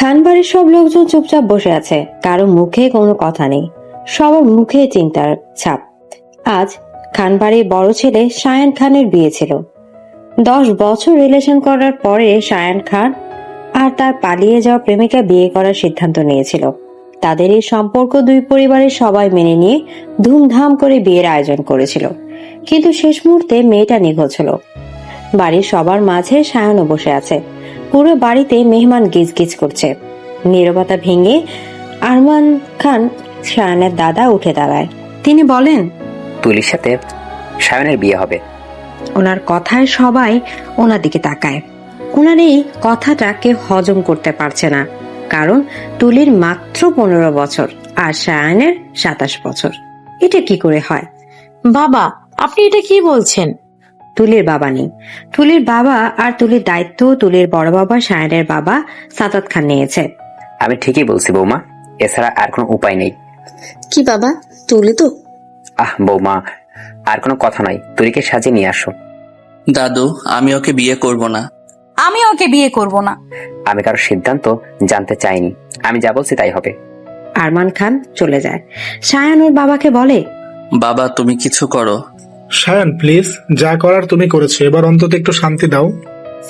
খানবাড়ির সব লোকজন চুপচাপ বসে আছে, কারো মুখে কোনো কথা নেই, সবার মুখে চিন্তার ছাপ। আজ খানবাড়ির বড় ছেলে শায়ান খানের বিয়ে ছিল। 10 বছর রিলেশন করার পরে শায়ান খান আর তার পালিয়ে যাওয়া প্রেমিকা বিয়ে করার সিদ্ধান্ত নিয়েছিল। তাদের এই সম্পর্ক দুই পরিবারের সবাই মেনে নিয়ে ধুমধাম করে বিয়ের আয়োজন করেছিল, কিন্তু শেষ মুহূর্তে মেয়েটা নিখোঁজ হলো। বাড়ির সবার মাঝে শায়ানও বসে আছে। পুরো বাড়িতে মেহমান গিজগিজ করছে। নীরবতা ভেঙে আরমান খান, শায়ানের দাদা, উঠে দাঁড়ায়। তিনি বলেন, তুলির সাথে শায়ানের বিয়ে হবে। ওনার কথায় সবাই ওনার দিকে তাকায়। ওনার এই কথাটা কেউ হজম করতে পারছে না, কারণ তুলির মাত্র 15 বছর আর শায়ানের 27 বছর। এটা কি করে হয়? বাবা, আপনি এটা কি বলছেন? তুলির বাবা নেই। তুলির বাবা আর তুলির দায়িত্ব তুলির বড় বাবা শায়ানের বাবা সাদাত খান নিয়েছে। আমি ঠিকই বলছি বৌমা, এছাড়া আর কোনো উপায় নেই। কি বাবা, তুলি তো? বৌমা, আর কোনো কথা নাই, তুলিকে সাজিয়ে নিয়ে আসো। দাদু, আমি ওকে বিয়ে করব না। আমি ওকে বিয়ে করব না। আমি কারো সিদ্ধান্ত জানতে চাইনি, আমি যা বলছি তাই হবে। আরমান খান চলে যায়। শায়ান ওর বাবাকে বলে, বাবা তুমি কিছু করো। শায়ান প্লিজ, যা করার তুমি করেছো, এবার অন্তত একটু শান্তি দাও।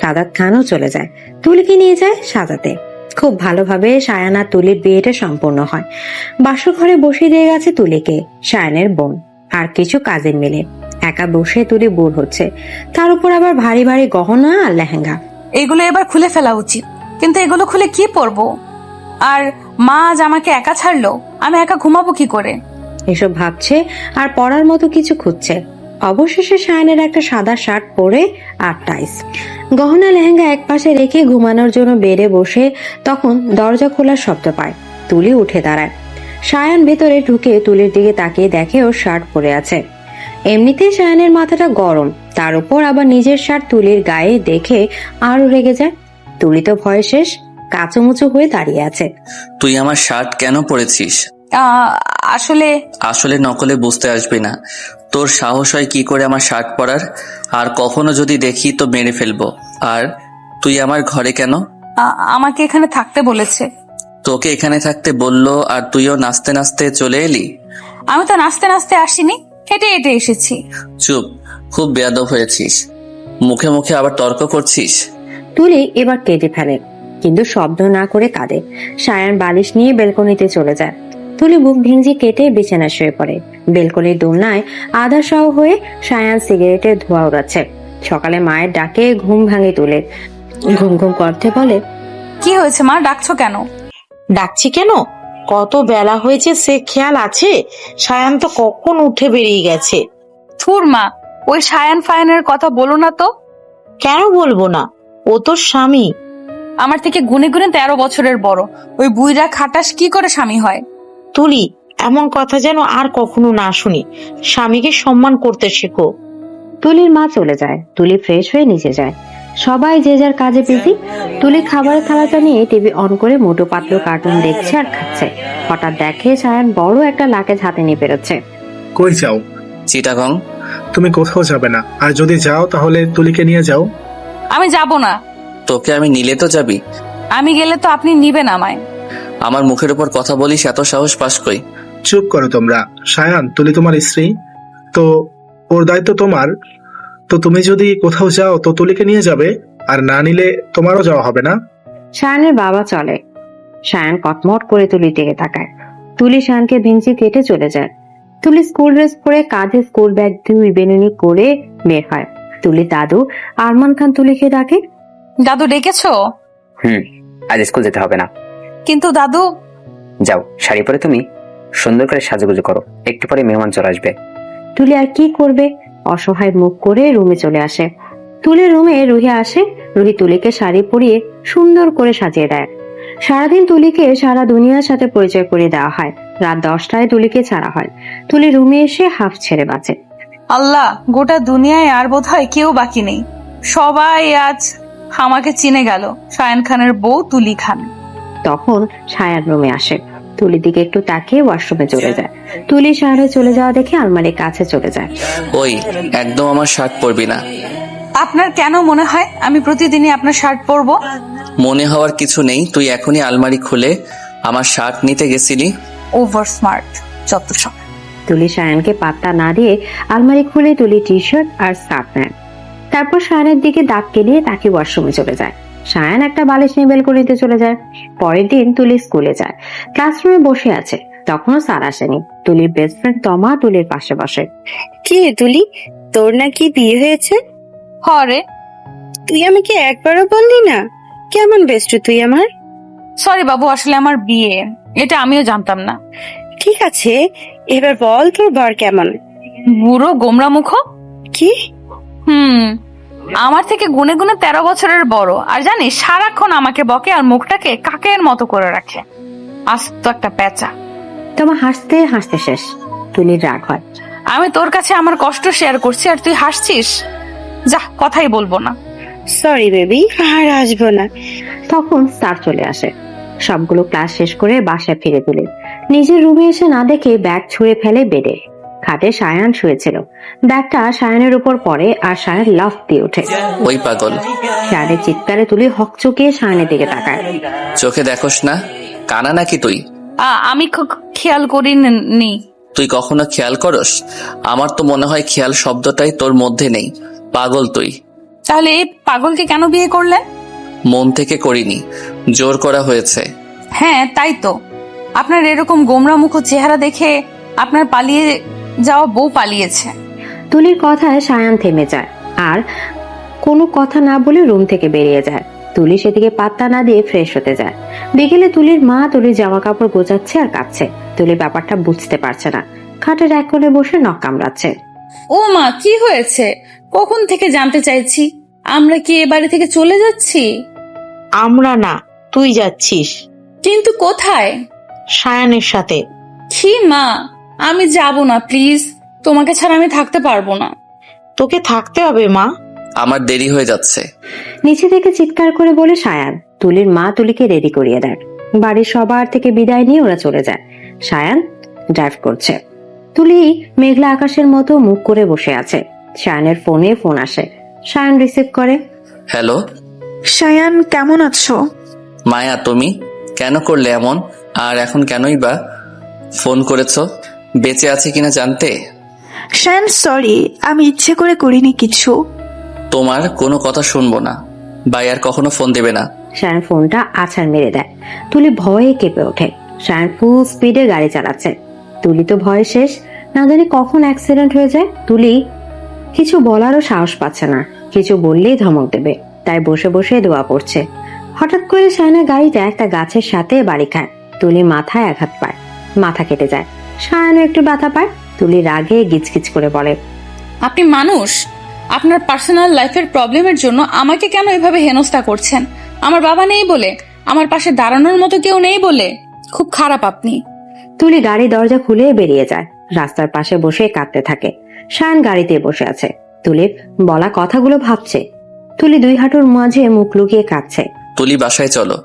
সাদাত খানও চলে যায়। তুলিকে নিয়ে যায় সাজাতে। খুব ভালোভাবে শায়ান আর তুলির বিয়েটা সম্পূর্ণ হয়। বাসর ঘরে বসিয়ে দিয়ে গেছে তুলিকে শায়ানের বোন আর কিছু কাজিন মিলে। একা বসে তুলি বোর হচ্ছে, তার উপর আবার ভারী ভারী গহনা আর লেহেঙ্গা। এগুলো এবার খুলে ফেলা উচিত, কিন্তু এগুলো খুলে কি পরবো? আর মা আজ আমাকে একা ছাড়লো, আমি একা ঘুমাবো কি করে? এসব ভাবছে আর পরার মতো কিছু খুঁজছে। অবশেষে শায়ানের একটা সাদা শার্ট পরে আর টাইস, গহনা লেহেঙ্গা এক পাশে রেখে ঘুমানোর জন্য বেডে বসে তখন দরজা খোলার শব্দ পায়। তুলি উঠে দাঁড়ায়। শায়ান ভেতরে ঢুকে তুলির দিকে তাকিয়ে দেখে ওর শার্ট পরে আছে। এমনিতেই শায়ানের মাথাটা গরম, তার উপর আবার নিজের শার্ট তুলির গায়ে দেখে আরো রেগে যায়। তুলি তো ভয়ে শেষ, কাঁচুমুচু হয়ে দাঁড়িয়ে আছে। তুই আমার শার্ট কেন পরেছিস? আসলে নকলে বুঝতে আসবে না। তোর সাহস হয় কি করে আমার শার্ট পরার? আর কখনো যদি দেখি তো মেরে ফেলবো। আর তুই আমার ঘরে কেন? আমাকে এখানে থাকতে বলেছে। তোকে এখানে থাকতে বললো আর তুইও নাচতে নাচতে চলে এলি? আমি তো নাচতে নাচতে আসিনি, হেঁটে হেঁটে এসেছি। চুপ, খুব বেয়াদব হয়েছিস। মুখে মুখে আবার তর্ক করছিস। তুলি এবার কেঁদে ফেলে, কিন্তু শব্দ না করে কাঁদে। শায়ান বালিশ নিয়ে বেলকনিতে চলে যায়। তুলি বুক ভেঙে কেটে বিছানা শুয়ে পড়ে। বেলকনির দোলনায় আধা সহ হয়ে শায়ান সিগারেটের ধোঁয়া উড়াচ্ছে। সকালে মায়ের ডাকে ঘুম ভাঙে তুলে। ঘুম ঘুম করতে বলে, কি হয়েছে মা, ডাকছো কেন? ডাকছি কেন? কত বেলা হয়েছে সে খেয়াল আছে? শায়ান তো কখন উঠে বেরিয়ে গেছে। থুর মা, ওই শায়ান ফায়ানের কথা বলো না তো। কেন বলবো না? ও তোর স্বামী। আমার থেকে গুনে গুনে 13 বছরের বড়। ওই বুইরা খাটাস কি করে স্বামী হয়? তুলি, এমন কথা যেন আর কখনো না শুনি। স্বামীকে সম্মান করতে শেখো। তুলির মা চলে যায়। তুলি ফ্রেশ হয়ে নিচে যায়। সবাই যে যার কাজে বিজি। তুলি খাবারের থালাটা নিয়ে টিভি অন করে মোটো পাতলু কার্টুন দেখছে আর খাচ্ছে। হঠাৎ দেখে শায়ান বড় একটা লাকেজ হাতে নিয়ে বেরোচ্ছে। কই যাও? চিটাগং। তুমি কোথাও যাবে না, আর যদি যাও তাহলে তুলিকে নিয়ে যাও। আমি যাব না। তোকে আমি নিলে তো যাবি। আমি গেলে তো আপনি নিবেন আমায়। আমার মুখের উপর কথা বলিস, এত সাহস পাস কই? চুপ করো তোমরা। শায়ান, তুলি তোমার স্ত্রী, তো ওর দায়িত্ব তোমার। তো তুমি যদি কোথাও যাও তো তুলিকে নিয়ে যাবে, আর না নিলে তোমারও যাওয়া হবে না। শায়ানের বাবা চলে। শায়ান কটমট করে তুলির দিকে তাকায়। তুলি শায়ানকে ভেঙচি কেটে চলে যায়। তুলি স্কুল ড্রেস পরে কাঁধে স্কুল ব্যাগ দিয়ে বেনুনি করে বের হয়। তুলি দাদু আরমান খান তুলিকে ডাকে। দাদু ডেকেছো? আজ স্কুল যেতে হবে না। কিন্তু দাদু। যাও, শাড়ি পরে তুমি সুন্দর করে সাজুগুজু করো, একটু পরে মেহমান চলে আসবে। তুলি আর কি করবে, অসহায় মুখ করে রুমে চলে আসে। তুলির রুমে রুহি আসে। রুহি তুলিকে শাড়ি পরিয়ে সুন্দর করে সাজিয়ে দেয়। সারাদিন তুলিকে সারা দুনিয়ার সাথে পরিচয় করিয়ে দেওয়া হয়। রাত 10টায় তুলিকে ছাড়া হয়। তুলি রুমে এসে হাফ ছেড়ে বাঁচে। আল্লাহ, গোটা দুনিয়ায় আর বোধহয় কেউ বাকি নেই। সবাই আজ আমাকে চিনে গেল। শায়ান খানের বউ তুলি খান। তখন শায়ান রুমে আসে। তুলির দিকে একটু তাকিয়ে ওয়াশরুমে চলে যায়। তুলি শায়ানে চলে যাওয়া দেখে আলমারির কাছে চলে যায়। ওই, একদম আমার শার্ট পরবি না। আপনার কেন মনে হয় আমি প্রতিদিনই আপনার শার্ট পরবো? মনে হওয়ার কিছু নেই, তুই এখনই আলমারি খুলে আমার শার্ট নিতে গেছিলি। ওভার স্মার্ট যত সব। তুলি সায়ানকে পাত্তা না দিয়ে আলমারি খুলে তুলি টি শার্ট আর স্কার্ট নেয়। তারপর সায়ানের দিকে দাঁত কেলিয়ে তাকে ওয়াশরুমে চলে যায়। সায়ান একটা বালিশ নিয়ে বেলকনিতে নিতে চলে যায়। পরের দিন তুলি স্কুলে যায়। ক্লাসরুমে বসে আছে, তখনও স্যার আসেনি। তুলির বেস্ট ফ্রেন্ড তমা তুলির পাশে বসে। কি রে তুলি, তোর নাকি বিয়ে হয়েছে? হরে, তুই আমাকে একবারও বললি না। কেমন বেস্ট তুই আমার? সরি বাবু, আসলে আমার বিয়ে, এটা আমিও জানতাম না। ঠিক আছে, এবার বল তোর বর কেমন? বুড়ো গোমরা মুখ। কি? আমার থেকে গুনে গুনে 13 বছরের বড়, আর জানিস সারাক্ষণ আমাকে বকে আর মুখটাকে কাকের মতো করে রাখে। আজ তো একটা পেঁচা। তমা হাসতে হাসতে শেষ। তুলির রাগ হয়। আমি তোর কাছে আমার কষ্ট শেয়ার করছি আর তুই হাসছিস। যা, কথাই বলবো না। সরি বেবি, আর আসবো না। তখন স্যার চলে আসে। সবগুলো ক্লাস শেষ করে বাসায় ফিরে তুলে নিজের রুমে এসে না দেখে ব্যাগ ছুঁড়ে ফেলে বেডে। খাটে সায়ান শুয়েছিল। ব্যাগটা সায়ানের উপর পড়ে আর সায়ান লাফ দিয়ে ওঠে। ওই পাগল! সায়ানের চিৎকারে তুলি হকচকিয়ে সায়ানের দিকে তাকায়। চোখে দেখোস না? কানা নাকি তুই? আমি খেয়াল করিনি। তুই কখনো খেয়াল করস? আমার তো মনে হয় খেয়াল শব্দটাই তোর মধ্যে নেই। পাগল তুই। তাহলে এই পাগলকে কেন বিয়ে করলে? মন থেকে করিনি, জোর করা হয়েছে। হ্যাঁ তাই তো, আপনার এরকম গোমরা মুখ চেহারা দেখে আপনার পালিয়ে যাওয়া বউ পালিয়েছে। তুলির কথায় সায়ান থেমে যায় আর কোনো কথা না বলে রুম থেকে বেরিয়ে যায়। তুলি সেদিকে পাত্তা না দিয়ে ফ্রেশ হতে যায়। বিকেলে তুলির মা তুলির জামা কাপড় গোছাচ্ছে আর কাচ্ছে। তুলি ব্যাপারটা বুঝতে পারছে না। খাটের এক কোণে বসে নখ কামড়াচ্ছে। ও মা, কি হয়েছে? কখন থেকে জানতে চাইছি। আমরা কি এ বাড়ি থেকে চলে যাচ্ছি? আমরা না, তুই যাচ্ছিস কিন্তু কোথায়? সায়ানের সাথে। কি মা, আমি যাব না প্লিজ, তোমাকে ছাড়া আমি থাকতে পারবো না। তোকে থাকতে হবে মা। আমার দেরি হয়ে যাচ্ছে। নিচে থেকে চিৎকার করে বলে সায়ান। তুলির মা তুলিকে রেডি করিয়ে দেয়। বাড়ির সবার থেকে বিদায় নিয়ে ওরা চলে যায়। সায়ান ড্রাইভ করছে। তুলি মেঘলা আকাশের মতো মুখ করে বসে আছে। সায়ানের ফোনে ফোন আসে। সায়ান রিসিভ করে। হ্যালো সায়ান, কেমন আছো? মায়া, তুমি কেন করলে এমন? আর এখন কেনই বা ফোন করেছো? বেঁচে আছে কিনা জানতে? সায়ান সরি, আমি ইচ্ছে করে করিনি কিছু। তোমার কোনো কথা শুনবো না। বাই, আর কখনো ফোন দেবে না। সায়ান ফোনটা আছাড় মেরে দেয়। তুলি ভয়ে কেঁপে ওঠে। সায়ান ফুল স্পিডে গাড়ি চালাচ্ছে। তুলি তো ভয়ে শেষ, না জানি কখন অ্যাক্সিডেন্ট হয়ে যায়। তুলি কিছু বলারও সাহস পাচ্ছে না। কিছু বললেই ধমক দেবে, তাই বসে বসে দোয়া পড়ছে। হঠাৎ করে সায়ানের গাড়িটা একটা গাছের সাথে বাড়ি খায়। তুলি মাথায় আঘাত পায়, মাথা কেটে যায়। সায়ানও একটু ব্যথা পায়। তুলি রাগে গিজগিজ করে বলে, আপনি মানুষ, আপনার পার্সোনাল লাইফের প্রবলেমের জন্য আমাকে কেন এভাবে হেনস্থা করছেন? আমার বাবা নেই বলে, আমার পাশে দাঁড়ানোর মতো কেউ নেই বলে? খুব খারাপ আপনি। তুলি গাড়ি দরজা খুলে বেরিয়ে যায়। রাস্তার পাশে বসে কাঁদতে থাকে। সায়ান গাড়িতে বসে আছে। তুলির বলা কথাগুলো ভাবছে। তুলি দুই হাঁটুর মাঝে মুখ লুকিয়ে কাঁদছে। তুলি, বাসায় চলো।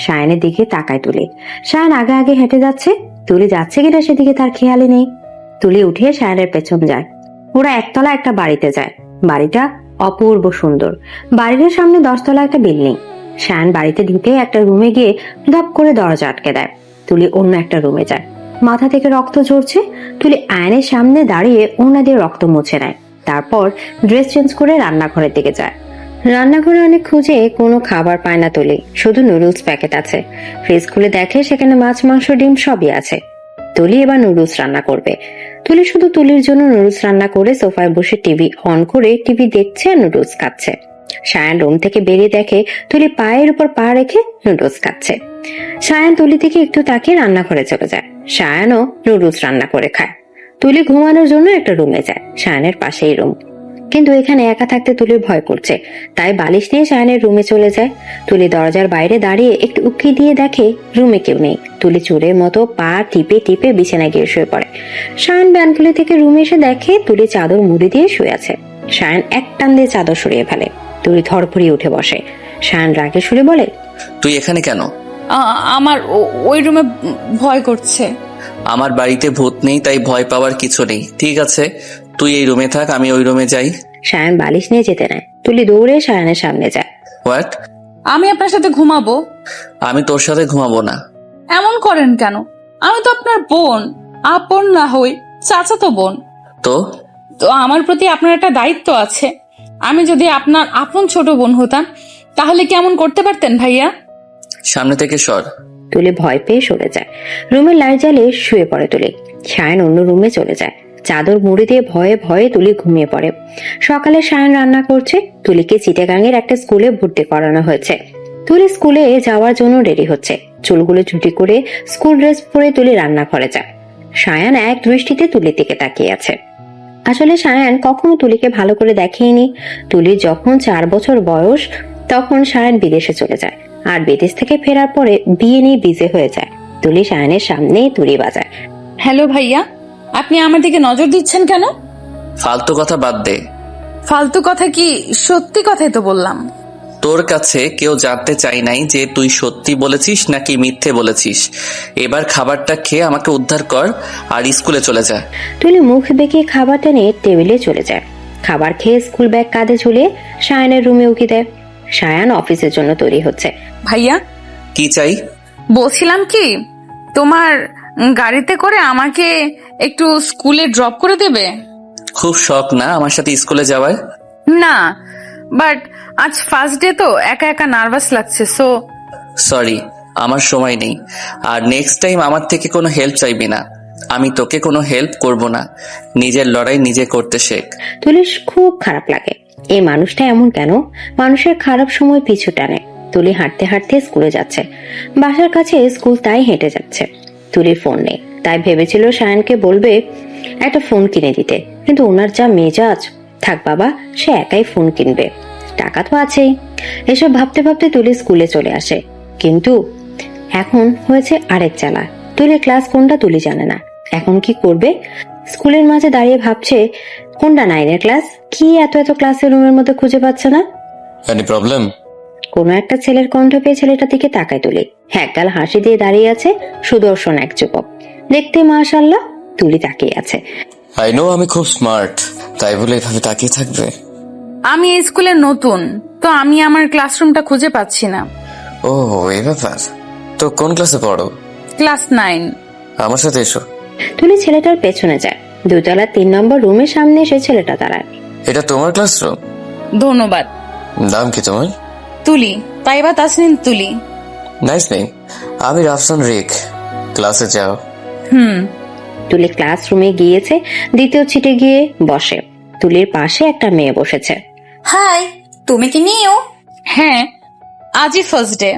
সায়ানের দিকে তাকায় তুলি। সায়ান আগে আগে হেঁটে যাচ্ছে। তুলি যাচ্ছে কিনা সেদিকে তার খেয়ালই নেই। তুলি উঠে সায়ানের পেছন যায়। ওরা একতলা একটা বাড়িতে যায়। বাড়িটা অপূর্ব সুন্দর। বাড়িটার সামনে 10 তলা একটা বিল্ডিং। সায়ান বাড়িতে ঢুকে একটা রুমে গিয়ে ধপ করে দরজা আটকে দেয়। তুলি অন্য একটা রুমে যায়। মাথা থেকে রক্ত ঝরছে। তুলি আয়নের সামনে দাঁড়িয়ে ওনা দিয়ে রক্ত মুছে নেয়। তারপর ড্রেস চেঞ্জ করে রান্নাঘরের দিকে যায়। রান্নাঘরে অনেক খুঁজে কোনো খাবার পায় না তুলি। শুধু নুডলস প্যাকেট আছে। ফ্রিজ খুলে দেখে সেখানে মাছ, মাংস, ডিম সবই আছে। তুলি এবার নুডলস রান্না করবে। তুলি শুধু তুলির জন্য নুডলস রান্না করে সোফায় বসে টিভি অন করে টিভি দেখছে আর নুডলস খাচ্ছে। সায়ান রুম থেকে বেরিয়ে দেখে তুলি পায়ের উপর পা রেখে নুডলস খাচ্ছে। সায়ান তুলি থেকে একটু তাকিয়ে রান্নাঘরে চলে যায়। সায়ানও নুডলস রান্না করে খায়। তুলি ঘুমানোর জন্য একটা রুমে যায়। সায়ানের পাশেই রুম, কিন্তু এখানে একা থাকতে তুলির ভয় করছে। তাই বালিশ নিয়ে সায়ানের রুমে চলে যায়। তুলি দরজার বাইরে দাঁড়িয়ে একটু উকি দিয়ে দেখে রুমে কেউ নেই। তুলি চোরের মতো পা টিপে টিপে বিছানায় গিয়ে শুয়ে পড়ে। সায়ান ব্যালকনি থেকে রুমে এসে দেখে তুলি চাদর মুড়ি দিয়ে শুয়ে আছে। সায়ান এক টান দিয়ে চাদর সরিয়ে ফেলে। তুলি ধরফড়িয়ে উঠে বসে। সায়ান রাগে সুরে বলে, তুই এখানে কেন? আমার ওই রুমে ভয় করছে। আমার বাড়িতে ভূত নেই, তাই ভয় পাওয়ার কিছু নেই। ঠিক আছে, তুই এই রুমে থাক, আমি ওই রুমে যাই। সায়ান বালিশ নিয়ে যেতে নেয়। তুলি দৌড়ে সায়ানের সামনে যায়। হোয়াট? আমি আপনার সাথে ঘুমাবো। আমি তোর সাথে ঘুমাবো না। এমন করেন কেন? আমি তো আপনার বোন, আপন না হই চাচাতো বোন। তো তো আমার প্রতি আপনার একটা দায়িত্ব আছে। আমি যদি আপনার আপন ছোট বোন হতাম তাহলে কেমন করতে পারতেন ভাইয়া? সামনে থেকে সর। তুলি ভয় পেয়ে সরে যায়। রুমের লাইট জ্বালিয়ে শুয়ে পড়ে তুলি। সায়ন অন্য রুমে চলে যায়। চাদর মুড়ি দিয়ে ভয়ে ভয়ে তুলি ঘুমিয়ে পড়ে। সকালে সায়ন রান্না করছে। তুলিকে চিটাগাঙের একটা স্কুলে ভর্তি করানো হয়েছে। তুলি স্কুলে যাওয়ার জন্য রেডি হচ্ছে। চুলগুলো ছুটি করে স্কুল ড্রেস পরে তুলি রান্নাঘরে যায়। সায়ান এক দৃষ্টিতে তুলির দিকে তাকিয়ে আছে। আসলে সায়ান কখনো তুলিকে ভালো করে দেখেনি। তুলির যখন 4 বছর বয়স তখন সায়ান বিদেশে চলে যায়, আর বিদেশ থেকে ফেরার পরে বিয়ে নিয়ে বিজে হয়ে যায়। তুলি সায়ানের সামনেই তুলি বাজায়। হ্যালো ভাইয়া, আপনি আমার দিকে নজর দিচ্ছেন কেন? ফালতু কথা বাদ দে। ফালতু কথা কি? সত্যি কথাই তো বললাম। তোর কাছে কেউ জানতে চাই নাই যে তুই সত্যি বলেছিস নাকি মিথ্যে বলেছিস। এবার খাবারটা খেয়ে আমাকে উদ্ধার কর আর স্কুলে চলে যা। তুলি মুখ বেঁকে খাবার টেনে টেবিলে চলে যায়। খাবার খেয়ে স্কুল ব্যাগ কাঁধে ঝুলিয়ে সায়ানের রুমে উকি দেয়। সায়ান অফিসের জন্য তৈরি হচ্ছে। ভাইয়া, কি চাই? বলছিলাম কি, তোমার গাড়িতে করে আমাকে একটু স্কুলে ড্রপ করে দেবে? খুব শখ না আমার সাথে স্কুলে যাওয়ার? না, বাট আজ ফার্স্ট ডে তো একা একা নার্ভাস লাগছে, সো সরি, আমার সময় নেই। আর নেক্সট টাইম আমার থেকে কোনো হেল্প চাইবি না। আমি তোকে কোনো হেল্প করব না। নিজের লড়াই নিজে করতে শেখ। তুলির খুব খারাপ লাগে। এই মানুষটা এমন কেন? মানুষের খারাপ সময় পিছু টানে। তুলি হাঁটতে হাঁটতে স্কুলে যাচ্ছে। বাসার কাছে স্কুল, তাই হেঁটে যাচ্ছে। তুলির ফোন নেই, তাই ভেবেছিল সায়ানকে বলবে একটা ফোন কিনে দিতে, কিন্তু ওনার যা মেজাজ। থাক বাবা, সে একাই ফোন কিনবে, টাকা তো আছেই। এসব ভাবতে ভাবতে তুলি স্কুলে চলে আসে। কিন্তু এখন হয়েছে আরেক জ্বালা। তুলি ক্লাস কোনটা তুলি জানে না। এখন কি করবে? স্কুলের মাঝে দাঁড়িয়ে ভাবছে কোনটা 9-এর ক্লাস। কি এত এত ক্লাসের রুমের মধ্যে খুঁজে পাচ্ছে না। Any problem? কোনো একটা ছেলের কণ্ঠ পেয়ে ছেলেটার দিকে তাকায় তুলি। একগাল হাসি দিয়ে দাঁড়িয়ে আছে সুদর্শন এক যুবক। দেখতে মাশাআল্লাহ। তুলি তাকিয়ে আছে। আই নো আমি খুব স্মার্ট, তাই বলে এভাবে তাকিয়ে থাকবে? আমি এই স্কুলে নতুন, তো আমি আমার ক্লাসরুমটা খুঁজে পাচ্ছি না। ও এই ব্যাপার। তো কোন ক্লাসে পড়ো? ক্লাস 9। আমার সাথে এসো। তুলি ছেলেটার পেছনে যায়। 2তলা 3 নম্বর রুমের সামনে এসে ছেলেটা দাঁড়ায়। এটা তোমার ক্লাসরুম? ধন্যবাদ। নাম কি তোমার? তুলি, তাইবা তাসনিন তুলি। Nice name. আমি রাফসান রিক। ক্লাসে যাও। তুলি ক্লাসরুমে গিয়েছে। দ্বিতীয় সিটে গিয়ে বসে। তুলির পাশে একটা মেয়ে বসেছে। হাই, তুমি কি নিও? হ্যাঁ, আজই ফার্স্ট ডে।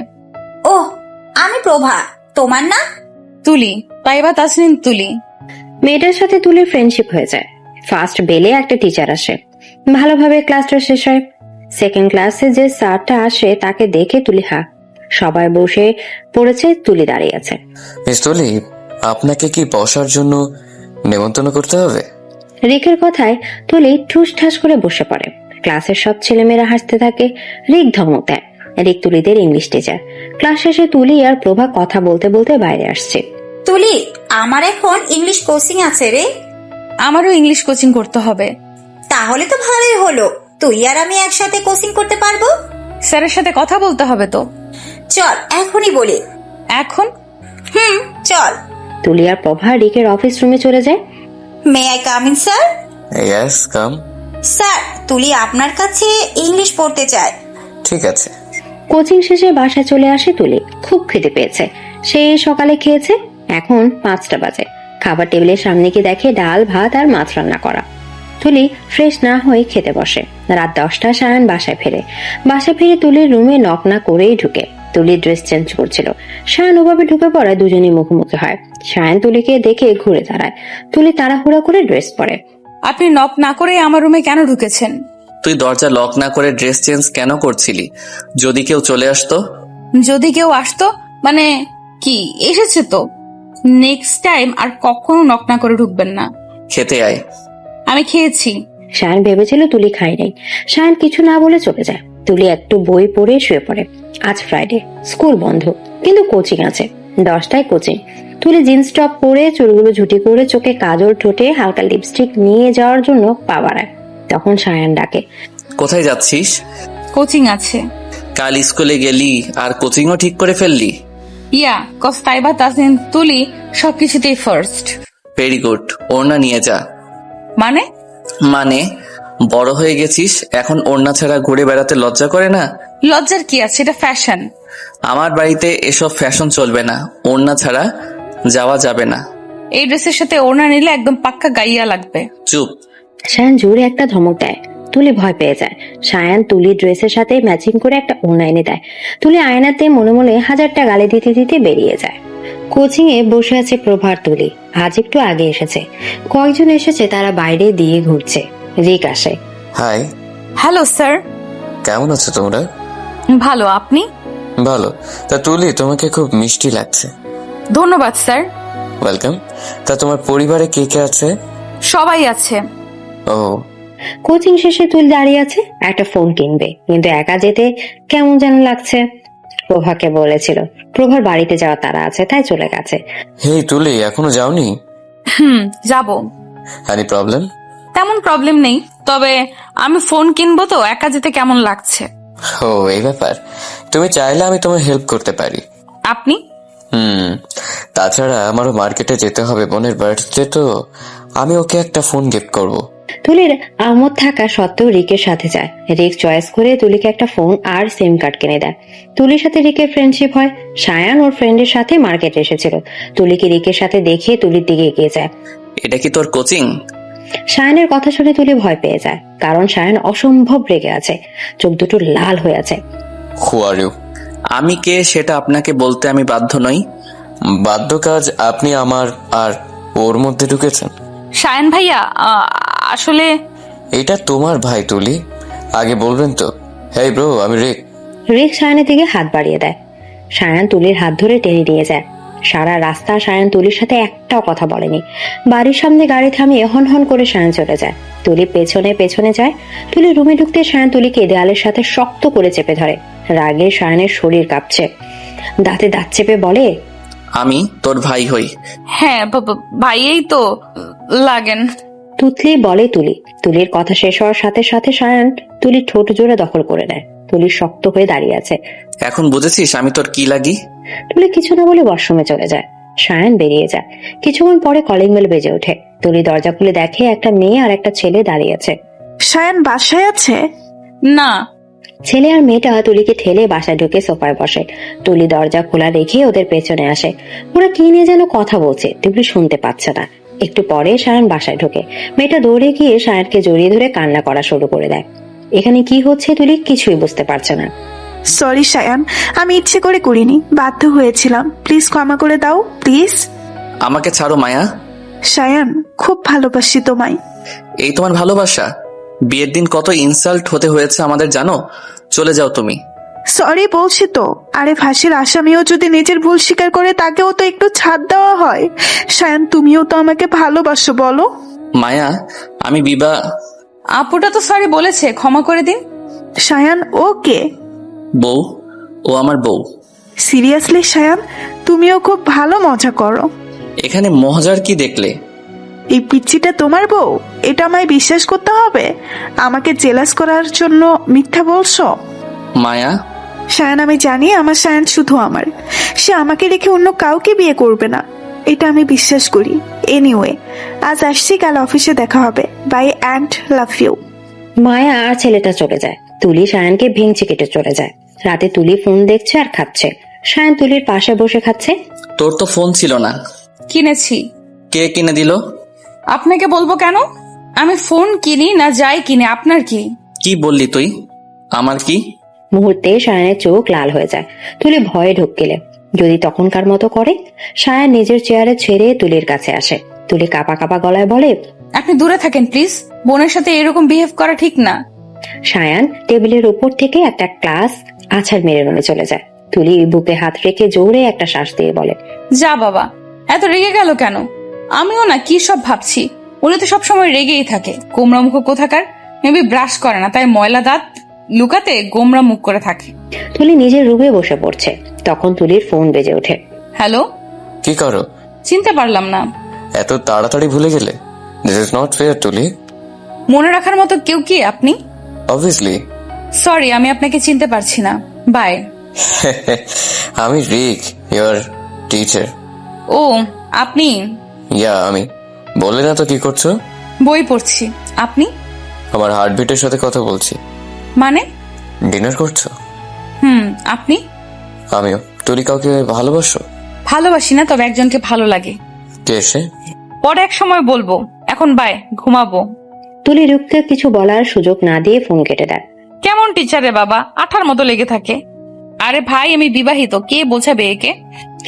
ও, আমি প্রভা। তোমার নাম? তুলি, তাইবা তাসনিন তুলি। মেয়েটার সাথে তুলির ফ্রেন্ডশিপ হয়ে যায়। ফার্স্ট বেলে একটা টিচার আসে। ভালোভাবে ক্লাসটা শেষ হয়। সেকেন্ড ক্লাসে যে স্যারটা আসে তাকে দেখে তুলি হা। সবাই বসে পড়েছে, তুলি দাঁড়িয়ে আছে। মিস তুলি, আপনাকে কি বসার জন্য নেমন্তন্ন করতে হবে? রিকের কথায় তুলি ঠুস ঠাস করে বসে পড়ে। ক্লাসের সব ছেলেমেয়েরা হাসতে থাকে। রিক ধমক দেয়। রিক তুলিদের ইংলিশ টিচার। ক্লাস শেষে তুলি আর প্রভা কথা বলতে বলতে বাইরে আসছে। তুলি, আমার এখন ইংলিশ কোচিং আছে রে। আমারও ইংলিশ কোচিং করতে হবে। তাহলে তো ভালোই হলো, তুই আর আমি একসাথে কোচিং করতে পারবো। স্যারের সাথে কথা বলতে হবে তো। চল এখনই বলি। এখন? চল। তুলি আর প্রভা রিকের অফিস রুমে চলে যায়। May I come in sir? Yes come. Sir, Tuli আপনার কাছে ইংলিশ পড়তে চায়। ঠিক আছে। কোচিং শেষে বাসায় চলে আসে তুলি। খুব খিদে পেয়েছে। সে সকালে খেয়েছে, এখন 5টা বাজে। খাবার টেবিলের সামনে গিয়ে দেখে ডাল ভাত আর মাছ রান্না করা। তুলি ফ্রেশ না হয়ে খেতে বসে। রাত 10টা সায়ান বাসায় ফেরে। বাসায় ফিরে তুলির রুমে নক না করেই ঢুকে। তুলি ড্রেস চেঞ্জ করছিল। সায়ান ওভাবে ঢুকে পড়ায় দুজনই মুখোমুখি হয়। সায়ান তুলিকে দেখে ঘুরে দাঁড়ায়। তুলি তাড়াহুড়া করে ড্রেস পরে। আপনি নক না করে আমার রুমে কেন ঢুকেছেন? তুই দরজা লক না করে ড্রেস চেঞ্জ কেন করছিলি? যদি কেউ চলে আসতো? যদি কেউ আসতো মানে কি? এসেছে তো। নেক্সট টাইম আর কখনো নক না করে ঢুকবেন না। খেতে আয়। আমি খেয়েছি। সায়ান ভেবেছিল তুলি খায় নাই। সায়ান কিছু না বলে চলে যায়। তুলি একটু বই পড়ে শুয়ে পড়ে। আজ ফ্রাইডে, স্কুল বন্ধ, কিন্তু কোচিং আছে। 10টায় কোচিং। তুলি জিন্স টপ পরে চুলগুলো ঝুটি করে চোখে কাজল, ঠোঁটে হালকা লিপস্টিক নিয়ে যাওয়ার জন্য পা বাড়ায়। তখন সায়ান ডাকে, কোথায় যাচ্ছিস? কোচিং আছে। কাল স্কুলে গেলি আর কোচিংও ঠিক করে ফেললি। ইয়া কস তাইবা তাসনিম তুলি সবকিছুতেই ফার্স্ট। ভেরি গুড, ওড়না নিয়ে যা। মানে? মানে বড় হয়ে গেছিস, এখন ওড়না ছাড়া ঘুরে বেড়াতে লজ্জা করে না? লজ্জার কি আছে, এটা ফ্যাশন। আমার বাড়িতে এসব ফ্যাশন চলবে না, ওড়না ছাড়া যাওয়া যাবে না। এই ড্রেসের সাথে ওড়না নিলে একদম পাক্কা গাইয়া লাগবে। চুপ। সায়ান জোরে একটা ধমক দেয়। তুলি ভয় পেয়ে যায়। সায়ান তুলির ড্রেসের সাথে ম্যাচিং করে একটা ওড়না এনে দেয়। তুলি আয়নাতে মনে মনে 1000টা গালি দিতে দিতে বেরিয়ে যায়। কোচিং এ বসে আছে প্রভার তুলি। আজ একটু আগে এসেছে। কয়েকজন এসেছে, তারা বাইরে দিয়ে ঘুরছে। রিক আসে। Hi, hello sir. কেমন আছো তোমরা? ভালো, আপনি? ভালো। তা তুলি, তোমাকে খুব মিষ্টি লাগছে। ধন্যবাদ স্যার। ওয়েলকাম। তা তোমার পরিবারে কে কে আছে? সবাই আছে। ও, কোচিং শেষে তুলি দাঁড়িয়ে আছে, একটা ফোন কিনবে, কিন্তু একা যেতে কেমন যেন লাগছে। প্রভাকে বলেছিল প্রভার বাড়িতে যাওয়ার তারা আছে, তাই চলে গেছে। হেই তুলি, এখনো যাওনি? যাব। Any problem? তেমন প্রবলেম নেই, তবে আমি ফোন কিনবো তো একা যেতে কেমন লাগছে। ও, এই ব্যাপার। তুমি চাইলে আমি তোমার হেল্প করতে পারি। আপনি? তাছাড়া আমারও মার্কেটে যেতে হবে, বোনের বার্থডে তো। আমি ওকে একটা ফোন গিফট করব। তুলির আমোদ থাকা সত্ত্বেও রিকের সাথে যায়। রিক চয়েস করে তুলিকে একটা ফোন আর সিম কার্ড কিনে দেয়। তুলির সাথে রিকের ফ্রেন্ডশিপ হয়। সায়ান ওর ফ্রেন্ডের সাথে মার্কেটে এসেছিল। তুলিকে রিকের সাথে দেখে তুলির দিকে এগিয়ে যায়। এটা কি তোর কোচিং? সায়ানের কথা শুনে তুলি ভয় পেয়ে যায়, কারণ সায়ান অসম্ভব রেগে আছে। চোখ দুটো লাল হয়ে আছে। হু আর ইউ? আমি কে সেটা আপনাকে বলতে আমি বাধ্য নই। বাধ্য কাজ আপনি আমার আর ওর মধ্যে ঢুকেছেন। শায়ন ভাইয়া, আসলে এটা তোমার ভাই তুলি, আগে বলবেন তো। হেই ব্রো, আমি রিক। রিক সায়ানের দিকে হাত বাড়িয়ে দেয়। সায়ান তুলির হাত ধরে টেনে নিয়ে যায়। সারা রাস্তা সায়ান তুলির সাথে একটাও কথা বলেনি। বাড়ির সামনে গাড়ি থামিয়ে হন হন করে সায়ান চলে যায়। তুলি পেছনে পেছনে যায়। তুলি রুমে ঢুকতে সায়ান তুলিকে দেয়ালের সাথে শক্ত করে চেপে ধরে। রাগে সায়ানের শরীর কাঁপছে। দাঁতে দাঁত চেপে বলে, আমি তোর ভাই হই। হ্যাঁ ভাইয়েই তো লাগেন। তুতলি বলে তুলি। তুলির কথা শেষ হওয়ার সাথে সাথে সায়ান তুলির ঠোঁট জোড়া দখল করে নেয়। তুলি শক্ত হয়ে দাঁড়িয়ে আছে। এখন বুঝেছিস আমি তোর কি লাগি? তুলি কিছু না বলে ওয়াশরুমে চলে যায়। সায়ান বেরিয়ে যায়। কিছুক্ষণ পরে কলিং বেল বেজে ওঠে। তুলি দরজা খুলে দেখে একটা মেয়ে আর একটা ছেলে দাঁড়িয়ে আছে। সায়ান বাসায় আছে? না। ছেলে আর মেয়েটা তুলিকে ঠেলে বাসায় ঢুকে সোফায় বসে। তুলি দরজা খোলা রেখে ওদের পেছনে আসে। ওরা কি নিয়ে যেন কথা বলছে, তুলি শুনতে পাচ্ছে না। একটু পরে সায়ান বাসায় ঢোকে। মেয়েটা দৌড়ে গিয়ে সায়ানকে জড়িয়ে ধরে কান্না করা শুরু করে দেয়। এখানে কি হচ্ছে তুলি কিছুই বুঝতে পারছে না। সরি সায়ান, আমি ইচ্ছে করে করিনি, বাধ্য হয়েছিলাম। প্লিজ ক্ষমা করে দাও, প্লিজ। আমাকে ছাড়ো মায়া। সায়ান, খুব ভালোবাসি তোমায়। এই তোমার ভালোবাসা? বিয়ের দিন কত ইনসাল্ট হতে হয়েছে আমাদের জানো? চলে যাও তুমি। সরি বলছি তো। আরে ফাঁসির আসামিও যদি নিজের ভুল স্বীকার করে, তাকেও তো একটু ছাড় দেওয়া হয়। সায়ান, তুমিও তো আমাকে ভালোবাসো, বলো। মায়া, আমি বিবাহ। আপুটা তো সরি বলেছে, ক্ষমা করে দিন। সায়ান, ওকে। বউ, ও আমার বউ। সিরিয়াসলি সায়ান, তুমিও খুব ভালো মজা করো। এখানে মজার কি দেখলে? এই পিচ্চিটা তোমার বউ? এটা আমায় বিশ্বাস করতে হবে? আমাকে জেলাস করার জন্য মিথ্যা বলছো? মায়া, সায়ান, আমি জানি আমার সায়ান শুধু আমার। সে আমাকে রেখে অন্য কাউকে বিয়ে করবে না, এটা আমি বিশ্বাস করি। এনিওয়ে, আজ আসছি, কাল অফিসে দেখা হবে। Bye and love you. Maya আর ছেলেটা চলে যায়। তুলি সায়ানকে ভেঙচি কেটে চলে যায়। রাতে তুলি ফোন দেখছে আর খাচ্ছে। সায়ান তুলির পাশে বসে খাচ্ছে। তোর তো ফোন ছিল না। কিনেছি। কে কিনে দিল? আপনাকে বলবো কেন? আমি ফোন কিনি না যাই কিনে আপনার কি? কি বললি তুই? আমার কি? মুহূর্তে সায়ানের চোখ লাল হয়ে যায়। তুলি ভয়ে ঢুকিলে যদি তখনকার মতো করে। সায়ান নিজের চেয়ারে ছেড়ে তুলির কাছে আসে। তুলি কাপা কাপা গলায় বলে, আপনি দূরে থাকেন প্লিজ, বোনের সাথে এরকম বিহেভ করা ঠিক না। সায়ান টেবিলের উপর থেকে একটা গ্লাস আছাড় মেরে রুমে চলে যায়। তুলি বুকে হাত রেখে জোরে একটা শ্বাস দিয়ে বলে, যা বাবা, এত রেগে গেল কেন? আমিও না কি সব ভাবছি। ওরা তো সবসময় রেগেই থাকে, গোমরা মুখ কোথাকার। মেবি ব্রাশ করে না, তাই ময়লা দাঁত লুকাতে গোমরা মুখ করে থাকে। তুলি নিজের রুমে বসে পড়ছে। তখন তুলির ফোন বেজে ওঠে। হ্যালো। কি করো? চিনতে পারলাম না। এত তাড়াতাড়ি ভুলে গেলে? দিস ইজ নট ফেয়ার তুলি। মনে রাখার মতো কেউ কি আপনি? অবভিয়াসলি। সরি, আমি আপনাকে চিনতে পারছি না। বাই। আমি রিক, ইয়োর টিচার। ও আপনি? ইয়া আমি। বললে না তো কি করছো? বই পড়ছি। আপনি? আমার হার্টবিটের সাথে কথা বলছি। মানে? ডিনার করছো? আপনি? আমিও। তুলি কাউকে ভালোবাসো? ভালোবাসি না, তবে একজনকে ভালো লাগে। কে সে? পরে এক সময় বলবো, এখন বাই, ঘুমাবো। তুলি রূপকে কিছু বলার সুযোগ না দিয়ে ফোন কেটে দেয়। কেমন টিচারে বাবা, আঠার মতো লেগে থাকে। আরে ভাই, আমি বিবাহিত, কে বোঝাবে একে?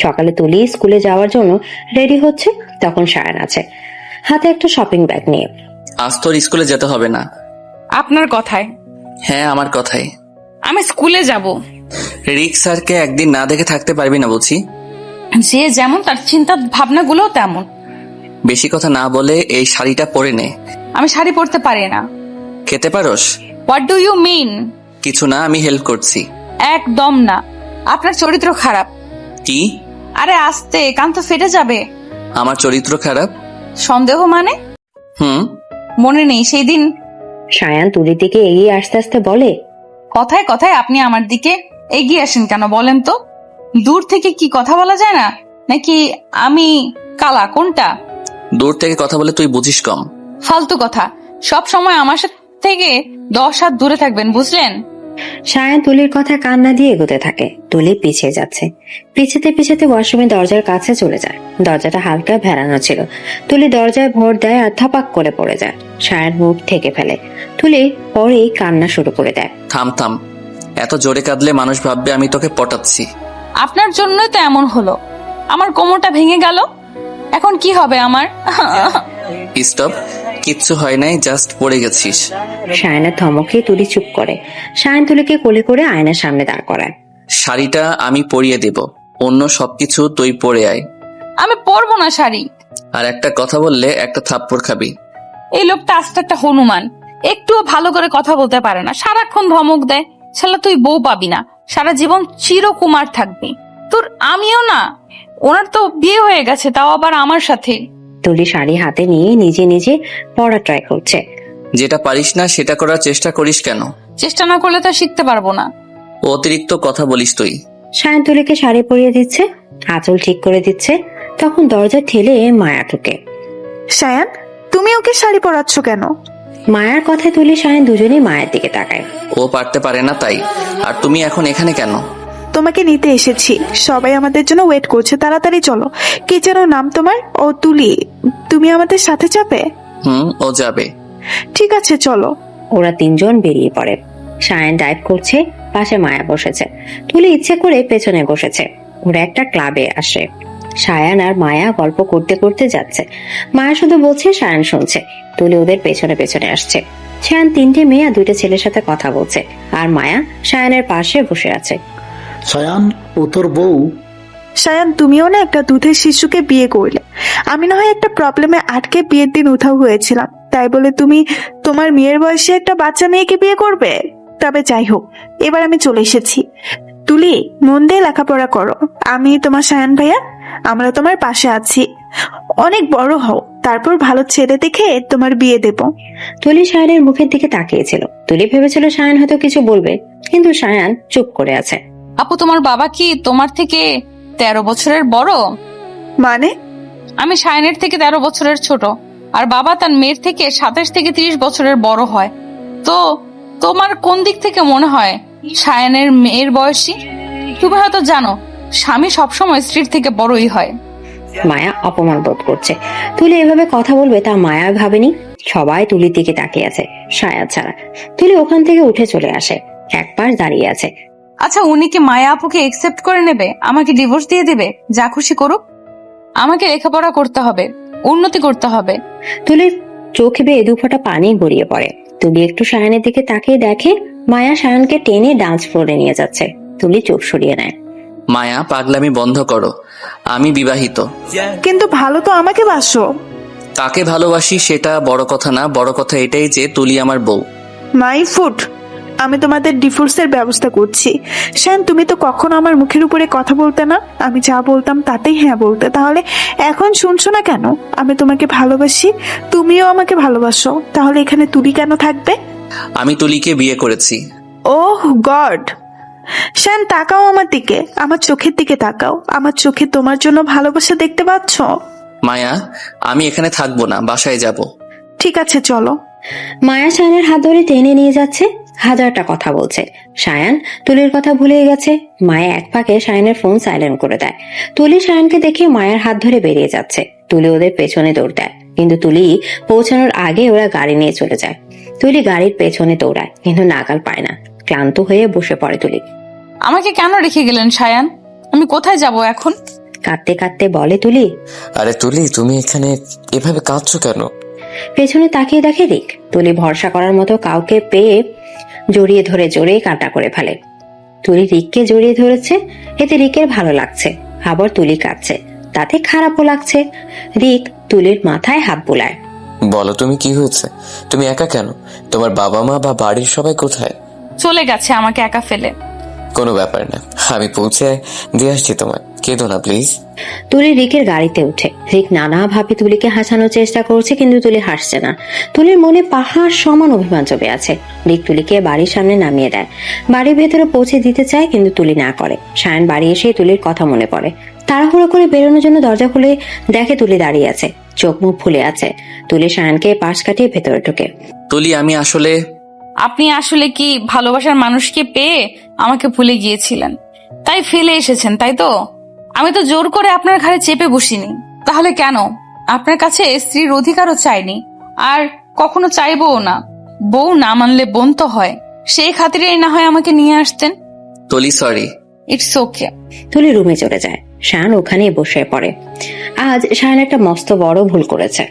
সকালে তুলি স্কুলে যাওয়ার জন্য রেডি হচ্ছে, তখন সায়ান আছে হাতে একটা শপিং ব্যাগ নিয়ে। আজ তোর স্কুলে যেতে হবে না। আপনার কথায়? হ্যাঁ, আমার কথাই। আমি স্কুলে যাব। রিক স্যারকে একদিন না দেখে থাকতে পারবি না বুঝি? যে যেমন তার চিন্তা ভাবনাগুলো তেমন। বেশি কথা না বলে এই শাড়িটা পরে নে। আমি শাড়ি পরতে পারি না। খেতে পারোস? What do you mean? কিছু না, আমি হেল্প করছি। একদম না, আপনার চরিত্র খারাপ। কি? আরে আস্তে, কান তো ফেটে যাবে। আমার চরিত্র খারাপ? সন্দেহ মানে? মনে নেই সেই দিন? সায়ান তুলির দিকে এগিয়ে আস্তে আস্তে বলে। কথায় কথায় আপনি আমার দিকে এগিয়ে আসেন কেন বলেন তো? দূর থেকে কি কথা বলা যায় না, নাকি আমি কালা, কোনটা? দূর থেকে কথা বলে তুই বুঝিস কম। ফালতু কথা, সব সময় আমার থেকে 10 হাত দূরে থাকবেন, বুঝলেন? সায়ান তুলির কথা কান্না দিয়ে এগোতে থাকে। তুলি পিছিয়ে যাচ্ছে। পিছাতে পিছাতে ওয়াশরুমে দরজার কাছে চলে যায়। দরজাটা হালকা ভেড়ানো ছিল। তুলি দরজায় ভর দেয় আর থাপাক করে পড়ে যায়। সায়ান মুখ ঠেকে ফেলে। তুলি পরেই কান্না শুরু করে দেয়। থাম থাম, এত জোরে কাঁদলে মানুষ ভাববে আমি তোকে পটাচ্ছি। আপনার জন্যই তো এমন হলো, আমার কোমরটা ভেঙে গেল। এখন কি হবে আমার? স্টপ, কিচ্ছু হয় নাই, জাস্ট পড়ে গেছিস। সায়ানের ধমকে তুলি চুপ করে। সায়ান তুলিকে কোলে করে আয়নার সামনে দাঁড় করায়। শাড়িটা আমি পরিয়ে দেব, অন্য সবকিছু তুই পরে আয়। আমি পরবো না শাড়ি। আর একটা কথা বললে একটা থাপ্পড় খাবি। এই লোকটা আস্তে একটা হনুমান, একটুও ভালো করে কথা বলতে পারে না, সারাক্ষণ ধমক দেয়। শালা তুই বউ পাবি না, সারা জীবন চিরকুমার থাকবি। তোর আমিও না, ওনার তো বিয়ে হয়ে গেছে, তাও আবার আমার সাথে। তুলি শাড়ি হাতে নিয়ে নিজে নিজে পড়া ট্রাই করছে। যেটা পারিস না সেটা করার চেষ্টা করিস কেন? চেষ্টা না করলে তো শিখতে পারবো না। অতিরিক্ত কথা বলিস তুই। সায়ান তুলিকে শাড়ি পরিয়ে দিচ্ছে, আঁচল ঠিক করে দিচ্ছে। তখন দরজা ঠেলে মায়া ঢুকে। সায়ান, তুমি ওকে শাড়ি পরাচ্ছ কেন? মায়ার কথায় তুলি সায়ান দুজনেই মায়ের দিকে তাকায়। ও পারতে পারে না তাই। আর তুমি এখন এখানে কেন? তোমাকে নিতে এসেছি, সবাই আমাদের জন্য ওয়েট করছে, তাড়াতাড়ি চলো। কি যেন নাম তোমার? ও তুলি, তুমি আমাদের সাথে যাবে? ও যাবে। ঠিক আছে চলো। ওরা তিনজন বেরিয়ে পড়ে। সায়ান ড্রাইভ করছে, পাশে মায়া বসেছে। তুলি ইচ্ছে করে পেছনে বসেছে। ওরা একটা ক্লাবে আসে। সায়ান আর মায়া গল্প করতে করতে যাচ্ছে। মায়া শুধু বলছে, সায়ান শুনছে। তুলি ওদের পেছনে পেছনে আসছে। সায়ান 3টে মেয়ে আর 2টে ছেলের সাথে কথা বলছে, আর মায়া সায়ানের পাশে বসে আছে। সায়ান, ও তোর বউ? সায়ান, তুমিও না একটা দুধের শিশুকে বিয়ে করলে। আমি না হয় একটা প্রবলেমে আটকে বিয়ের দিন উধাও হয়েছিলাম, তাই বলে তুমি তোমার মেয়ের বয়সে একটা বাচ্চা মেয়েকে বিয়ে করবে? তবে যাই হোক, এবার আমি চলে এসেছি। তুলি, মন দিয়ে লেখাপড়া করো। আমি তোমার সায়ান ভাইয়া, আমরা তোমার পাশে আছি। অনেক বড় হও, তারপর ভালো ছেলে দেখে তোমার বিয়ে দেব। তুলি সায়ানের মুখের দিকে তাকিয়েছিল। তুলি ভেবেছিল সায়ান হয়তো কিছু বলবে, কিন্তু সায়ান চুপ করে আছে। আপু, তোমার বাবা কি তোমার থেকে 13 বছরের বড়? মানে? আমি সায়ানের থেকে 13 বছরের ছোট, আর বাবা তার মেয়ের থেকে 27 থেকে 30 বছরের বড় হয়। তো তোমার কোন দিক থেকে মনে হয় সায়ানের মেয়ের বয়সী? তুমি হয়তো জানো, স্বামী সবসময় স্ত্রীর থেকে বড়ই হয়। মায়া অপমান বোধ করছে। তুলি এভাবে কথা বলবে তা মায়া ভাবেনি। সবাই তুলির দিকে তাকিয়ে আছে, সায়া ছাড়া। তুলি ওখান থেকে উঠে চলে আসে, এক পাশ দাঁড়িয়ে আছে। আচ্ছা, উনি কি মায়া আপুকে একসেপ্ট করে নেবে? আমাকে ডিভোর্স দিয়ে দিবে? যা খুশি করুক। আমাকে লেখাপড়া করতে হবে, উন্নতি করতে হবে। তুলির চোখ বেয়ে 2 ফোঁটা পানি গড়িয়ে পড়ে। তুলি একটু সায়ানের দিকে তাকিয়ে দেখে মায়া সায়ানকে টেনে ডান্স ফ্লোরে নিয়ে যাচ্ছে। তুলি চোখ সরিয়ে নেয়। মায়া, পাগলামি বন্ধ করো। আমি বিবাহিত। কিন্তু ভালো তো আমাকে বাসো। কাকে ভালোবাসি সেটা বড় কথা না, বড় কথা এটাই যে তুলি আমার বউ। মাই ফুট, আমি তোমাদের ডিভোর্সের ব্যবস্থা করছি। শান, তুমি তো কখনো আমার মুখের উপরে কথা বলতে না, আমি যা বলতাম তাতেই হ্যাঁ বলতে, তাহলে এখন শুনছো না কেন? আমি তোমাকে ভালোবাসি, তুমিও আমাকে ভালোবাসো, তাহলে এখানে তুলি কেন থাকবে? আমি তুলিকে বিয়ে করেছি। ওহ গড, শায়ান তাকাও আমার দিকে, আমার চোখের দিকে তাকাও। আমার চোখে তোমার জন্য ভালোবাসা দেখতে পাচ্ছ? মায়া, আমি এখানে থাকবো না, বাসায় যাব। ঠিক আছে চলো। মায়া সায়ানের হাত ধরে টেনে নিয়ে যাচ্ছে। হাজারটা কথা বলছে, সায়ান তুলির কথা ভুলে গেছে। মায়া এক ফাঁকে সায়ানের ফোন সাইলেন্ট করে দেয়। তুলি সায়ানকে দেখে মায়ের হাত ধরে বেরিয়ে যাচ্ছে। তুলি ওদের পেছনে দৌড় দেয়, কিন্তু তুলি পৌঁছানোর আগে ওরা গাড়ি নিয়ে চলে যায়। তুলি গাড়ির পেছনে দৌড়ায়, কিন্তু নাগাল পায় না। ক্লান্ত হয়ে বসে পড়ে তুলি। আমাকে কেন রেখে গেলেন সায়ান? আমি কোথায় যাব এখন? কাঁদতে কাঁদতে বলে তুলি। আরে তুলি, তুমি এখানে এভাবে কাঁদছো কেন? পেছনে তাকিয়ে দেখে রিক। তুলি ভরসা করার মতো কাউকে পেয়ে জড়িয়ে ধরে জোরে কাঁটা করে ফেলে। তুলি রিককে জড়িয়ে ধরেছে, এতে রিকের ভালো লাগছে, আবার তুলি কাঁদছে, তাতে খারাপও লাগছে। রিক তুলির মাথায় হাত বুলায়। বলো তুমি, কি হয়েছে? তুমি একা কেন? তোমার বাবা মা বা বাড়ির সবাই কোথায়? চলে গেছে আমাকে একা ফেলে। কোনো ব্যাপার না, আমি পৌঁছে দিয়ে আসছি তোমায়, কেঁদো না প্লিজ। তুলি রিকের গাড়িতে উঠে। রিক নানাভাবে তুলিকে হাসানোর চেষ্টা করছে, কিন্তু তুলি হাসছে না। তুলির মনে পাহাড় সমান অভিমান চেপে আছে। রিক তুলিকে বাড়ির সামনে নামিয়ে দেয়। বাড়ির ভেতরে পৌঁছে দিতে চায়, কিন্তু তুলি না করে। সায়ান বাড়ি এসে তুলির কথা মনে পড়ে। তাড়াহুড়ো করে বেরোনোর জন্য দরজা খুলে দেখে তুলি দাঁড়িয়ে আছে, চোখ মুখ ফুলে আছে। তুলি সায়ানকে পাশ কাটিয়ে ভেতরে ঢোকে। তুলি, আপনি আসলে কি ভালোবাসার মানুষকে পেয়ে আমাকে ভুলে গিয়েছিলেন, তাই ফেলে এসেছেন, তাই তো? আমি তো জোর করে আপনার ঘাড়ে চেপে বসিনি। তাহলে কেন? আপনার কাছে স্ত্রীর অধিকারও চাইনি, আর কখনো চাইবও না। বউ না মানলে বোন তো হয়, সেই খাতিরেই না হয় আমাকে নিয়ে আসতেন। তুলি সরি। It's okay. তুলি রুমে চলে যায়। শায়ান ওখানেই বসে পড়ে। আজ শায়ান একটা মস্ত বড় ভুল করেছে।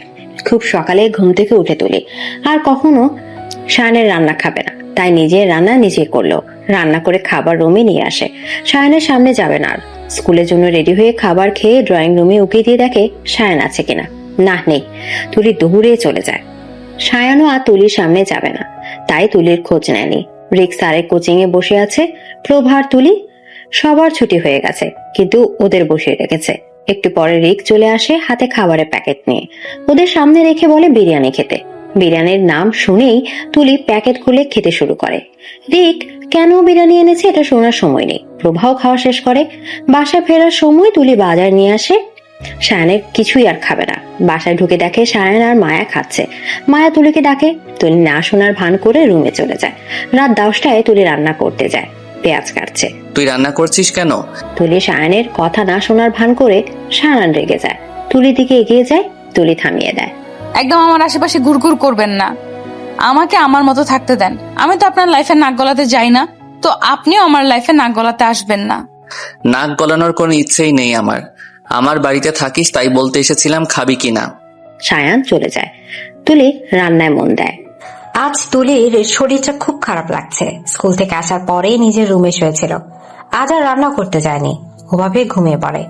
খুব সকালে ঘুম থেকে উঠে তুলি আর কখনো শায়ানের রান্না খাবে না, তাই নিজের রান্না নিজে করলো। রান্না করে খাবার রুমে নিয়ে আসে। শায়ানের সামনে যাবে না আর। স্কুলের জন্য রেডি হয়ে খাবার খেয়ে ড্রয়িং রুমে উকি দিয়ে দেখে শায়ান আছে কিনা। না, নেই। তুলি দৌড়ে চলে যায়। শায়ানও আর তুলির সামনে যাবে না, তাই তুলির খোঁজ নেয়নি। রিক স্যারের কোচিং এ বসে আছে। প্রভার তুলি সবার ছুটি হয়ে গেছে, কিন্তু ওদের বসিয়ে রেখেছে। একটু পরে রিক চলে আসে হাতে খাবারের প্যাকেট নিয়ে। ওদের সামনে রেখে বলে বিরিয়ানি খেতে। বিরিয়ানির নাম শুনেই তুলি প্যাকেট খুলে খেতে শুরু করে। রিক কেন বিরিয়ানি এনেছে এটা শোনার সময় নেই। প্রভাও খাওয়া শেষ করে। বাসায় ফেরার সময় তুলি বাজার নিয়ে আসে। শায়ানের কিছুই আর খাবে না। বাসায় ঢুকে দেখে শায়ান আর মায়া খাচ্ছে। মায়া তুলিকে ডাকে। তুলি না শোনার ভান করে রুমে চলে যায়। রাত 10টায় তুলি রান্না করতে যায়, পেঁয়াজ কাটছে। তুই রান্না করছিস কেন? তুলি শায়ানের কথা না শোনার ভান করে। শায়ান রেগে যায়, তুলির দিকে এগিয়ে যায়। তুলি থামিয়ে দেয়। একদম আমার আশেপাশে ঘুরঘুর করবেন না, আমাকে আমার মতো থাকতে দেন। আমি তো আপনার লাইফে নাক গলাতে যাই না, তো আপনিও আমার লাইফে নাক গলাতে আসবেন না। নাক গলানোর কোনো ইচ্ছেই নেই আমার। আমার বাড়িতে থাকিস তাই বলতে এসেছিলাম, খাবি কিনা। শায়ান চলে যায়। তুলি রান্নায় মন দেয়। আজ তুলির শরীরটা খুব খারাপ লাগছে। স্কুল থেকে আসার পরেই নিজের রুমে শুয়েছিল। আজ আর রান্না করতে যায়নি, ওভাবে ঘুমিয়ে পড়ে।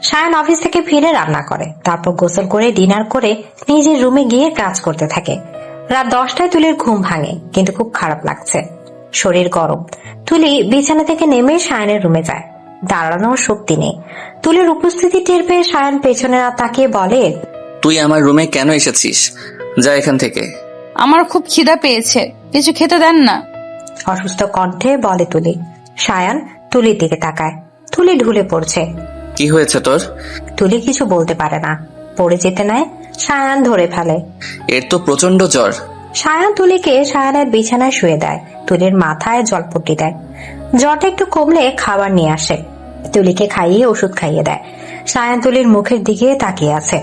শায়ান অফিস থেকে ফিরে রান্না করে, তারপর গোসল করে ডিনার করে নিজের রুমে গিয়ে কাজ করতে থাকে। রাত 10টায় তুলির ঘুম ভাঙে, কিন্তু খুব খারাপ লাগছে, শরীর গরম। তুলি বিছানা থেকে নেমে শায়ানের রুমে যায়। দাঁড়ানোর শক্তি নেই। তুলির উপস্থিতি টের পেয়ে শায়ান পেছনে না তাকিয়ে বলে, তুই আমার রুমে কেন এসেছিস? যা এখান থেকে। আমার খুব খিদা পেয়েছে, কিছু খেতে দেন না। অসুস্থ কণ্ঠে বলে তুলি। শায়ান তুলির দিকে তাকায়। তুলি ঢুলে পড়ছে। কি হয়েছে তোর? তুলি কিছু বলতে পারে না, পড়ে যেতে নেয়। শায়ান ধরে ফেলে। এর তো প্রচন্ড জ্বর। শায়ান তুলিকে শায়ানের বিছানায় শুয়ে দেয়। তুলির মাথায় জলপট্টি দেয়। জ্বরটা একটু কমলে খাবার নিয়ে আসে। তুলিকে খাইয়ে ওষুধ খাইয়ে দেয়। শায়ান তুলির মুখের দিকে তাকিয়ে আছে।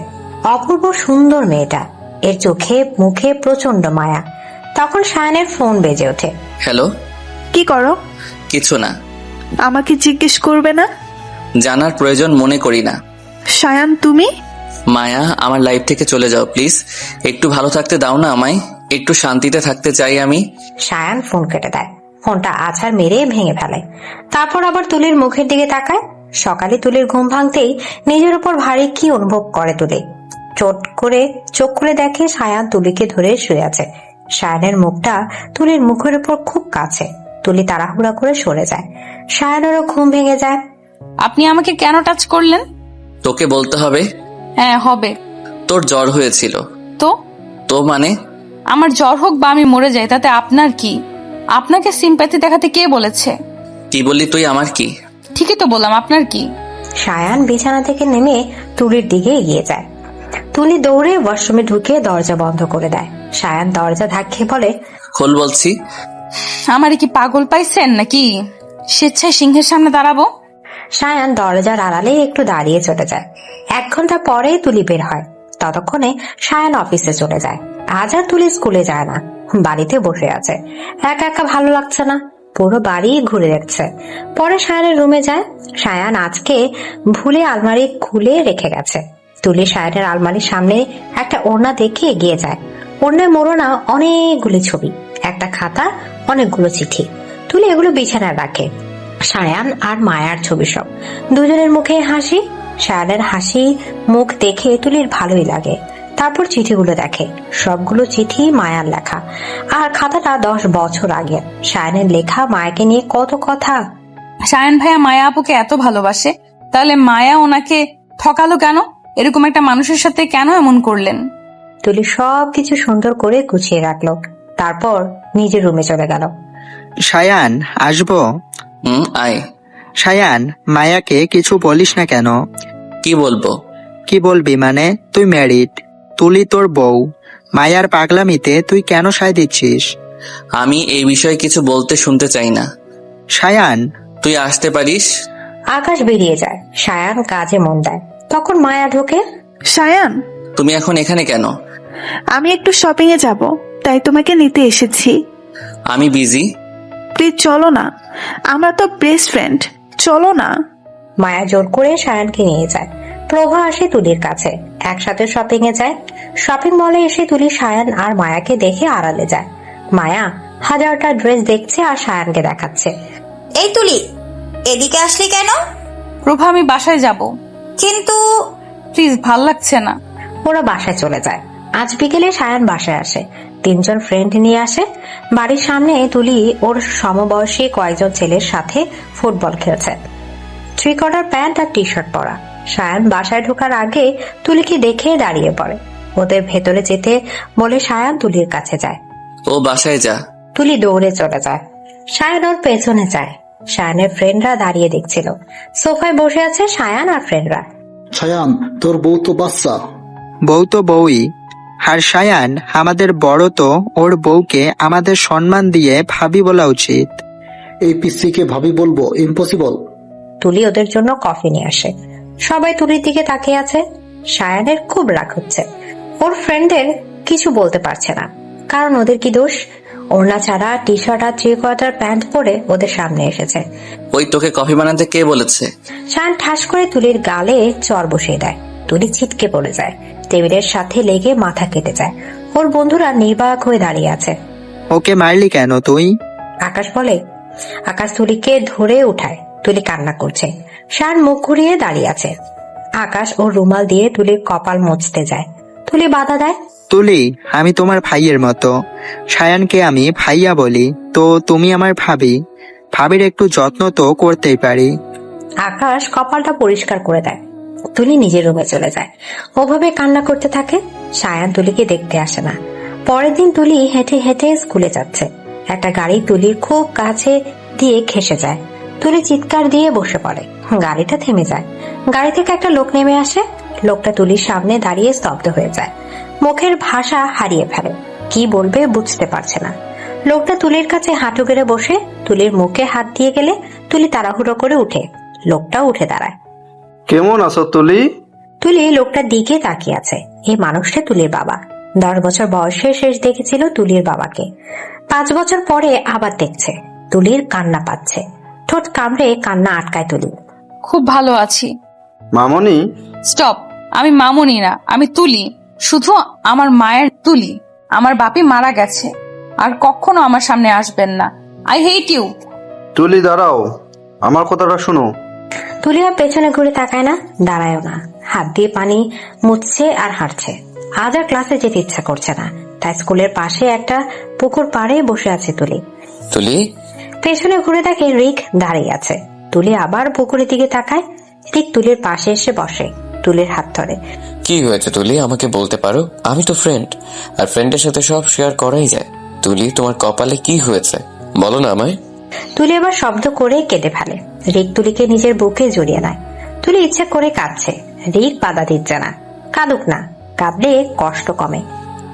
অপূর্ব সুন্দর মেয়েটা, এর চোখে মুখে প্রচন্ড মায়া। তখন শায়ানের ফোন বেজে ওঠে। হ্যালো। কি করো? কিছু না। আমাকে জিজ্ঞেস করবে না? জানার প্রয়োজন মনে করি না। শায়ান তুমি? মায়া, আমার লাইফ থেকে চলে যাও প্লিজ। একটু ভালো থাকতে দাও না আমায়, একটু শান্তিতে থাকতে চাই আমি। শায়ান ফোন কেটে দেয়। ফোনটা আছাড় মেরে ভেঙে ফেলে। তারপর আবার তুলির মুখের দিকে তাকায়। সকালে তুলির ঘুম ভাঙতেই নিজের উপর ভারী কি অনুভব করে তুলি। চোট করে চোখ খুলে দেখে শায়ান তুলিকে ধরে শুয়ে আছে। শায়ানের মুখটা তুলির মুখের উপর খুব কাছে। তুলি তাড়াহুড়া করে সরে যায়। শায়ানেরও ঘুম ভেঙে যায়। আপনি আমাকে কেন টাচ করলেন? তোকে বলতে হবে? হ্যাঁ হবে। তোর জ্বর হয়েছিল। তো মানে? আমার জ্বর হোক বা আমি মরে যাই, তাতে আপনার কি? আপনাকে সিম্প্যাথি দেখাতে কে বলেছে? কি বললি তুই? আমার কি? ঠিকই তো বললাম, আপনার কি? সায়ান বিছানা থেকে নেমে তুলির দিকে এগিয়ে যায়। তুলি দৌড়ে ওয়াশরুমে ঢুকে দরজা বন্ধ করে দেয়। সায়ান দরজা ধাক্কিয়ে বলে, খোল বলছি। আমারে কি পাগল পাইছেন নাকি স্বেচ্ছায় সিংহের সামনে দাঁড়াবো? সায়ান দরজার আড়ালে একটু দাঁড়িয়ে চলে যায়। 1 ঘন্টা পরে তুলি বের হয়। ততক্ষণে সায়ান অফিসে চলে যায়। আজ আর তুলি স্কুলে যায় না, বাড়িতে বসে আছে। একা একা ভালো লাগছে না, পুরো বাড়ি ঘুরে দেখছে। পরে সায়ানের রুমে যায়। সায়ান আজকে ভুলে আলমারি খুলে রেখে গেছে। তুলি সায়ানের আলমারির সামনে একটা ওড়না দেখে এগিয়ে যায়। ওড়নায় মোড়ানো অনেকগুলি ছবি, একটা খাতা, অনেকগুলো চিঠি। তুলি এগুলো বিছানায় রাখে। সায়ান আর মায়ার ছবি সব। দুজনের মুখে হাসি। সায়ানের হাসি মুখ দেখে তুলির ভালোই লাগে। তারপর চিঠিগুলো দেখে, সবগুলো চিঠি মায়ার লেখা। আর খাতাটা 10 বছর আগে। সায়ানের লেখা মায়াকে নিয়ে কত কথা। সায়ন ভাইয়া মায়া আপুকে এত ভালোবাসে, তাহলে মায়া ওনাকে ঠকালো কেন? এরকম একটা মানুষের সাথে কেন এমন করলেন? তুলি সবকিছু সুন্দর করে গুছিয়ে রাখলো। তারপর নিজের রুমে চলে গেল। সায়ান, আসবো? আয়। সায়ান, মায়াকে কিছু বলিস না কেন? কি বলবো? কি বলবি মানে? তুই ম্যারিড, তুলি তোর বউ। মায়ার পাগলামিতে তুই কেন সায় দিচ্ছিস? আমি এই বিষয়ে কিছু বলতে শুনতে চাই না। সায়ান, তুই আসতে পারিস। আকাশ বেরিয়ে যায়। সায়ান কাজে মন দেয়। তখন মায়া ঢোকে। সায়ান, তুমি এখন এখানে কেন? আমি একটু শপিং এ যাব, তাই তোমাকে নিতে এসেছি। আমি বিজি। প্লিজ চলো না, আমরা তো বেস্ট ফ্রেন্ড, চলো না। মায়া জোর করে সায়ানকে নিয়ে যায়। প্রভা আসে তুলির কাছে। একসাথে শপিং এ যায়। শপিং মলে এসে তুলি সায়ান আর মায়াকে দেখে আড়ালে যায়। মায়া হাজারটা ড্রেস দেখছে আর সায়ানকে দেখাচ্ছে। এই তুলি, এদিকে আসলি কেন? প্রভা, আমি বাসায় যাব। কিন্তু প্লিজ, ভাল লাগছে না। ওরা বাসায় চলে যায়। আজ বিকেলে সায়ান বাসায় আসে। 3 জন ফ্রেন্ড নিয়ে আসে। বাড়ির সামনে তুলি ওর সমবয়সী কয়েকজন ছেলের সাথে ফুটবল খেলছে। 3/4 প্যান্ট আর টি শার্ট পরা। সায়ান বাসায় ঢোকার আগে তুলিকে দেখে দাঁড়িয়ে পড়ে। ওদের ভেতরে যেতে বলে সায়ান তুলির কাছে যায়। ও বাসায় যা। তুলি দৌড়ে চলে যায়। সায়ান ওর পেছনে যায়। সায়ানের ফ্রেন্ডরা দাঁড়িয়ে দেখছিল। সোফায় বসে আছে সায়ান আর ফ্রেন্ডরা। সায়ান, তোর বউ তো বাচ্চা। বউ তো বউই। আর সায়ান আমাদের বড়, তো ওর বউকে আমাদের সম্মান দিয়ে ভাবি বলা উচিত। এই পিসিকে ভাবি বলবো? ইম্পসিবল। তুলি ওদের জন্য কফি নিয়ে আসে। সবাই তুলির দিকে তাকিয়ে আছে। সায়ানের খুব রাগ হচ্ছে। ওর ফ্রেন্ডদের কিছু বলতে পারছে না, কারণ ওদের কি দোষ? ওড়না ছাড়া টি শার্ট আর 3/4 প্যান্ট পরে ওদের সামনে এসেছে। ওই তোকে কফি বানাতে কে বলেছে? সায়ান ঠাস করে তুলির গালে চর বসিয়ে দেয়। তুলি ছিটকে পড়ে যায়। টেবিলের সাথে লেগে মাথা কেটে যায়। ওর বন্ধুরা নির্বাক হয়ে দাঁড়িয়ে আছে। ওকে মারলি কেন তুই? আকাশ বলে। আকাশ তুলিকে ধরে উঠায়। তুলি কান্না করছে। সায়ান মুখ ঘুরিয়ে দাঁড়িয়ে আছে। আকাশ ওর রুমাল দিয়ে তুলির কপাল মুছতে যায়। তুলি বাধা দেয়। তুলি, আমি তোমার ভাইয়ের মতো। সায়ানকে আমি ভাইয়া বলি, তো তুমি আমার ভাবি। ভাবির একটু যত্ন তো করতেই পারি। আকাশ কপালটা পরিষ্কার করে দেয়। তুলি নিজের রুমে চলে যায়। ওভাবে কান্না করতে থাকে। সায়ান তুলিকে দেখতে আসে না। পরের দিন তুলি হেঁটে হেঁটে স্কুলে যাচ্ছে। একটা গাড়ি তুলির খুব কাছে দিয়ে ঘেঁষে যায়। তুলি চিৎকার দিয়ে বসে পড়ে। গাড়িটা থেমে যায়। গাড়ি থেকে একটা লোক নেমে আসে। লোকটা তুলির সামনে দাঁড়িয়ে স্তব্ধ হয়ে যায়। মুখের ভাষা হারিয়ে ফেলে। কি বলবে বুঝতে পারছে না। লোকটা তুলির কাছে হাঁটু গেড়ে বসে। তুলির মুখে হাত দিয়ে গেলে তুলি তাড়াহুড়ো করে উঠে। লোকটাও উঠে দাঁড়ায়। কেমন আছো তুলি? তুলি লোকটার দিকে তাকিয়ে আছে। এই মানুষটা তুলির বাবা। 10 বছর বয়সে শেষ দেখেছিল তুলির বাবাকে। 5 বছর পরে আবার দেখছে। তুলির কান্না পাচ্ছে। ঠোঁট কামড়ে কান্না আটকায় তুলি। খুব ভালো আছি। মামনি? স্টপ, আমি মামুনি না, আমি তুলি। শুধু আমার মায়ের তুলি। আমার বাপি মারা গেছে, আর কখনো আমার সামনে আসবেন না। I hate you. তুলি দাঁড়াও, আমার কথাটা শোনো। তুলি আর পেছনে ঘুরে তাকায় না, দাঁড়ায়ও না। হাত দিয়ে পানি মুছছে আর হাঁটছে। আজ আর ক্লাসে যেতে ইচ্ছা করছে না, তাই স্কুলের পাশে একটা পুকুর পাড়ে বসে আছে তুলি। তুলি, পেছনে ঘুরে দেখে রিক দাঁড়িয়ে আছে। তুলি আবার পুকুরের দিকে তাকায়। রিক তুলির পাশে এসে বসে। তুলির হাত ধরে। কি হয়েছে তুলি, আমাকে বলতে পারো? আমি তো ফ্রেন্ড, আর ফ্রেন্ডের সাথে সব শেয়ার করাই যায়। তুলি, তোমার কপালে কি হয়েছে বলো না আমায়। তুলি এবার শব্দ করে কেঁদে ফেলে। রিক তুলিকে নিজের বুকে জড়িয়ে নেয়। তুলি ইচ্ছে করে কাঁদছে, রিক বাধা দিচ্ছে না। কাঁদুক না, কাঁদলে কষ্ট কমে।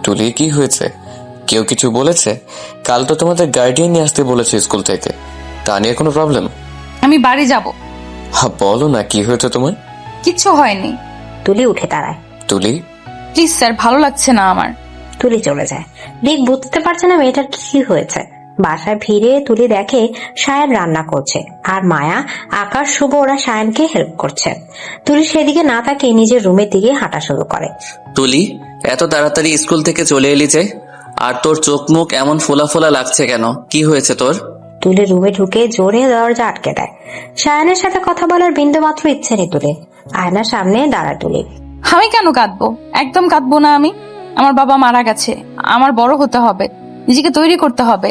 তুলি কি হয়েছে? কেউ কিছু বলেছে? কাল তো তোমাদের গার্ডিয়ান নিয়ে আসতে বলেছে স্কুল থেকে, তা নিয়ে কোনো প্রবলেম? আমি বাড়ি যাব। হ্যাঁ বলো না, কি হয়েছে তোমার? কিচ্ছু হয়নি। তুলি উঠে দাঁড়ায়। তুলি, প্লিজ স্যার, ভালো লাগছে না আমার। তুলি চলে যায়। রিক বুঝতে পারছে না মেয়েটার কি হয়েছে। বাসায় ফিরে তুলি দেখে সায়ান রান্না করছে, আর মায়া, আকাশ, শুভ ওরা সায়ানকে হেল্প করছে। তুলি সেদিকে না তাকিয়ে নিজের রুমের দিকে হাঁটা শুরু করে। তুলি, এত তাড়াতাড়ি স্কুল থেকে চলে এলি যে? আর তোর চোখ মুখ এমন ফোলা ফোলা লাগছে কেন? কি হয়েছে তোর? তুলি রুমে ঢুকে জোরে দরজা আটকে দেয়। সায়ানের সাথে কথা বলার বিন্দুমাত্র ইচ্ছে নেই তুলি। আয়নার সামনে দাঁড়ায় তুলি। আমি কেন কাঁদবো? একদম কাঁদবো না আমি। আমার বাবা মারা গেছে, আমার বড় হতে হবে, নিজেকে তৈরি করতে হবে।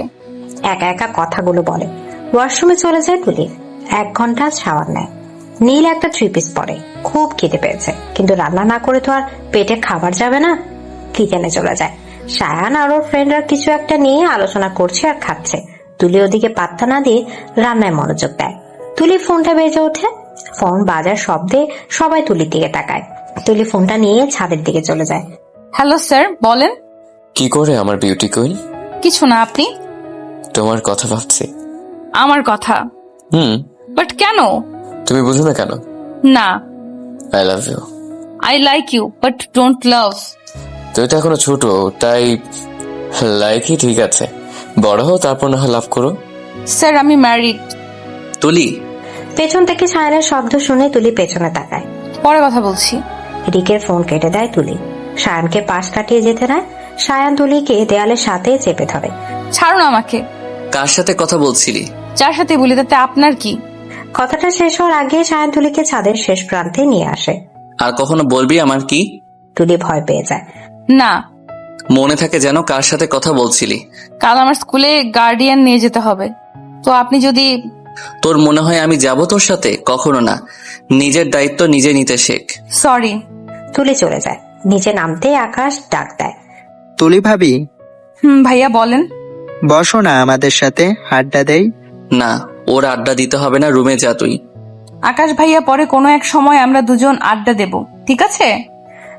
একা একা কথাগুলো বলে। ওয়াশরুমে চলে যায় তুলি। 1 ঘন্টা শাওয়ার নেয়। নীল একটা 3 পিস পরে। খুব খিদে পেয়েছে, কিন্তু রান্না না করে তো আর পেটে খাবার যাবে না। কিচেনে চলে যায়। সায়ান আর ওর ফ্রেন্ডরা কিছু একটা নিয়ে আলোচনা করছে আর খাচ্ছে। তুলি ওদিকে পাত্তা না দিয়ে রান্নায় মনোযোগ দেয়। তুলি ফোনটা বেজে ওঠে। ফোন বাজার শব্দে সবাই তুলির দিকে তাকায়। তুলি ফোনটা নিয়ে ছাদের দিকে চলে যায়। হ্যালো স্যার, বলেন। কি করে আমার বিউটি কুইন? কিছু না, আপনি? তোমার কথা ভাবছি। আমার কথা? বাট কেন? তুমি বুঝো না কেন? না। I love you. I like you but don't love. তুমি তো এখনো ছোট, তাই লাইকই ঠিক আছে। বড় হও, তারপর না হয় লাভ করো। স্যার, আমি ম্যারিড। তুলি, পেছন থেকে সায়ানের শব্দ শুনে তুলি পেছনে তাকায়। পরে কথা বলছি। রিকের ফোন কেটে দেয় তুলি। সায়ানকে পাশ কাটিয়ে যেতে নেয়। সায়ান তুলিকে দেয়ালের সাথে চেপে ধরে। ছাড়ুন আমাকে। কার সাথে কথা বলছিলি? যার সাথে বলি তাতে আপনার কি? কথাটা শেষ হওয়ার আগে সায়ান তুলিকে ছাদের শেষ প্রান্তে নিয়ে আসে। আর কখনো বলবি আমার কি? তুলি ভয় পেয়ে যায়। না। মনে থাকে যেন কার সাথে কথা বলছিলি। কাল আমার স্কুলে গার্ডিয়ান নিয়ে যেতে হবে, তো আপনি যদি... তোর মনে হয় আমি যাব তোর সাথে? কখনো না। নিজের দায়িত্ব নিজে নিতে শেখ। সরি। তুলি চলে যায়। নিচে নামতে আকাশ ডাক দেয়। তুলি ভাবি, ভাইয়া বলেন। বসো না আমাদের সাথে, আড্ডা দেই। না, ওর আড্ডা দিতে হবে না, রুমে যা তুই। আকাশ ভাইয়া, পরে কোনো এক সময় আমরা দুজন আড্ডা দেব, ঠিক আছে?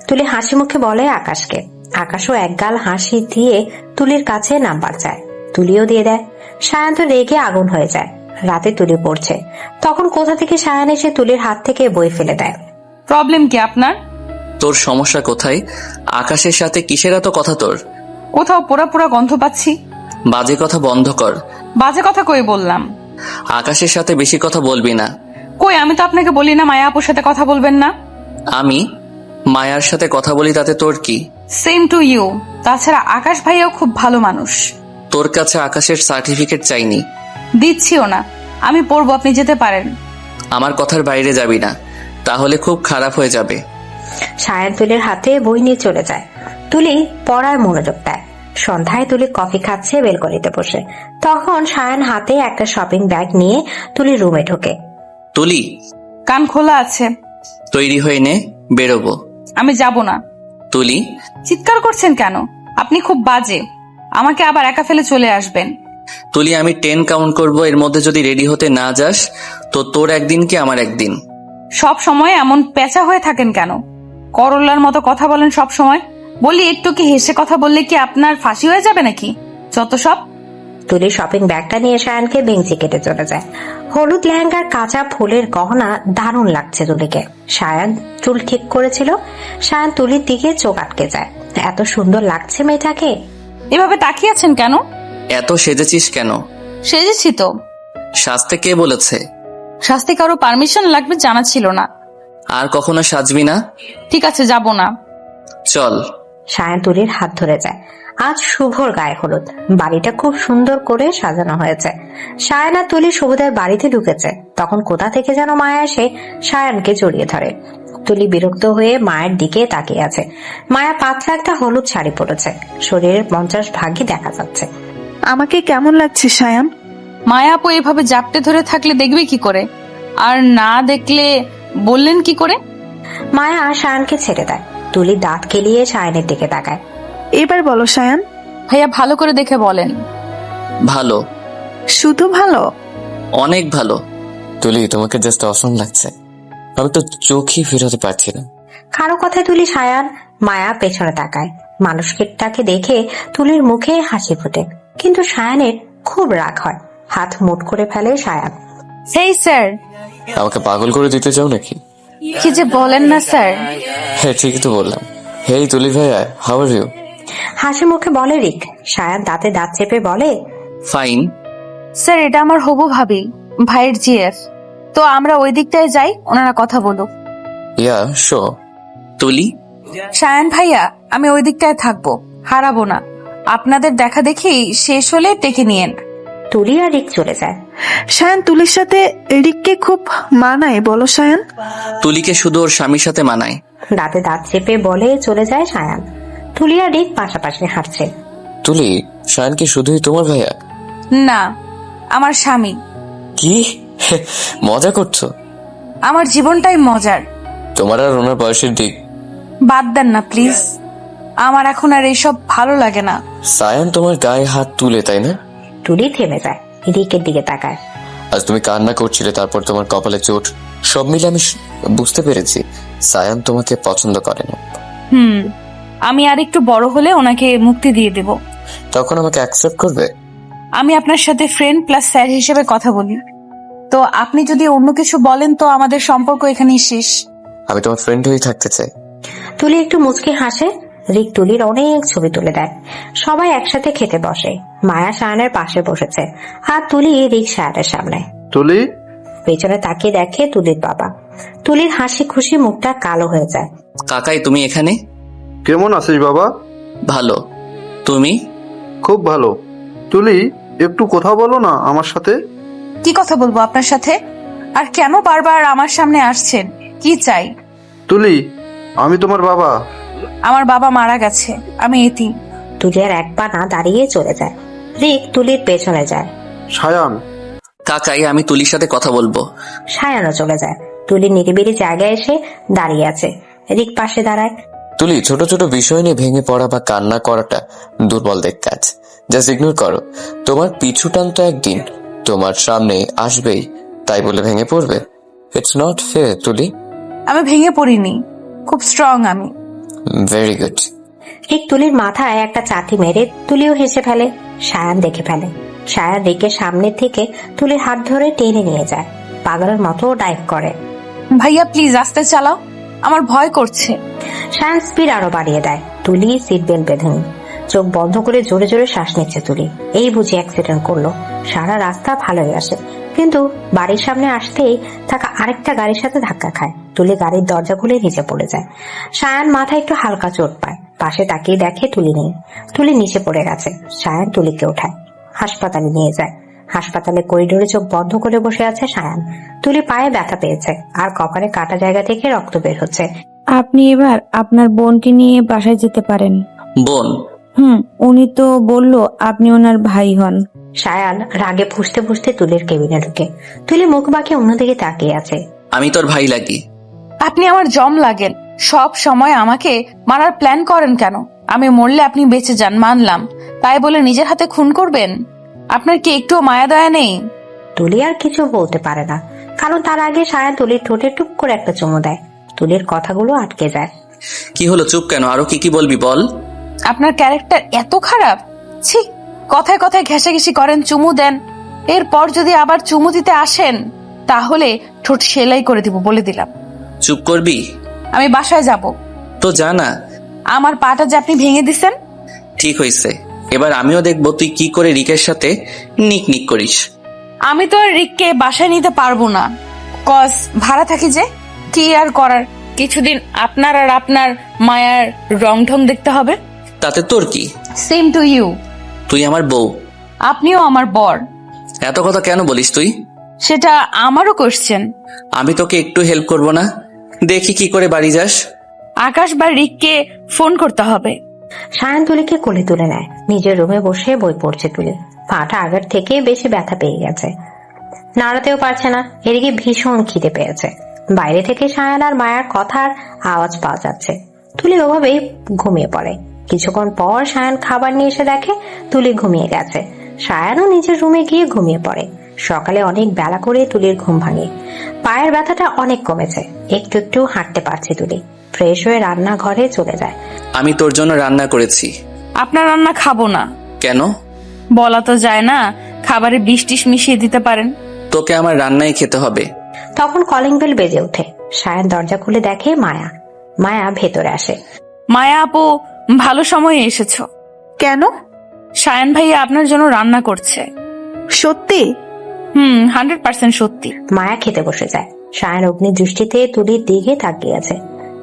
তুলি হাসি মুখে বলে আকাশকে। আকাশও একগাল হাসি দিয়ে তুলির কাছে নাম্বার চায়। তুলিও দিয়ে দেয়। সায়ান তো রেগে আগুন হয়ে যায়। রাতে তুলি পড়ছে, তখন কোথা থেকে সায়ান এসে তুলির হাত থেকে বই ফেলে দেয়। প্রবলেম কি আপনার? তোর সমস্যা কোথায়? আকাশের সাথে কিসের এত কথা তোর? কোথাও পোড়া পোড়া গন্ধ পাচ্ছি। বাজে কথা বন্ধ কর। বাজে কথা কই বললাম? আকাশের সাথে বেশি কথা বলবি না। কই, আমি তো আপনাকে বলি না মায়া আপুর সাথে কথা বলবেন না। আমি মায়ার সাথে কথা বলি, তাতে তোর কি? Same to you. তাছাড়া আকাশ ভাইয়াও খুব ভালো মানুষ। তোর কাছে আকাশের সার্টিফিকেট চাইনি। দিচ্ছিও না। আমি পড়বো, আপনি যেতে পারেন। আমার কথার বাইরে যাবি না, তাহলে খুব খারাপ হয়ে যাবে। সায়ান তুলির হাতে বই নিয়ে চলে যায়। তুলি পড়ায় মনোযোগ দেয়। সন্ধ্যায় তুলি কফি খাচ্ছে বেলকনিতে বসে। তখন সায়ান হাতে একটা শপিং ব্যাগ নিয়ে তুলি রুমে ঢোকে। তুলি, কান খোলা আছে। তৈরি হয়ে নে, বেরোবো। আমি যাব না। তুলি, চিৎকার করছেন কেন? আপনি খুব বাজে। আমাকে আবার একা ফেলে চলে আসবেন। তুলি, আমি 10 কাউন্ট করব, এর মধ্যে যদি রেডি হতে না যাস তো তোর একদিন কি আমার একদিন। সব সময় এমন পেঁচা হয়ে থাকেন কেন? করলার মতো কথা বলেন সব সময়। বলি, একটু কি হেসে কথা বললে কি আপনার ফাঁসি হয়ে যাবে নাকি? যত সব। তুলি শপিং ব্যাগটা নিয়ে সায়ানকে বেঞ্চি কেটে চলে যায়। হলুদ লেহেঙ্গার কাঁচা ফুলের গহনা দারুণ লাগছে তুলিকে। সায়ান চুল ঠিক করেছিল। সায়ান তুলির দিকে চোখ আটকে যায়। এত সুন্দর লাগছে মেয়েটাকে। এভাবে তাকিয়ে আছেন কেন? এত সেজেছিস কেন? সেজেছি তো। সাজতে কে বলেছে? শাস্তি কারো পারমিশন লাগবে জানা ছিল না। আর কখনো সাজবি না। ঠিক আছে, যাব না। চল। সায়ান তুলির হাত ধরে যায়। আজ শুভর গায়ে হলুদ। বাড়িটা খুব সুন্দর করে সাজানো হয়েছে। সায়ান আর তুলি শুভদের বাড়িতে ঢুকেছে। তখন কোথা থেকে যেন মায়া এসে সায়ানকে জড়িয়ে ধরে। তুলি বিরক্ত হয়ে মায়ের দিকে তাকিয়ে আছে। মায়া পাতলা একটা হলুদ শাড়ি পরেছে। শরীরের 50 ভাগই দেখা যাচ্ছে। আমাকে কেমন লাগছে সায়ান? মায়া আপু এভাবে জাপটে ধরে থাকলে দেখবে কি করে? আর না দেখলে বললেন কি করে? মায়া সায়ানকে ছেড়ে দেয়। তুলি দাঁত কেলিয়ে সায়ানের দিকে তাকায়। এবার বলো সায়ান। ভাইয়া ভালো করে দেখে বলেন। ভালো। শুধু ভালো? অনেক ভালো। তুলি, তোমাকে জাস্ট অসম লাগছে। আমি তো চোখই ফেরাতে পারছি না। কারো কথায় তুলি সায়ান মায়া পেছনে তাকায়। মানুষটাকে দেখে তুলির মুখে হাসি ফোটে, কিন্তু সায়ানের খুব রাগ হয়। হাত মুট করে ফেলে সায়ান। হেই স্যার। আমাকে পাগল করে দিতে চাও নাকি? কি যে বলেন না স্যার। হ্যাঁ, ঠিকই তো বললাম। হেই তুলি ভাইয়া, হাউ আর ইউ? হাসি মুখে বলে রিক। সায়ান দাঁতে দাঁত চেপে বলে, ফাইন। স্যার, এটা আমার হবু ভাবি, ভাইয়ের জিএফ। তো আমরা ওই দিকটায় যাই, ওনারা কথা বলুক। ইয়া শো। তুলি, সায়ান ভাইয়া, আমি ওই দিকটায় থাকবো, হারাবো না। আপনাদের দেখা দেখি শেষ হলে ডেকে নিয়েন। তুলি আর রিক চলে যায়। সায়ান তুলির সাথে রিককে খুব মানায় বলো সায়ান? তুলিকে শুধু ওর স্বামীর সাথে মানায়। দাঁতে দাঁত চেপে বলে চলে যায় সায়ান। তুলি আর রিক পাশাপাশি হাঁটছে। তুলি, শায়ান কি শুধুই তোমার ভাইয়া? না, আমার স্বামী। কি মজা করছো? আমার জীবনটাই মজার। তোমার আর ওনার বয়সের দিক বাদ দেন না প্লিজ, আমার এখন আর এইসব ভালো লাগে না। সায়ান তোমার গায়ে হাত তুলে, তাই না? তুলি থেমে যায়, রিকের দিকে তাকায়। আজ তুমি কান্না করছিলে, তারপর তোমার কপালে চোট, সব মিলে আমি বুঝতে পেরেছি সায়ান তোমাকে পছন্দ করে না। আমি আর একটু বড় হলে ওনাকে মুক্তি দিয়ে দেব। তখন আমাকে অ্যাকসেপ্ট করবে? আমি আপনার সাথে ফ্রেন্ড প্লাস স্যার হিসেবে কথা বলি, তো আপনি যদি অন্য কিছু বলেন তো আমাদের সম্পর্ক এখানেই শেষ। আমি তোমার ফ্রেন্ড হয়েই থাকতে চাই। তুলি একটু মুচকি হাসে। রিক তুলির অনেক ছবি তুলে দেয়। সবাই একসাথে খেতে বসে। মায়া সায়ানের পাশে বসেছে, আর তুলি রিক সায়ানের সামনে। তুলি, পেছনে তাকিয়ে দেখে তুলির বাবা। তুলির হাসি খুশি মুখটা কালো হয়ে যায়। কাকাই, তুমি এখানে? কেমন আছিস বাবা? ভালো। তুমি? খুব ভালো। তুলি, একটু কথা বলো না আমার সাথে। কি কথা বলবো আপনার সাথে? আর কেন বারবার আমার সামনে আসছেন? কি চাই? তুলি, আমি তোমার বাবা। আমার বাবা মারা গেছে, আমি এতিম। তুলি আর এক পা না দাঁড়িয়ে চলে যায়। রিক তুলির পেছনে যায়। সায়ান, কাকাই, আমি তুলির সাথে কথা বলবো। সায়ানও চলে যায়। তুলি নিরিবিলি জায়গায় এসে দাঁড়িয়ে আছে। রিক পাশে দাঁড়ায়। তুলি, ছোট ছোট বিষয় নিয়ে ভেঙে পড়া বা কান্না করাটা দুর্বল দেখ কাজ। জাস্ট ইগনোর করো। তোমার পিছু টান তো একদিন তোমার সামনে আসবেই, তাই বলে ভেঙে পড়বে? ইটস নট ফেয়ার তুলি। আমি ভেঙে পড়িনি, খুব স্ট্রং আমি। Very good. রিক তুলির মাথায় একটা চাটি মেরে তুলিও হেসে ফেলে। সায়ান দেখে ফেলে। সায়ান রিকের সামনে থেকে তুলির হাত ধরে টেনে নিয়ে যায়। পাগলের মতো ডাইভ করে। ভাইয়া প্লিজ আস্তে চালাও, আমার ভয় করছে। সায়ান স্পিড আরো বাড়িয়ে দেয়। তুলি সিট বেল্ট বেঁধেনি। চোখ বন্ধ করে জোরে জোরে শ্বাস নিচ্ছে তুলি। এই বুঝি অ্যাক্সিডেন্ট করলো। সারা রাস্তা ভালোই আসে, কিন্তু বাড়ির সামনে আসতেই থাকা আরেকটা গাড়ির সাথে ধাক্কা খায়। তুলি গাড়ির দরজা খুলে নিচে পড়ে যায়। সায়ান মাথায় একটু হালকা চোট পায়। পাশে তাকিয়ে দেখে তুলি নেই। তুলি নিচে পড়ে গেছে। সায়ান তুলিকে ওঠায়, হাসপাতালে নিয়ে যায়। হাসপাতালে করিডোরে চোখ বন্ধ করে বসে আছে সায়ান। তুলি পায়ে ব্যথা পেয়েছে, আর কপালে কাটা জায়গা থেকে রক্ত বের হচ্ছে। আপনি এবার আপনার বোনকে নিয়ে বাসায় যেতে পারেন। বোন? উনি তো বললো আপনি ওনার ভাই হন। সায়ান রাগে ফুঁসতে ফুঁসতে তুলির কেবিনে ঢুকে। তুলি মুখ বাঁকিয়ে অন্যদিকে তাকিয়ে আছে। আমি তোর ভাই লাগি? আপনি আমার জম লাগেন, সব সময় আমাকে মারার প্ল্যান করেন কেন? আমি মরলে আপনি বেঁচে যান মানলাম, তাই বলে নিজের হাতে খুন করবেন? আপনার কি একটু মায়া দয়া নেই? তুলি আর কিছু বলতে পারে না, কারণ তার আগে সায়ান তুলির ঠোঁটে টুক করে একটা চুমু দেয়। তুলির কথাগুলো আটকে যায়। কি হলো, চুপ কেন? আরো কি কি বলবি বল। আপনার ক্যারেক্টার এত খারাপ। ছি, কথায় কথায় ঘেঁষাঘেঁষি করেন, চুমু দেন, এরপর যদি আবার চুমু দিতে আসেন তাহলে ঠোঁট সেলাই করে দিব বলে দিলাম। চুপ করবি? আমি বাসায় যাব। তো জানা, আমার পাটা যে আপনি ভেঙে দিছেন। ঠিক হয়েছে, এবার আমিও দেখবো তুই কি করে রিকের সাথে নিক নিক করিস। আমি তো আর রিককে বাসায় নিতে পারবো না, কজ ভাড়া থাকি যে। কি আর করার, কিছুদিন আপনার আর আপনার মায়ার রং ঢং দেখতে হবে। তাতে তোর কি? Same to you. তুই আমার বউ, আপনিও আমার বর। এত কথা কেন বলিস তুই? সেটা আমারও কোশ্চেন। আমি তোকে একটু হেল্প করব না? দেখি কি করে বাড়ি যাস। আকাশ বা রিককে ফোন করতে হবে। সায়ান তুলিকে কোলে তুলে নেয়। নিজের রুমে বসে বই পড়ছে তুলি। পাটা আগের থেকে বেশি ব্যথা পেয়ে গেছে, নাড়াতেও পারছে না। এদিকে ভীষণ খিদে পেয়েছে। বাইরে থেকে সায়ান আর মায়ার কথার আওয়াজ পাওয়া যাচ্ছে। তুলি ওভাবেই ঘুমিয়ে পড়ে। কিছুক্ষণ পর সায়ান খাবার নিয়ে এসে দেখে তুলি ঘুমিয়ে গেছে। সায়ানও নিজের রুমে গিয়ে ঘুমিয়ে পড়ে। সকালে অনেক বেলা করে তুলির ঘুম ভাঙে। পায়ের ব্যথাটা অনেক কমেছে, একটু একটু হাঁটতে পারছে তুলি। ফ্রেশ হয়ে রান্নাঘরে চলে যায়। আমি তোর জন্য রান্না করেছি। আপনার রান্না খাবো না। কেন? বলা তো যায় না, খাবারে বিষ টিস মিশিয়ে দিতে পারেন। তোকে আমার রান্নাই খেতে হবে। তখন কলিং বেল বেজে ওঠে। সায়ান দরজা খুলে দেখে মায়া। মায়া ভেতরে আসে। মায়া আপু, ভালো সময়ে এসেছো। কেন? সায়ান ভাইয়া আপনার জন্য রান্না করছে। সত্যি? 100% সত্যি। মায়া খেতে বসে যায়। সায়ান অগ্নি দৃষ্টিতে তুলির দিকে তাকিয়ে আছে।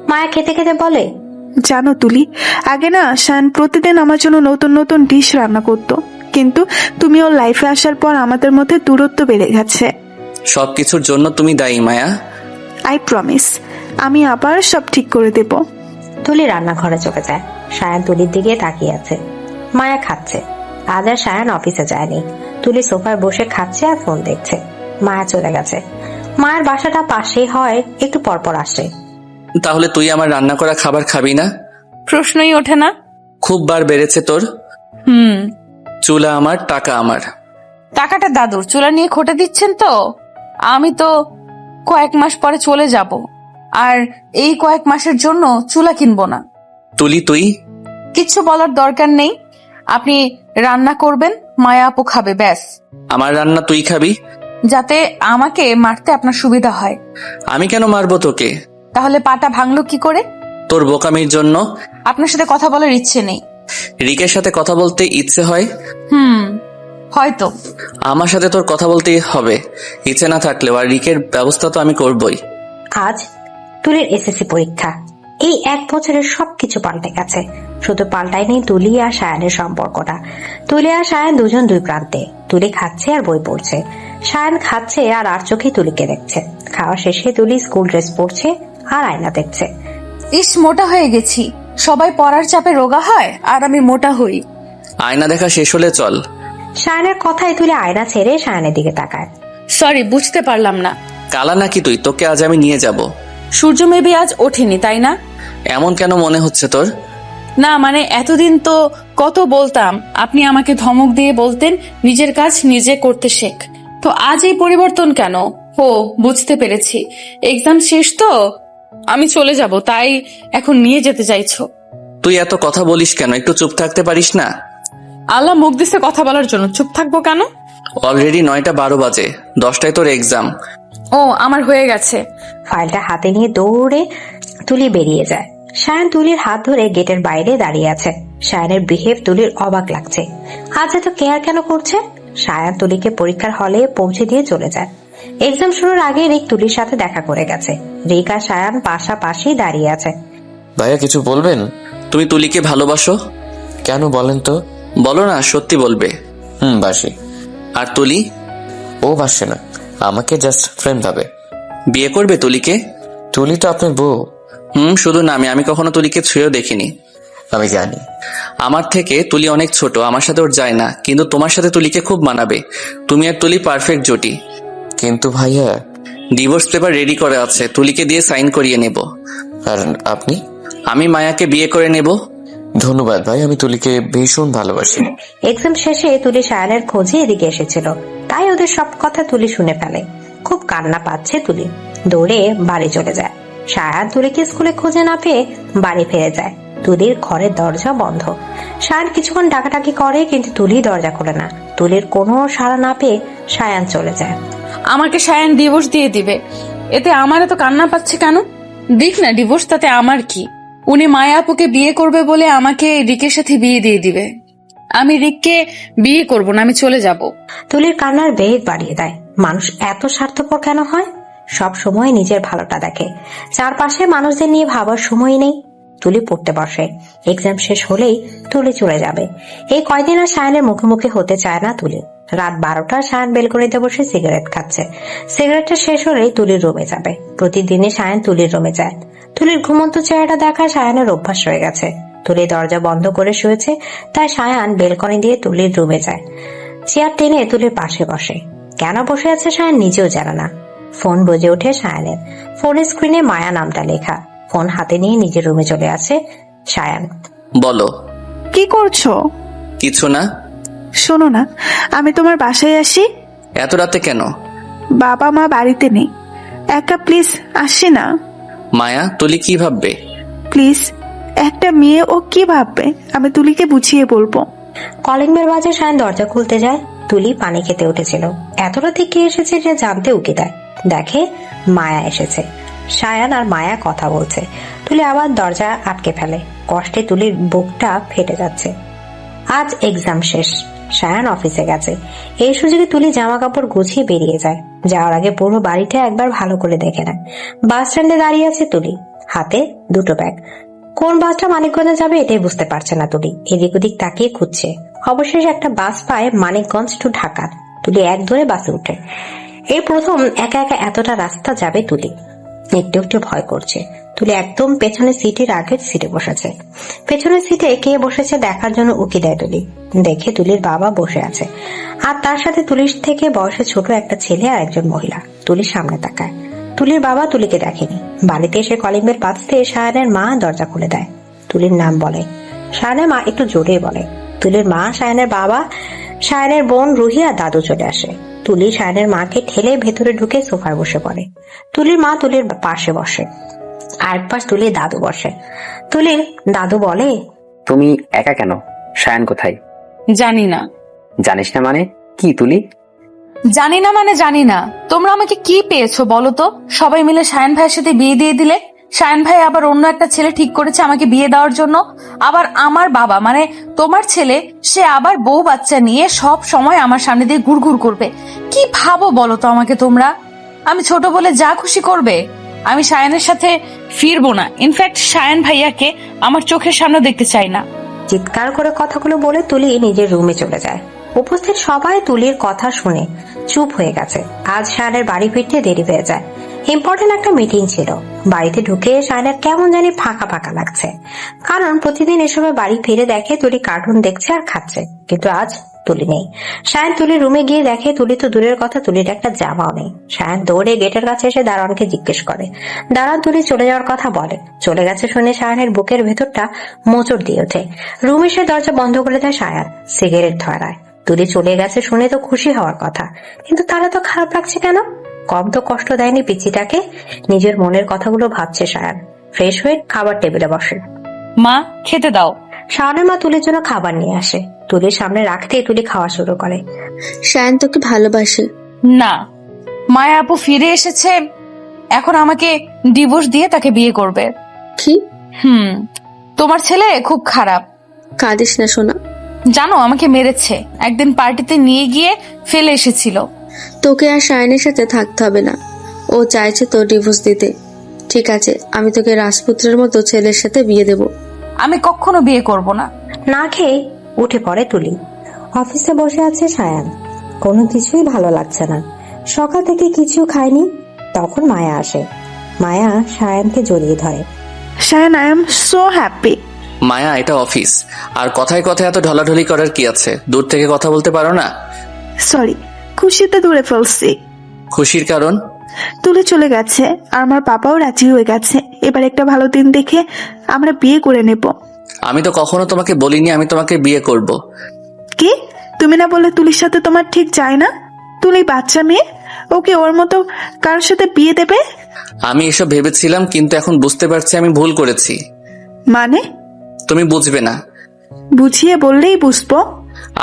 মায়া খেতে খেতে বলে, জানো তুলি, আগে না শান প্রতিদিন আমার জন্য নতুন নতুন ডিশ রান্না করতো, কিন্তু তুমি ওর লাইফে আসার পর আমাদের মধ্যে দূরত্ব বেড়ে গেছে। সবকিছুর জন্য তুমি দায়ী মায়া। আই প্রমিস, আমি আবার সব ঠিক করে দেব। তুলি রান্নাঘরে চলে যায়। সায়ান তুলির দিকে তাকিয়ে আছে। মায়া খাচ্ছে। আজ আর সায়ান অফিসে যায়নি। তুলি সোফায় বসে খাচ্ছে আর ফোন দেখছে। মায়া চলে গেছে। মায়ের বাসাটা পাশেই হয়, একটু পরপর আসে। তাহলে তুই আমার রান্না করা খাবার খাবি না? প্রশ্নই ওঠে না। খুব বার বেড়েছে তোর। চুলা আমার, টাকা আমার। টাকাটা দাদুর, চুলা নিয়ে খোটা দিচ্ছেন তো। আমি তো কয়েক মাস পরে চলে যাব, আর এই কয়েক মাসের জন্য চুলা কিনবো না। তুলি তুই কিচ্ছু বলার দরকার নেই। আপনি রান্না করবেন, মায়া আপু খাবে, ব্যাস। আমার রান্না তুই খাবি? যাতে আমাকে মারতে আপনার সুবিধা হয়। আমি কেন মারবো তোকে? তাহলে পাটা ভাঙলো কি করে? তোর বোকামির জন্য। আপনার সাথে কথা বলার ইচ্ছে নেই। রিকের সাথে কথা বলতে ইচ্ছে হয়? হয়তো। আমার সাথে তোর কথা বলতেই হবে, ইচ্ছে না থাকলেও। আর রিকের ব্যবস্থা তো আমি করবই। আজ তুলির এসএসসি পরীক্ষা। এই 1 বছরে সবকিছু পাল্টে গেছে। শুধু পাল্টায়নি তুলি আর সায়ানের সম্পর্কটা। তুলি আর সায়ান দুজন দুই প্রান্তে। তুলি খাচ্ছে আর বই পড়ছে। সায়ান খাচ্ছে আর চোখে তুলিকে দেখছে। খাওয়া শেষে তুলি স্কুল ড্রেস পরছে আর আয়না দেখছে। ইস, মোটা হয়ে গেছি। সবাই পড়ার চাপে রোগা হয় আর আমি মোটা হই। আয়না দেখা শেষ হলে চল। সায়ানের কথায় তুলি আয়না ছেড়ে সায়ানের দিকে তাকায়। সরি, বুঝতে পারলাম না। কালা নাকি তুই? তোকে আজ আমি নিয়ে যাব। সূর্য মেবি আজ ওঠেনি, তাই না? এমন কেন মনে হচ্ছে তোর? না মানে এতদিন তো কত বলতাম, আপনি আমাকে ধমক দিয়ে বলতেন নিজের কাজ নিজে করতে শেখ। তো আজ এই পরিবর্তন কেন? ও, বুঝতে পেরেছি। এক্সাম শেষ তো আমি চলে যাব, তাই এখন নিয়ে যেতে চাইছো। তুই এত কথা বলিস কেন? একটু চুপ থাকতে পারিস না? আল্লাহ মুখ দিছে কথা বলার জন্য, চুপ থাকবো কেন? অলরেডি 9টা 12 বাজে, 10টায় তোর এক্সাম। ও, আমার হয়ে গেছে। ফাইলটা হাতে নিয়ে দৌড়ে তুলি বেরিয়ে যায়। সায়ান তুলির হাত ধরে গেটের বাইরে দাঁড়িয়ে আছে। সায়ানের বিহেভ তুলির অবাক লাগছে। আজ এত কেয়ার কেন করছে? সায়ান তুলিকে পরীক্ষার হলে পৌঁছে দিয়ে চলে যায়। এক্সাম শুরুর আগে রিক তুলির সাথে দেখা করে গেছে। রিক আর সায়ান পাশাপাশি দাঁড়িয়ে আছে। ভাইয়া কিছু বলবেন? তুমি তুলিকে ভালোবাসো? কেন বলেন তো? বলো না, সত্যি বলবে। বাসি। আর তুলি? ও বাসে না, আমাকে জাস্ট ফ্রেন্ড ভাবে। বিয়ে করবে তুলিকে? তুলি তো আপনার বউ। শুধু নামে, আমি কখনো তুলিকে ছুঁয়েও দেখিনি। আমি জানি। আমার থেকে তুলি অনেক ছোট, আমার সাথে ওর যায় না, কিন্তু তোমার সাথে তুলিকে খুব মানাবে। তুমি আর তুলি পারফেক্ট জুটি। কিন্তু ভাইয়া, ডিভোর্স পেপার রেডি করে আছে, তুলিকে দিয়ে সাইন করিয়ে নেব। আর আপনি? আমি মায়াকে বিয়ে করে নেব। ধন্যবাদ ভাই, আমি তুলিকে ভীষণ ভালোবাসি। এক্সাম শেষে তুলি সায়ানের খোঁজে এদিকে এসেছিল, তাই ওদের সব কথা তুলি শুনে ফেলে। খুব কান্না পাচ্ছে তুলি। দৌড়ে বাড়ি চলে যায়। সায়ান তুলিকে স্কুলে খুঁজে না পেয়ে বাড়ি ফিরে যায়। তুলির ঘরের দরজা বন্ধ। সায়ান কিছুক্ষণ ডাকাডাকি করে, কিন্তু তুলি দরজা খোলে না। তুলির কোনো সাড়া না পেয়ে সায়ান চলে যায়। আমাকে সায়ান ডিভোর্স দিয়ে দিবে, এতে আমার এত কান্না পাচ্ছে কেন? দিক না ডিভোর্স, তাতে আমার কি? উনি মায়া আপুকে বিয়ে করবে বলে আমাকে রিকের সাথে বিয়ে দিয়ে দিবে। আমি রিককে বিয়ে করব না, আমি চলে যাব। তুলির কান্নার বেগ বাড়িয়ে দেয়। মানুষ এত স্বার্থপর কেন হয়? সব সময় নিজের ভালোটা দেখে, চারপাশে মানুষদের নিয়ে ভাবার সময় নেই। তুলি পড়তে বসে। এক্সাম শেষ হলেই তুলি চলে যাবে। এই কয়দিন আর সায়ানের মুখে মুখে হতে চায় না তুলি। রাত 12টা সায়ান বেলকনিতে বসে সিগারেট খাচ্ছে। সিগারেটটা শেষ হলেই তুলির রুমে যাবে। প্রতিদিনই সায়ান তুলির রুমে যায়। তুলির ঘুমন্ত চেহারাটা দেখা সায়ানের অভ্যাস হয়ে গেছে। তুলি দরজা বন্ধ করে শুয়েছে, তাই সায়ান বেলকনি দিয়ে তুলির রুমে যায়। চেয়ার টেনে তুলির পাশে বসে। কেন বসে আছে সায়ান নিজেও জানে না। ফোন বেজে ওঠে সায়ানের। ফোনের স্ক্রিনে মায়া নামটা লেখা। ফোন হাতে নিয়ে নিজের রুমে চলে আসে সায়ান। বলো। কি করছো? কিছু না। শোনো না, আমি তোমার বাসায় আসি। এত রাতে কেন? বাবা মা বাড়িতে নেই, একা প্লিজ আসি না। মায়া, তুলি কি ভাববে? প্লিজ, একটা মেয়ে ও কি ভাববে আমি তুলিকে বুঝিয়ে বলবো। কলিং বেল বাজে, সায়ন দরজা খুলতে যায়। তুলি পানি খেতে উঠেছিল। এত রাতে কে এসেছে যে জানতে উকি দেয়, দেখে মায়া এসেছে। সায়ান আর মায়া কথা বলছে। তুলি আবার দরজা আটকে ফেলে। কষ্টে তুলির বুকটা ফেটে যাচ্ছে। আজ এক্সাম শেষ, সায়ান অফিসে গেছে। এই সুযোগে তুলি জামা কাপড় গুছিয়ে বেরিয়ে যায়। যাওয়ার আগে পুরো বাড়িটা একবার ভালো করে দেখে নেয়। বাস স্ট্যান্ডে দাঁড়িয়ে আছে তুলি, হাতে দুটো ব্যাগ। কোন বাসটা মানিকগঞ্জে যাবে এটাই বুঝতে পারছে না তুলি। এদিক ওদিক তাকিয়ে খুঁজছে। অবশেষে একটা বাস পায় মানিকগঞ্জ টু ঢাকা। তুলি এক ধরে বাসে উঠে। এই প্রথম একা একা এতটা রাস্তা যাবে তুলি। একটু একটু ভয় করছে। তুলি একদম পেছনের সিটের আগের সিটে বসেছে। পেছনের সিটে কে বসেছে দেখার জন্য উকি দেয় তুলি। দেখে তুলির বাবা বসে আছে, আর তার সাথে তুলির থেকে বয়সে ছোট একটা ছেলে আর একজন মহিলা। তুলির সামনে তাকায়। তুলির বাবা তুলিকে দেখেনি। বাড়িতে এসে কলিং বেল বাজতে সায়নের মা দরজা খুলে দেয়। তুলির নাম বলে। সায়নের মা একটু জোরে বলে। তুলির মা, সায়নের বাবা, সায়নের বোন রুহি আর দাদু চলে আসে। তুলি সায়নের মাকে ঠেলে ভেতরে ঢুকে সোফায় বসে পড়ে। তুলির মা তুলির পাশে বসে, আর পাশ তুলির দাদু বসে। তুলির দাদু বলে, তুমি একা কেন? সায়ান কোথায়? জানি না। জানিস না মানে কি তুলি? জানি না মানে জানি না। তোমরা আমাকে কি পেয়েছো বলো তো? সবাই মিলে সায়ন ভাইয়ের সাথে বিয়ে দিয়ে দিলে। সায়ন ভাই আবার অন্য একটা ছেলে ঠিক করেছে আমাকে বিয়ে দেওয়ার জন্য। আবার আমার বাবা মানে তোমার ছেলে, সে আবার বউ বাচ্চা নিয়ে সব সময় আমার সামনে দিয়ে ঘুরঘুর করবে। কি ভাবো বলো তো আমাকে তোমরা? আমি ছোট বলে যা খুশি করবে? আমি সায়নের সাথে ফিরবো না। ইনফ্যাক্ট সায়ন ভাইয়াকে আমার চোখের সামনে দেখতে চাই না। চিৎকার করে কথাগুলো বলে তুলি নিজের রুমে চলে যায়। উপস্থিত সবাই তুলির কথা শুনে চুপ হয়ে গেছে। আজ সায়নের বাড়ি ফিরতে দেরি হয়ে যায়। ইম্পর্টেন্ট একটা মিটিং ছিল। বাড়িতে ঢুকে সায়নের কেমন জানি ফাঁকা ফাঁকা লাগছে, কারণ প্রতিদিন এসবে বাড়ি ফিরে দেখে তুলি কার্টুন দেখছে আর খাচ্ছে, কিন্তু আজ তুলি নেই। সায়ন তুলির রুমে গিয়ে দেখে তুলি তো দূরের কথা, তুলির একটা জামাও নেই। সায়ন দৌড়ে গেটের কাছে এসে দারোয়ানকে জিজ্ঞেস করে। দারোয়ান তুলি চলে যাওয়ার কথা বলে। চলে গেছে শুনে সায়নের বুকের ভেতরটা মোচড় দিয়ে ওঠে। রুম এসে দরজা বন্ধ করে দেয় সায়ন, সিগারেট ধরায়। তুলি চলে গেছে শুনে তো খুশি হওয়ার কথা, কিন্তু তারা তো খারাপ লাগছে কেন? কম তো কষ্ট দেয়নি পিচিটাকে। নিজের মনের কথাগুলো ভাবছে সায়ন। ফ্রেশ হয়ে খাবার টেবিলে বসে। মা, খেতে দাও। সায়নের মা তুলির জন্য খাবার নিয়ে আসে। তুলির সামনে রাখতেই তুলি খাওয়া শুরু করে। সায়ন তোকে ভালোবাসে। না, মায়া আপু ফিরে এসেছে, এখন আমাকে ডিভোর্স দিয়ে তাকে বিয়ে করবে। কি? তোমার ছেলে খুব খারাপ। কাঁদিস না সোনা। জানো, আমাকে মেরেছে। একদিন পার্টিতে নিয়ে গিয়ে ফেলে এসেছিল। তোকে আর সায়নের সাথে থাকতে হবে না, ও চাইছে তোর ডিভোর্স দিতে। ঠিক আছে, আমি তোকে রাজপুত্রের মতো ছেলের সাথে বিয়ে দেব। আমি কখনো বিয়ে করব না। না খেয়ে উঠে পড়ে তুলি। অফিসে বসে আছে সায়ান। কোনো কিছুই ভালো লাগছে না। সকাল থেকে কিছু খায়নি। তখন মায়া আসে। মায়া সায়ানকে জড়িয়ে ধরে। Sayan, I am so happy. Maya, এটা অফিস, আর কথায় কথায় এত ঢলাঢলি করার কি আছে? দূর থেকে কথা বলতে পারো না? সরি, খুশিতে দূরে ফেলছি। খুশির কারণ? তুলে চলে গেছে আর আমার বাবাও রাজি হয়ে গেছে। এবার একটা ভালো দিন দেখে আমরা বিয়ে করে নেব। আমি তো কখনো তোমাকে বলিনি আমি তোমাকে বিয়ে করব। কি? তুমি না বললে তুলির সাথে তোমার ঠিক যায় না? তুলি বাচ্চা মেয়ে, ওকে ওর মতো কারোর সাথে বিয়ে দেবে? আমি এসব ভেবেছিলাম, কিন্তু এখন বুঝতে পারছি আমি ভুল করেছি। মানে? তুমি বুঝবে না। বুঝিয়ে বললেই বুঝবো।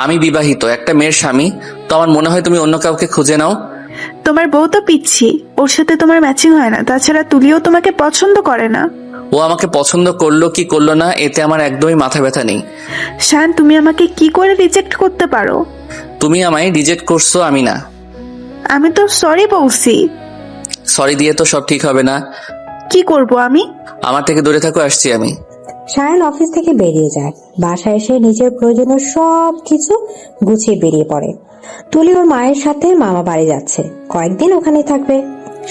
আমি বিবাহিত, একটা মেয়ের স্বামী। তো আমার মনে হয় তুমি অন্য কাউকে খুঁজে নাও। তোমার বউ তো পিচ্ছি, ওর সাথে তোমার ম্যাচিং হয় না। তাছাড়া তুলিও তোমাকে পছন্দ করে না। ও আমাকে পছন্দ করলো কি করলো না এতে আমার একদমই মাথা ব্যথা নেই। শান, তুমি আমাকে কি করে রিজেক্ট করতে পারো? তুমি আমায় রিজেক্ট করছো, আমি না। আমি তো সরি বলছি। সরি দিয়ে তো সব ঠিক হবে না। কি করব আমি? আমার থেকে দূরে থাকো, আসছি আমি। সায়ন অফিস থেকে বেরিয়ে যায়। বাসায় এসে নিজের প্রয়োজনীয় সব কিছু গুছিয়ে বেরিয়ে পড়ে। তুলি ওর মায়ের সাথে মামা বাড়ি যাচ্ছে, কয়েকদিন ওখানেই থাকবে।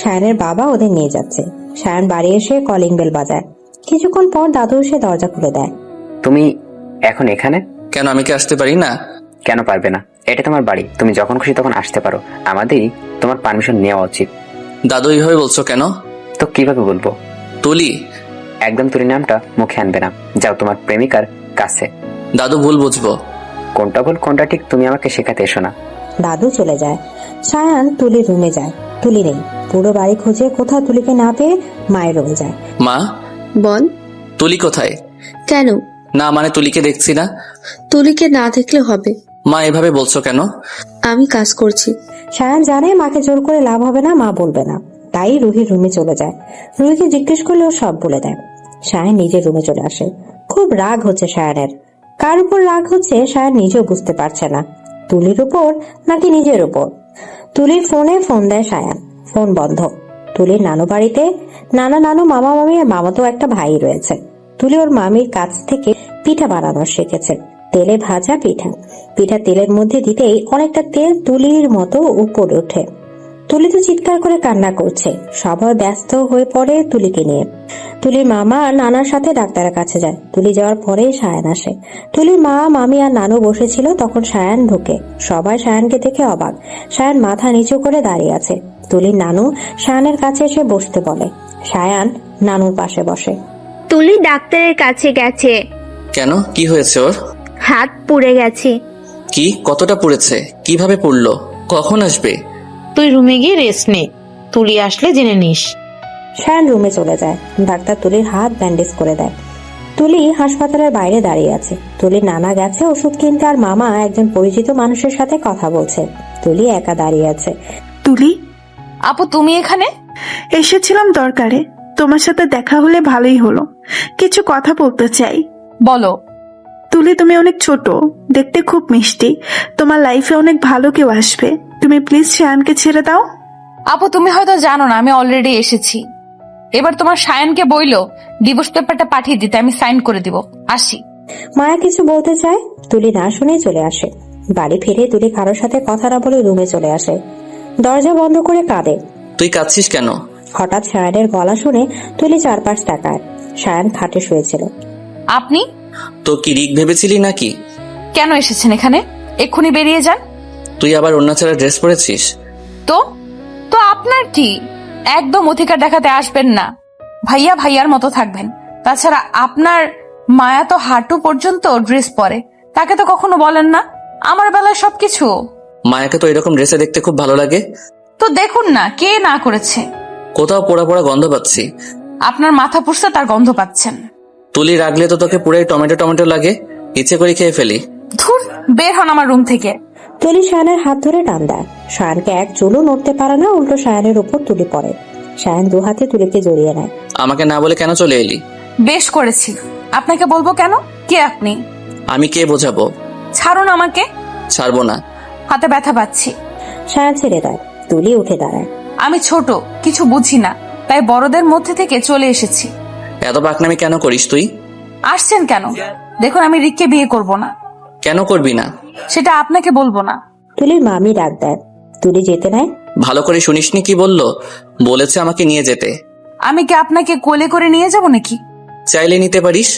সায়নের বাবা ওদের নিয়ে যাচ্ছে। সায়ন বাড়ি এসে কলিং বেল বাজায়। কিছুক্ষণ পর দাদু এসে দরজা খুলে দেয়। তুমি এখন এখানে কেন? আমি কি আসতে পারি না? কেন পারবে না? এটা তোমার বাড়ি, তুমি যখন খুশি তখন আসতে পারো। আমাদেরই তোমার পারমিশন নেওয়া উচিত। দাদু এইভাবে বলছো কেন? তো কিভাবে বলবো? তুলি। একদম তুলি নামটা মুখে আনবে না। যাও তোমার প্রেমিকার কাছে। দাদু ভুল বুঝবো। কোনটা ভুল কোনটা ঠিক তুমি আমাকে শেখাতে এসো না। দাদু চলে যায়। সায়ান তুলির রুমে যায়। তুলি নেই। পুরো বাড়ি খুঁজে কোথাও তুলিকে না পেয়ে মায়ের রুমে যায়। মা, বল। তুলি কোথায়? কেন? না মানে তুলিকে দেখছি না। তুলিকে না দেখলে হবে? মা এভাবে বলছো কেন? আমি কাজ করছি। সায়ান জানে মাকে জোর করে লাভ হবে না, মা বলবে না, তাই রুহির রুমে চলে যায়। রুহিকে জিজ্ঞেস করলেও সব বলে দেয়। সায়ান নিজের রুমে চলে আসে। খুব রাগ হচ্ছে সায়ানের। কার উপর রাগ হচ্ছে সায়ান নিজেও বুঝতে পারছে না, তুলির উপর নাকি নিজের উপর। তুলির ফোনে ফোন দেয় সায়ান। ফোন বন্ধ। তুলির নানু বাড়িতে নানা, নানু, মামা, মামি আর মামাতেও একটা ভাই রয়েছে। তুলি ওর মামির কাছ থেকে পিঠা বানানো শিখেছে। তেলে ভাজা পিঠা। পিঠা তেলের মধ্যে দিতেই অনেকটা তেল তুলির মতো উপরে ওঠে। তুলি তো চিৎকার করে কান্না করছে। সবাই ব্যস্ত হয়ে পড়ে তুলিকে নিয়ে। তুলির মামা আর নানার সাথে ডাক্তারের কাছে যায়। তুলি যাওয়ার পরে সায়ান আসে। তুলির মা, মামি আর নানু বসেছিল, তখন সায়ান ঢোকে। সবাই সায়ানকে দেখে অবাক। সায়ান মাথা নিচু করে দাঁড়িয়ে আছে। তুলির নানু সায়ানের কাছে এসে বসতে বলে। সায়ান নানুর পাশে বসে। তুলি ডাক্তারের কাছে গেছে। কেন, কি হয়েছে ওর? হাত পুড়ে গেছে। কি, কতটা পুড়েছে? কিভাবে পুড়লো? কখন আসবে? তুই রুমে গিয়ে রেস্ট নে, তুলি আসলে জেনে নিস। সায়ান রুমে চলে যায়। ডাক্তার তুলির হাত ব্যান্ডেজ করে দেয়। তুলি হাসপাতালের বাইরে দাঁড়িয়ে আছে। তুলির নানা গেছে ওষুধ কিনতে, আর মামা একজন পরিচিত মানুষের সাথে কথা বলছে। তুলি একা দাঁড়িয়ে আছে। তুলি, আপু তুমি এখানে? এসেছিলাম দরকারে, তোমার সাথে দেখা হলে ভালোই হলো। কিছু কথা বলতে চাই। বলো। তুলি, তুমি অনেক ছোট, দেখতে খুব মিষ্টি, তোমার লাইফে অনেক ভালো কেউ আসবে। তুমি প্লিজ সায়ানকে ছেড়ে দাও। আপু তুমি হয়তো জানো না, আমি অলরেডি এসেছি। এবার তোমার সায়ানকে বইলো ডিভোর্স পেপারটা পাঠিয়ে দিতে, আমি সাইন করে দিব। আসি। মায়া কিছু বলতে চায়, তুলি না শুনে চলে আসে। বাড়ি ফিরে তুলি কারোর সাথে কথা না বলে রুমে চলে আসে। দরজা বন্ধ করে কাঁদে। তুই কাঁদছিস কেন? হঠাৎ সায়ানের গলা শুনে তুলি চারপাশ তাকায়। সায়ান খাটে শুয়েছিল। আপনি? তো কি রিক ভেবেছিলি নাকি? কেন এসেছেন এখানে? এক্ষুনি বেরিয়ে যান। তুই আবার অন্য ছাড়া ড্রেস পরেছিস? তো তো আপনার কি? একদম অধিকার দেখাতে আসবেন না। ভাইয়া ভাইয়ার মতো থাকবেন। তাছাড়া আপনার মায়া তো হাঁটু পর্যন্ত ড্রেস পরে, তাকে তো কখনো বলেন না। আমার বেলায় সবকিছু। মায়াকে তো এরকম ড্রেসে দেখতে খুব ভালো লাগে। তো দেখুন না, কে না করেছে। কোথাও পোড়া পোড়া গন্ধ পাচ্ছি। আপনার মাথা পুড়ছে, তার গন্ধ পাচ্ছেন। তুলি রাগলে তো তোকে পুরাই টমেটো টমেটো লাগে, ইচ্ছে করে খেয়ে ফেলি। ধুর, বের হন আমার রুম থেকে। তুলি সায়ানের হাত ধরে টান দেয়। সায়ানকে এক চুলও নড়তে পারে না, উল্টো সায়ানের উপর তুলি পড়ে। সায়ান দু হাতে তুলিকে জড়িয়ে নেয়। আমাকে না বলে কেন চলে এলি? বেশ করেছি। আপনাকে বলবো কেন? কে আপনি? আমি কে বোঝাবো? ছাড়ুন আমাকে। ছাড়বো না। হাতে ব্যথা পাচ্ছি। সায়ান ছেড়ে দেয়। তুলি উঠে দাঁড়ায়। আমি ছোট, কিছু বুঝি না, তাই বড়দের মধ্যে থেকে চলে এসেছি। এত পাকনামি কেন করিস তুই? আসছেন কেন? দেখুন আমি রিককে বিয়ে করব না। কেন করবি না? সেটা আপনাকে বলবো না। তুলির মামি ডাক দেয়। তুলি যেতে নেয়। ভালো করে শুনিসনি কি বললো? বলেছে আমাকে নিয়ে যেতে। আমি কি আপনাকে কোলে করে নিয়ে যাব নাকি? চাইলে নিতে পারিস।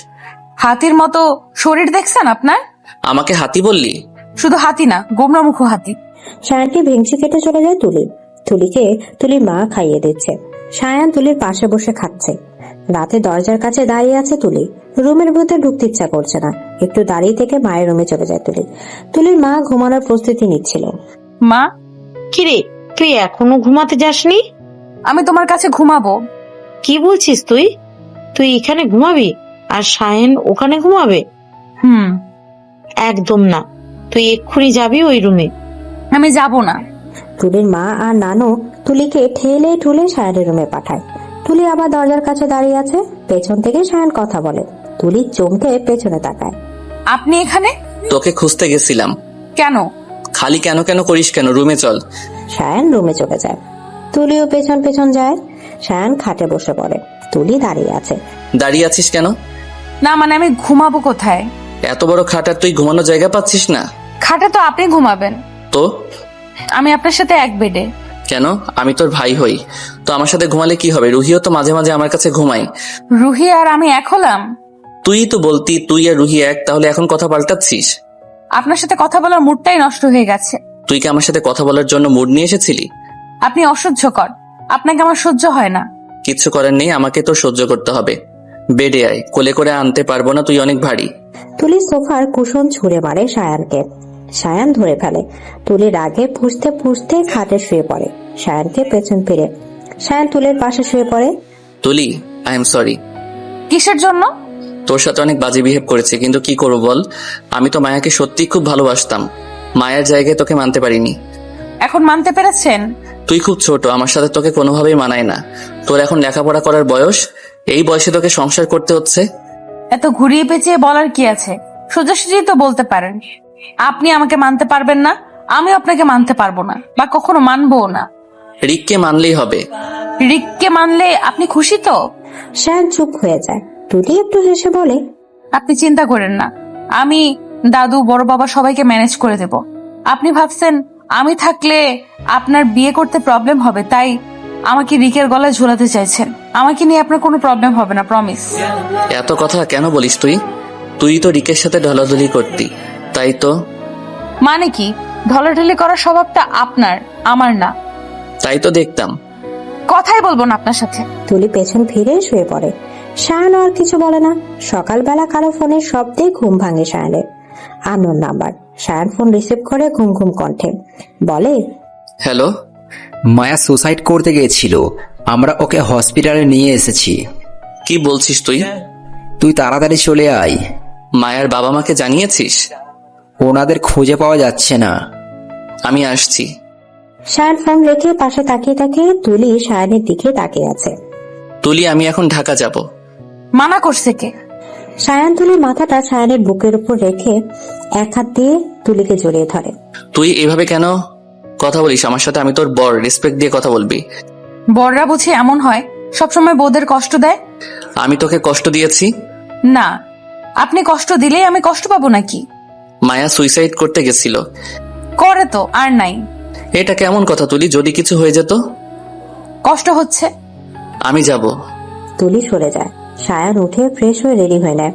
হাতির মতো শরীর দেখছেন আপনার? আমাকে হাতি বললি? শুধু হাতি না, গোমরামুখ হাতি। সায়ানকে ভেঙচি কেটে চলে যায় তুলি। তুলিকে তুলির মা খাইয়ে দিচ্ছে। সায়ান তুলির পাশে বসে খাচ্ছে। রাতে দরজার কাছে দাঁড়িয়ে আছে তুলি। রুমের ভেতরে ঢুকতে ইচ্ছা করছে না। একটু দাঁড়িয়ে থেকে মায়ের রুমে চলে যায় তুলি। তুলির মা ঘুমানোর প্রস্তুতি নিচ্ছিল। মা, কিরে তুই এখনো ঘুমাতে যাসনি? আমি তোমার কাছে ঘুমাবো। কি বলছিস তুই? তুই এখানে ঘুমাবি আর সায়ন ওখানে ঘুমাবে? একদম না, তুই এক্ষুনি যাবি ওই রুমে। আমি যাব না। তুলির মা আর নানু তুলিকে ঠেলে ঠুলে সায়ানের রুমে পাঠায়। তুলি আবার দরজার কাছে দাঁড়িয়ে আছে। পেছন থেকে সায়ান কথা বলে। তুলি চমকে পেছনে তাকায়। আপনি এখানে? তোকে খুঁজতে গেছিলাম। কেন? খালি কেন কেন করিস কেন? রুমে চল। সায়ান রুমে চলে যায়। তুলিও পেছন পেছন যায়। সায়ান খাটে বসে পড়ে। তুলি দাঁড়িয়ে আছে। দাঁড়িয়ে আছিস কেন? না মানে আমি ঘুমাবো কোথায়? এত বড় খাট আর তুই ঘুমানোর জায়গা পাচ্ছিস না? খাটে তো আপনি ঘুমাবেন। তো আমি আপনার সাথে এক বেডে। কেন? আমি তোর ভাই হই তো আমার সাথে ঘুমালে কি হবে? রুহিও তো মাঝে মাঝে আমার কাছে ঘুমায়। রুহি আর আমি এক হলাম? তুই তো বলতি তুই আর রুহি এক, তাহলে এখন কথা পাল্টাচ্ছিস? আপনার সাথে কথা বলার মুডটাই নষ্ট হয়ে গেছে। তুই কি আমার সাথে কথা বলার জন্য মুড নিয়ে এসেছিলি? আপনি অসহ্যকর, আপনাকে আমার সহ্য হয় না। কিচ্ছু করার নেই, আমাকে তো সহ্য করতে হবে। বেডে আয়, কোলে করে আনতে পারবো না, তুই অনেক ভারী। তুলি সোফার কুশন ছুঁড়ে মারে সায়ানকে। সায়ান ধরে ফেলে। তুলি রাগে ফুঁসতে ফুঁসতে খাটে শুয়ে পড়ে। সায়ানকে পেছন ফিরে সায়ান তুলির পাশে শুয়ে পড়ে। তুলি, আই এম সরি। কিসের জন্য? তোর সাথে অনেক বাজে বিহেভ করেছে, কিন্তু কি করবো বল, আমি তো মায়াকে সত্যিই খুব ভালোবাসতাম। মায়ের জায়গায় তোকে মানতে পারিনি। এখন মানতে পেরেছেন? তুই খুব ছোট, আমার সাথে তোকে কোনোভাবেই মানায় না। তোর এখন লেখাপড়া করার বয়স, এই বয়সে তোকে সংসার করতে হচ্ছে। এত ঘুরিয়ে পেঁচিয়ে বলার কি আছে? সোজাসুজি তো বলতে পারেন। আপনি আমাকে মানতে পারবেন না, আমি আপনাকে মানতে পারবো না, বা কখনো মানবো না। রিককে মানলেই হবে। রিককে মানলে আপনি খুশি তো? সায়ান চুপ হয়ে যায়। তুলি একটু হেসে বলে, আপনি চিন্তা করেন না, আমি দাদু বড় বাবা সবাইকে ম্যানেজ করে দেব। আপনি ভাবছেন আমি থাকলে আপনার বিয়ে করতে প্রবলেম হবে, তাই আমাকে রিকের গলায় ঝোলাতে চাইছেন। আমাকে নিয়ে আপনার কোনো প্রবলেম হবে না, প্রমিস। এত কথা কেন বলিস তুই? তুই তো রিকের সাথে ঢলাঢলি করতি, তাই তো। মানে কি? ঢলাঢলি করার স্বভাবটা আপনার, আমার না। তাই তো দেখতাম। কথাই বলবো না আপনার সাথে। তুলি পেছন ফিরে শুয়ে পড়ে। সায়ান আর কিছু বলে না। সকালবেলা কারো ফোনের শব্দে ঘুম ভাঙে সায়ানের। Unknown number. Sayan phone receive করে ঘুম ঘুম কণ্ঠে বলে, হ্যালো। মায়া সুসাইড করতে গিয়েছিল, আমরা ওকে হসপিটালে নিয়ে এসেছি। কি বলছিস তুই? তুই তাড়াতাড়ি চলে আয়। মায়ের বাবা মাকে জানিয়েছিস? ওনাদের খুঁজে পাওয়া যাচ্ছে না। আমি আসছি। সায়ান ফোন রেখে পাশে তাকিয়ে থাকে। তুলি সায়ানের দিকে তাকিয়ে আছে। তুলি, আমি এখন ঢাকা যাব। মানা করছে কে? সায়ান তুলির মাথাটা সায়ানের বুকের উপর রেখে এক হাত দিয়ে তুলিকে জড়িয়ে ধরে। তুই এভাবে কেন কথা বলিস আমার সাথে? আমি তোর বর, রেসপেক্ট দিয়ে কথা বলবি। বড়রা বুঝি এমন হয়, সবসময় বউদের কষ্ট দেয়? আমি তোকে কষ্ট দিয়েছি? না, আপনি কষ্ট দিলেই আমি কষ্ট পাবো নাকি? মায়া সুইসাইড করতে গেছিল। করে তো, আর নাই। এটা কেমন কথা তুলি? যদি কিছু হয়ে যেত? কষ্ট হচ্ছে। আমি যাব। তুলি সরে যায়। সায়ান উঠে ফ্রেশ হয়ে রেডি হয়ে নেয়,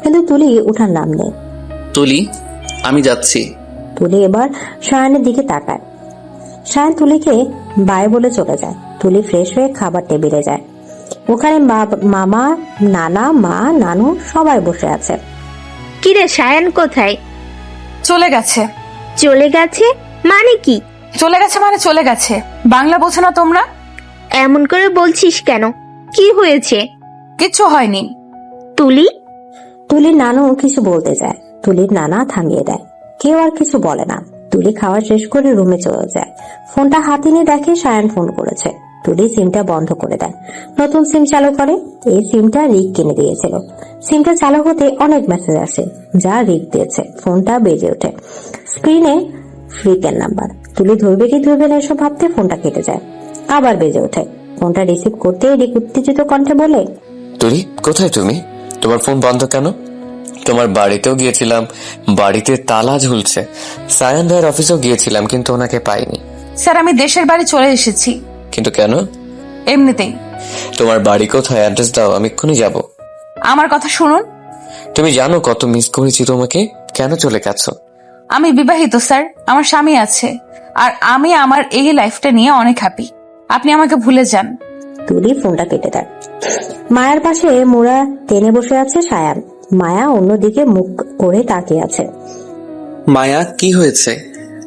কিন্তু তুলি উঠার নাম নেই। তুলি, আমি যাচ্ছি। তুলি এবার সায়ানের দিকে তাকায়। সায়ান তুলিকে বাই বলে চলে যায়। তুলি ফ্রেশ হয়ে খাবার টেবিলে যায়। ওখানে মামা, নানা, মা, নানু সবাই বসে আছে। কিরে সায়ান কোথায়? চলে গেছে। চলে গেছে মানে কি? চলে গেছে মানে চলে গেছে। বাংলা বোঝো না তোমরা? এমন করে বলছিস কেন? কি হয়েছে? কিচ্ছু হয়নি। তুলি? তুলির নানু কিছু বলতে যায়, তুলির নানা থামিয়ে দেয়। কেউ আর কিছু বলে না। তুলি খাওয়া শেষ করে রুমে চলে যায়। ফোনটা হাতে নিয়ে দেখে সায়ান ফোন করেছে। তুলি সিমটা বন্ধ করে দেয়, নতুন সিম চালু করে। এই সিমটা রিক কিনে দিয়েছিল। সিমটা চালু হতে অনেক মেসেজ আসে, যা রিক দিয়েছে। ফোনটা বেজে ওঠে। স্ক্রিনে রিকের নাম্বার। তুলি ধরবে কি ধরবে না এসব ভাবতে ফোনটা কেটে যায়। আবার বেজে ওঠে। ফোনটা রিসিভ করতে রিক উত্তেজিত কণ্ঠে বলে, তুলি, কোথায় তুমি? তোমার ফোন বন্ধ কেন? তোমার বাড়িতেও গিয়েছিলাম, বাড়িতে তালা ঝুলছে। সায়ান ভাইয়ের অফিসেও গিয়েছিলাম, কিন্তু ওনাকে পাইনি। স্যার, আমি দেশের বাড়ি চলে এসেছি। কিন্তু কেন? এমনিতেই। তোমার বাড়ি কোথায়? অ্যাড্রেস দাও, আমি এক্ষুনি যাব। আমার কথা শুনুন। তুমি জানো কত মিস করেছি তোমাকে। কেন চলে গেছো? আমি বিবাহিত স্যার, আমার স্বামী আছে, আর আমি আমার এই লাইফটা নিয়ে অনেক হ্যাপি। আপনি আমাকে ভুলে যান। তুলি ফোনটা কেটে দেয়। মায়ের পাশে মোড়া টেনে বসে আছে সায়ান। মায়া অন্যদিকে মুখ করে তাকিয়ে আছে। মায়া, কি হয়েছে?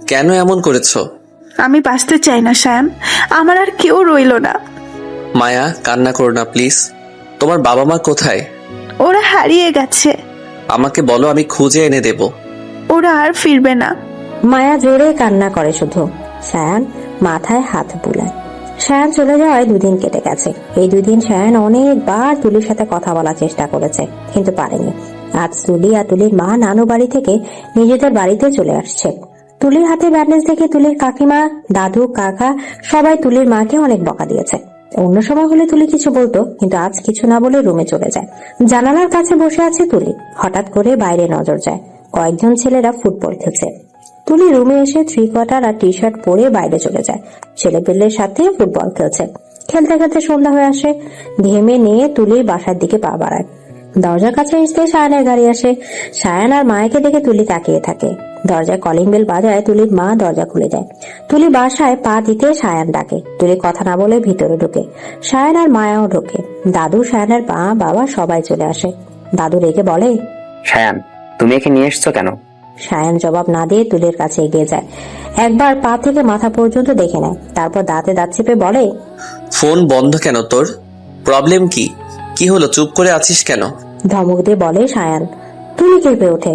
কেন এমন করেছো? আমি বাঁচতে চাই না সায়ান, আমার আর কেউ রইলো না। মায়া, কান্না করো না প্লিজ। তোমার বাবা মা কোথায়? ওরা হারিয়ে গেছে। আমাকে বলো, আমি খুঁজে এনে দেব। ওরা আর ফিরবে না। মায়া জোরে কান্না করে শুধু। সায়ান মাথায় হাত বুলায়। সায়ান চলে যাওয়ায় 2 দিন কেটে গেছে। এই 2 দিন সায়ান অনেকবার তুলির সাথে কথা বলার চেষ্টা করেছে, কিন্তু পারেনি। আজ তুলি আর তুলির মা নানু বাড়ি থেকে নিজেদের বাড়িতে চলে আসছে। তুলির হাতে ব্যান্ডেজ দেখে তুলির কাকিমা, দাদু, কাকা সবাই তুলির মাকে অনেক বকা দিয়েছে। অন্য সময় হলে তুলি কিছু বলতো, কিন্তু আজ কিছু না বলে রুমে চলে যায়। জানালার কাছে বসে আছে তুলি। হঠাৎ করে বাইরে নজর যায়। কয়েকজন ছেলেরা ফুটবল খেলছে। তুলি রুমে এসে 3/4 আর টি-শার্ট পরে বাইরে চলে যায়। ছেলেপেলের সাথে ফুটবল খেলছে। খেলতে খেলতে সন্ধ্যা হয়ে আসে। ঘেমে নিয়ে তুলির বাসার দিকে পা বাড়ায়। দরজার কাছে আসতে সায়ানের গাড়ি আসে। সায়ান আর মায়াকে দেখে তুলি তাকিয়ে থাকে। দরজায় কলিং বেল বাজায়, তুলির মা দরজা খুলে দেয়। তুলি বাসায় পা দিতে সায়ান ডাকে। তুলি কথা না বলে ভিতরে ঢুকে। সায়ান আর মায়াও ঢোকে। দাদু, সায়ানের মা, বাবা সবাই চলে আসে। দাদু রেগে বলে, সায়ান, তুমি একে নিয়ে এসছো কেন? সায়ান জবাব না দিয়ে তুলির কাছে এগিয়ে যায়। একবার পা থেকে মাথা পর্যন্ত দেখে নেয়, তারপর দাঁতে দাঁত চেপে বলে, ফোন বন্ধ কেন তোর? প্রবলেম কি? কি হলো, চুপ করে আছিস কেন? ধমক দিয়ে বলে সায়ান। তুলি কেঁপে ওঠে।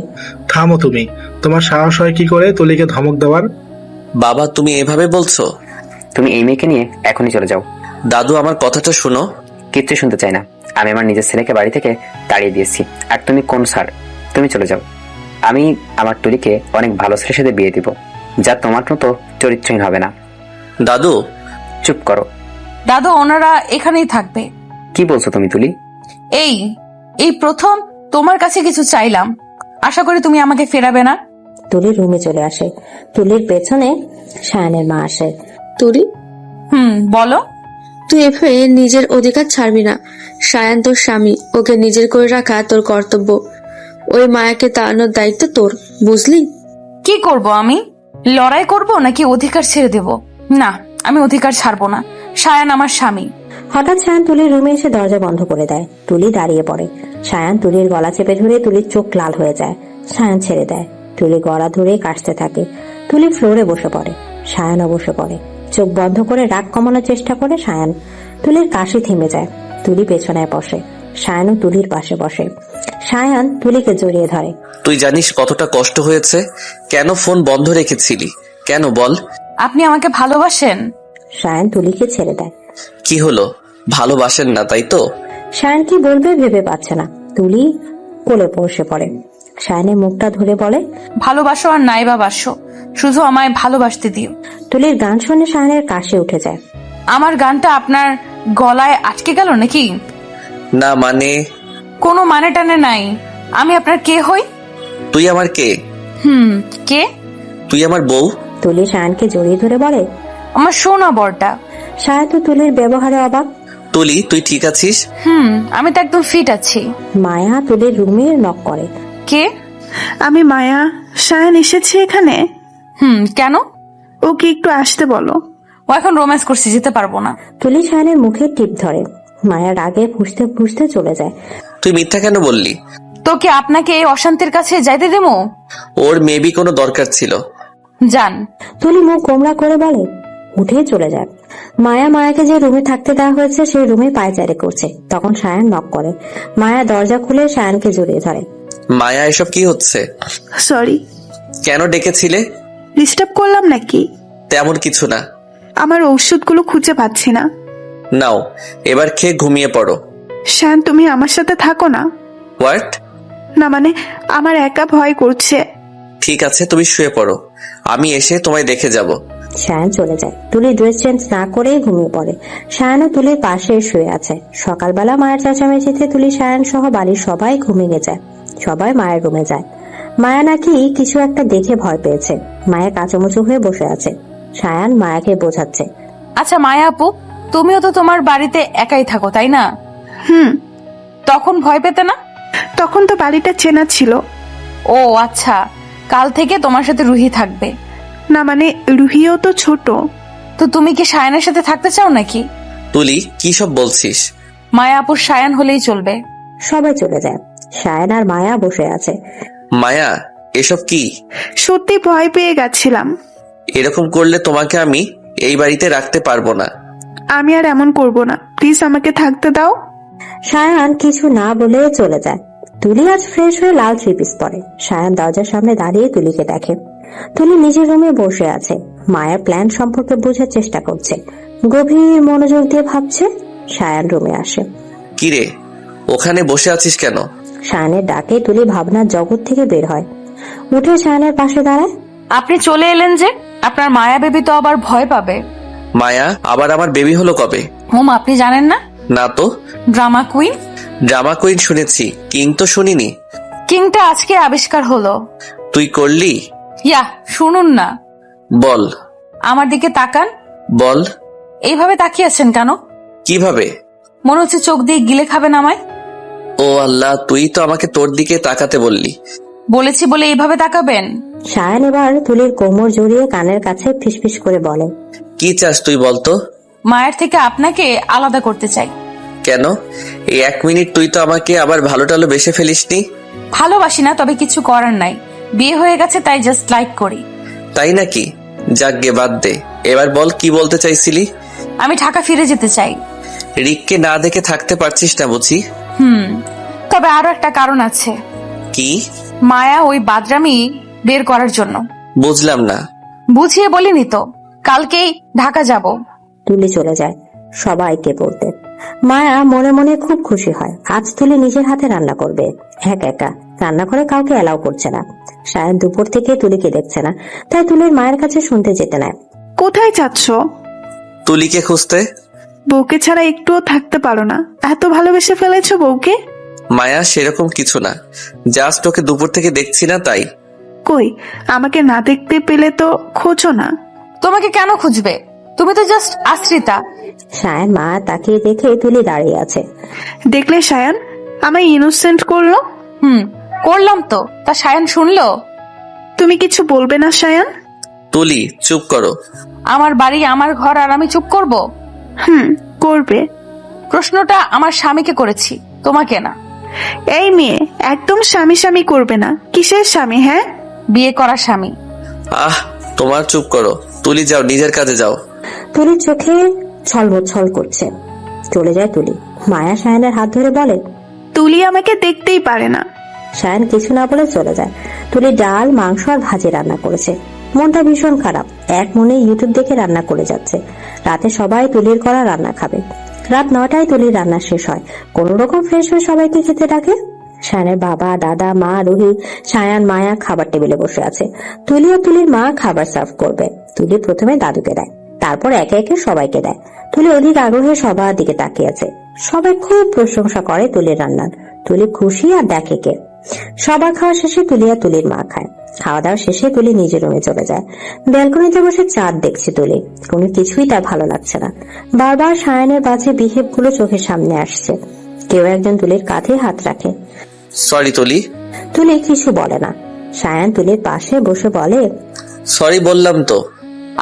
থামো তুমি, তোমার সাহস হয় কি করে তুলিকে ধমক দেওয়ার? বাবা, তুমি এভাবে বলছো? তুমি এই মেয়েকে নিয়ে এখনই চলে যাও। দাদু, আমার কথাটা শোনো। কিচ্ছু শুনতে চাই না। আমি আমার নিজের ছেলেকে বাড়ি থেকে তাড়িয়ে দিয়েছি, আর তুমি কোন স্যার? তুমি চলে যাও। আমি আমার তুলিকে অনেক ভালো ছেলের সাথে বিয়ে দিব, যা তোমার মতো চরিত্রহীন হবে না। দাদু, চুপ করো। দাদু, ওনারা এখানেই থাকবে। কি বলছো তুমি তুলি? এই এই প্রথম তোমার কাছে কিছু চাইলাম, আশা করি তুমি আমাকে ফেরাবে না। তুলির রুমে চলে আসে। তুলির পেছনে সায়ানের মা আসে। তুলি, বলো। তুই এভাবে নিজের অধিকার ছাড়বি না। সায়ান তোর স্বামী, ওকে নিজের করে রাখা তোর কর্তব্য। ওই মায়াকে তাড়ানোর দায়িত্ব তোর, বুঝলি? কি করব আমি? লড়াই করব নাকি অধিকার ছেড়ে দেব? না, আমি অধিকার ছাড়বো না। সায়ান আমার স্বামী। হঠাৎ সায়ান তুলির রুমে এসে দরজা বন্ধ করে দেয়। তুলি দাঁড়িয়ে পড়ে। সায়ান তুলির গলা চেপে ধরে তুলির চোখ লাল হয়ে যায়। সায়ান ছেড়ে দেয়। তুলি গলা ধরে কাশতে থাকে। তুলি ফ্লোরে বসে পড়ে। সায়ানও বসে পড়ে। চোখ বন্ধ করে রাগ কমানোর চেষ্টা করে সায়ান। তুলির কাশি থেমে যায়। তুলি পেছনে বসে। সায়ানও তুলির পাশে বসে। সায়ান তুলিকে জড়িয়ে ধরে। তুই জানিস কতটা কষ্ট হয়েছে? কেন ফোন বন্ধ রেখেছিলি? কেন বল? আপনি আমাকে ভালোবাসেন? সায়ান তুলিকে ছেড়ে দেয়। কি হলো, ভালোবাসেন না তাই তো? সায়ান কি বলবে ভেবে পাচ্ছে না। তুলি কোলে বসে পড়ে। সায়ানের মুখটা ধরে বলে, ভালোবাসো আর নাইবা বাসো, শুধু আমায় ভালোবাসতে দিও। তুলির গান শুনে সায়ানের কাশি উঠে যায়। আমার গানটা আপনার গলায় আটকে গেল নাকি? না মানে? কোনো মানে টানে নাই। আমি আপনার কে হই? তুই আমার কে? কে? তুই আমার বউ। তুলি সায়ানকে জড়িয়ে ধরে বলে, আমার সোনা বরটা। সায়ান তো তুলির ব্যবহারে অবাক। তুলি, তুই ঠিক আছিস? আমি তো একদম ফিট আছি। মায়া তুলির রুমে নক করে। কে? আমি মায়া। সায়ান এসেছে এখানে? কেন? ওকে একটু আসতে বলো। ও এখন রোম্যান্স করছে, যেতে পারবো না। তুলি সায়ানের মুখে টিপ ধরে। মায়ার আগে ফুসতে ফুসতে চলে যায়। তুই মিথ্যা কেন বললি? তোকে আপনাকে এই অশান্তির কাছে যাইতে দেবো? ওর মেবি কোনো দরকার ছিল। যান। তুলি মুখ গোমড়া করে বলে, উঠে চলে যায়। মায়াকে যে রুমে থাকতে দেওয়া হয়েছে সেই রুমে পায়চারি করছে। তখন সায়ান নক করে। মায়া দরজা খুলে সায়ানকে জড়িয়ে ধরে। মায়া, এসব কি হচ্ছে? সরি। কেন ডেকেছিলে? ডিস্টার্ব করলাম নাকি? তেমন কিছু না। আমার ঔষধগুলো খুঁজে পাচ্ছি না। নাও, এবার খেয়ে ঘুমিয়ে পড়ো। শান, তুমি আমার সাথে থাকো না। হোয়াট? না মানে, আমার একা ভয় করছে। ঠিক আছে, তুমি শুয়ে পড়ো, আমি এসে তোমায় দেখে যাব। সায়ান চলে যায়। তুলি ড্রেস চেঞ্জ না করেই ঘুমিয়ে পড়ে। সায়ানও তুলির পাশে শুয়ে আছে। সকালবেলা মায়ের চেঁচামেচিতে তুলি, সায়ান সহ বাড়ির সবাই ঘুমিয়ে যায়। সবাই মায়ের রুমে যায়। মায়া নাকি কিছু একটা দেখে ভয় পেয়েছে। মায়া কাঁচুমুচু হয়ে বসে আছে। সায়ান মায়াকে বোঝাচ্ছে, আচ্ছা মায়া আপু, তুমিও তো তোমার বাড়িতে একাই থাকো তাই না? তখন ভয় পেতে না? তখন তো বাড়িটা চেনা ছিল। ও আচ্ছা, কাল থেকে তোমার সাথে রুহি থাকবে। না মানে, রুহিও তো ছোট। তো তুমি কি সায়ানের সাথে থাকতে চাও নাকি? তুলি, কি সব বলছিস? মায়া আপুর সায়ান হলেই চলবে। সবাই চলে যায়। সায়ান আর মায়া বসে আছে। মায়া, এসব কি? সত্যি ভয় পেয়ে গেছিলাম। এরকম করলে তোমাকে আমি এই বাড়িতে রাখতে পারবো না। আমি আর এমন করব না, প্লিজ আমাকে থাকতে দাও। সায়ান কিছু না বলে চলে যায়। তুলি আজ ফ্রেশ হয়ে লাল থ্রি পিস পরে। সায়ান দরজার সামনে দাঁড়িয়ে তুলিকে দেখে। তুলি নিজের রুমে বসে আছে। মায়ের প্ল্যান সম্পর্কে বোঝার চেষ্টা করছে। গভীর মনোযোগ দিয়ে ভাবছে। সায়ান রুমে আসে। কিরে, ওখানে বসে আছিস কেন? সায়ানের ডাকে তুলি ভাবনার জগৎ থেকে বের হয়। উঠে সায়ানের পাশে দাঁড়ায়। আপনি চলে এলেন যে? আপনার মায়া বেবি তো আবার ভয় পাবে। মায়া, আবার আমার বেবি হলো কবে? হোম, আপনি জানেন না? না তো। Drama queen. ড্রামা কুইন শুনেছি, কিং তো শুনিনি। কিংটা আজকে আবিষ্কার হলো। তুই করলি? ইয়া, শুনুন না। বল। আমার দিকে তাকান। বল। এইভাবে তাকিয়ে আছেন কেন? কিভাবে? মনে হচ্ছে চোখ দিয়ে গিলে খাবেন আমায়। ও আল্লাহ, তুই তো আমাকে তোর দিকে তাকাতে বললি। বলেছি বলে এইভাবে তাকাবেন? সায়ান এবার তুলির কোমর জড়িয়ে কানের কাছে ফিসফিস করে বলে, কি চাস তুই বলতো? মায়ের থেকে আপনাকে আলাদা করতে চাই। কেন? এই 1 মিনিট তুই তো আমাকে আবার ভালো টালো বেসে ফেলিসনি। ভালোবাসি না, তবে কিছু করার নাই, বিয়ে হয়ে গেছে তাই জাস্ট লাইক করি। তাই নাকি? যাকগে, বাদ দে। এবার বল, কি বলতে চাইছিলি? আমি ঢাকা ফিরে যেতে চাই। রিককে না দেখে থাকতে পারছিস না বুঝি? তবে আরো একটা কারণ আছে। কি? মায়া ওই বাদরামি বের করার জন্য। বুঝলাম না। বুঝিয়ে বলিনি তো, কালকেই ঢাকা যাব। তুলি চলে যায় সবাইকে বলতে। মায়া মনে মনে খুব খুশি হয়, আজ তুলি নিজের হাতে রান্না করবে, একা একা রান্না করে কাউকে এলাও করছে না। সায়ন দুপুর থেকে তুলিকে দেখছে না, তাই তুলির মায়ের কাছে শুনতে যেতে নেয়। কোথায় যাচ্ছ? তুলিকে খুঁজতে। বউকে ছাড়া একটুও থাকতে পারো না? এত ভালোবেসে ফেলেছো বউকে? মায়া, সেরকম কিছু না, জাস্ট ওকে দুপুর থেকে দেখছি না তাই। কই, আমাকে না দেখতে পেলে তো খোঁজো না। তোমাকে কেন খুঁজবে? তুমি তো জাস্ট আশ্রিতা। সায়ন মা তাকিয়ে দেখে তুলি দাঁড়িয়ে আছে। দেখলে সায়ান আমায় ইনোসেন্ট করলো? করলাম তো, তা সায়ন শুনলো? তুমি কিছু বলবে না সায়ান? তুলি, চুপ করো। আমার বাড়ি, আমার ঘর, আর আমি চুপ করব? করবে। প্রশ্নটা আমার স্বামীকে করেছি, তোমাকে না। এই মেয়ে, একদম স্বামী স্বামী করবে না। কিসের স্বামী? হ্যাঁ, বিয়ে করা স্বামী। তোমার চুপ করো। তুলি, যাও, নিজের কাজে যাও। তুলির চোখে ছলবৎছল করছে। চলে যায় তুলি। মায়া সায়নের হাত ধরে বলে, তুলি আমাকে দেখতেই পারে না। সায়ন কিছু না বলে চলে যায়। তুলি ডাল, মাংস আর ভাজি রান্না করেছে। মনটা ভীষণ খারাপ, এক মনে ইউটিউব দেখে রান্না করে যাচ্ছে। রাতে সবাই তুলির করা রান্না খাবে। রাত 9টায় তুলির রান্না শেষ হয়। কোন রকম ফ্রেশ হয়ে সবাইকে খেতে ডাকে। সায়নের বাবা, দাদা, মা, রুহি, সায়ান, মায়া খাবার টেবিলে বসে আছে। তুলি ও তুলির মা খাবার সার্ভ করবে। তুলি প্রথমে দাদুকে দেয়, তারপর একে একে সবাইকে দেয়। তুলি অধিক আগ্রহে সবার দিকে তাকিয়ে আছে। সবাই খুব প্রশংসা করে তুলির রান্নার। তুলি খুশি আর দেখে কে। সবার খাওয়া শেষে তুলি আর তুলির মা খায়। খাওয়া দাওয়া শেষে তুলি নিজের রুমে চলে যায়। ব্যালকনিতে বসে চাঁদ দেখছে তুলি। কোনো কিছুই তার ভালো লাগছে না। বারবার সায়নের বাজে বিহেভ গুলো চোখের সামনে আসছে। কেউ একজন তুলির কাঁধে হাত রাখে। সরি তুলি। তুলি কিছু বলে না। সায়ন তুলির পাশে বসে বলে, সরি বললাম তো।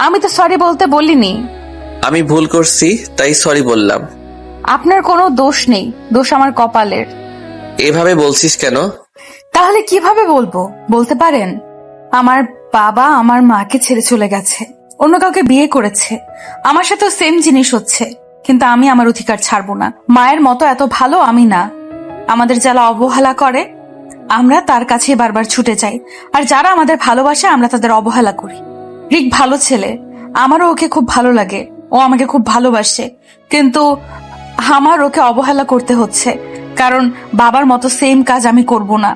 আমি তো সরি বলতে বলিনি। আমি ভুল করছি তাই সরি বললাম। আপনার কোনো দোষ নেই, দোষ আমার কপালের। এভাবে বলছিস কেন? তাহলে কিভাবে বলবো, বলতে পারেন? আমার বাবা আমার মাকে ছেড়ে চলে গেছে, অন্য কাউকে বিয়ে করেছে। আমার সাথেও সেম জিনিস হচ্ছে, কিন্তু আমি আমার অধিকার ছাড়বো না। মায়ের মতো এত ভালো আমি না। আমাদের যারা অবহেলা করে আমরা তার কাছে বারবার ছুটে যাই, আর যারা আমাদের ভালোবাসে আমরা তাদের অবহেলা করি। রিক ভালো ছেলে, আমারও ওকে খুব ভালো লাগে, ও আমাকে খুব ভালোবাসে, কিন্তু আমার ওকে অবহেলা করতে হচ্ছে, কারণ বাবার মতো সেম কাজ আমি করব না।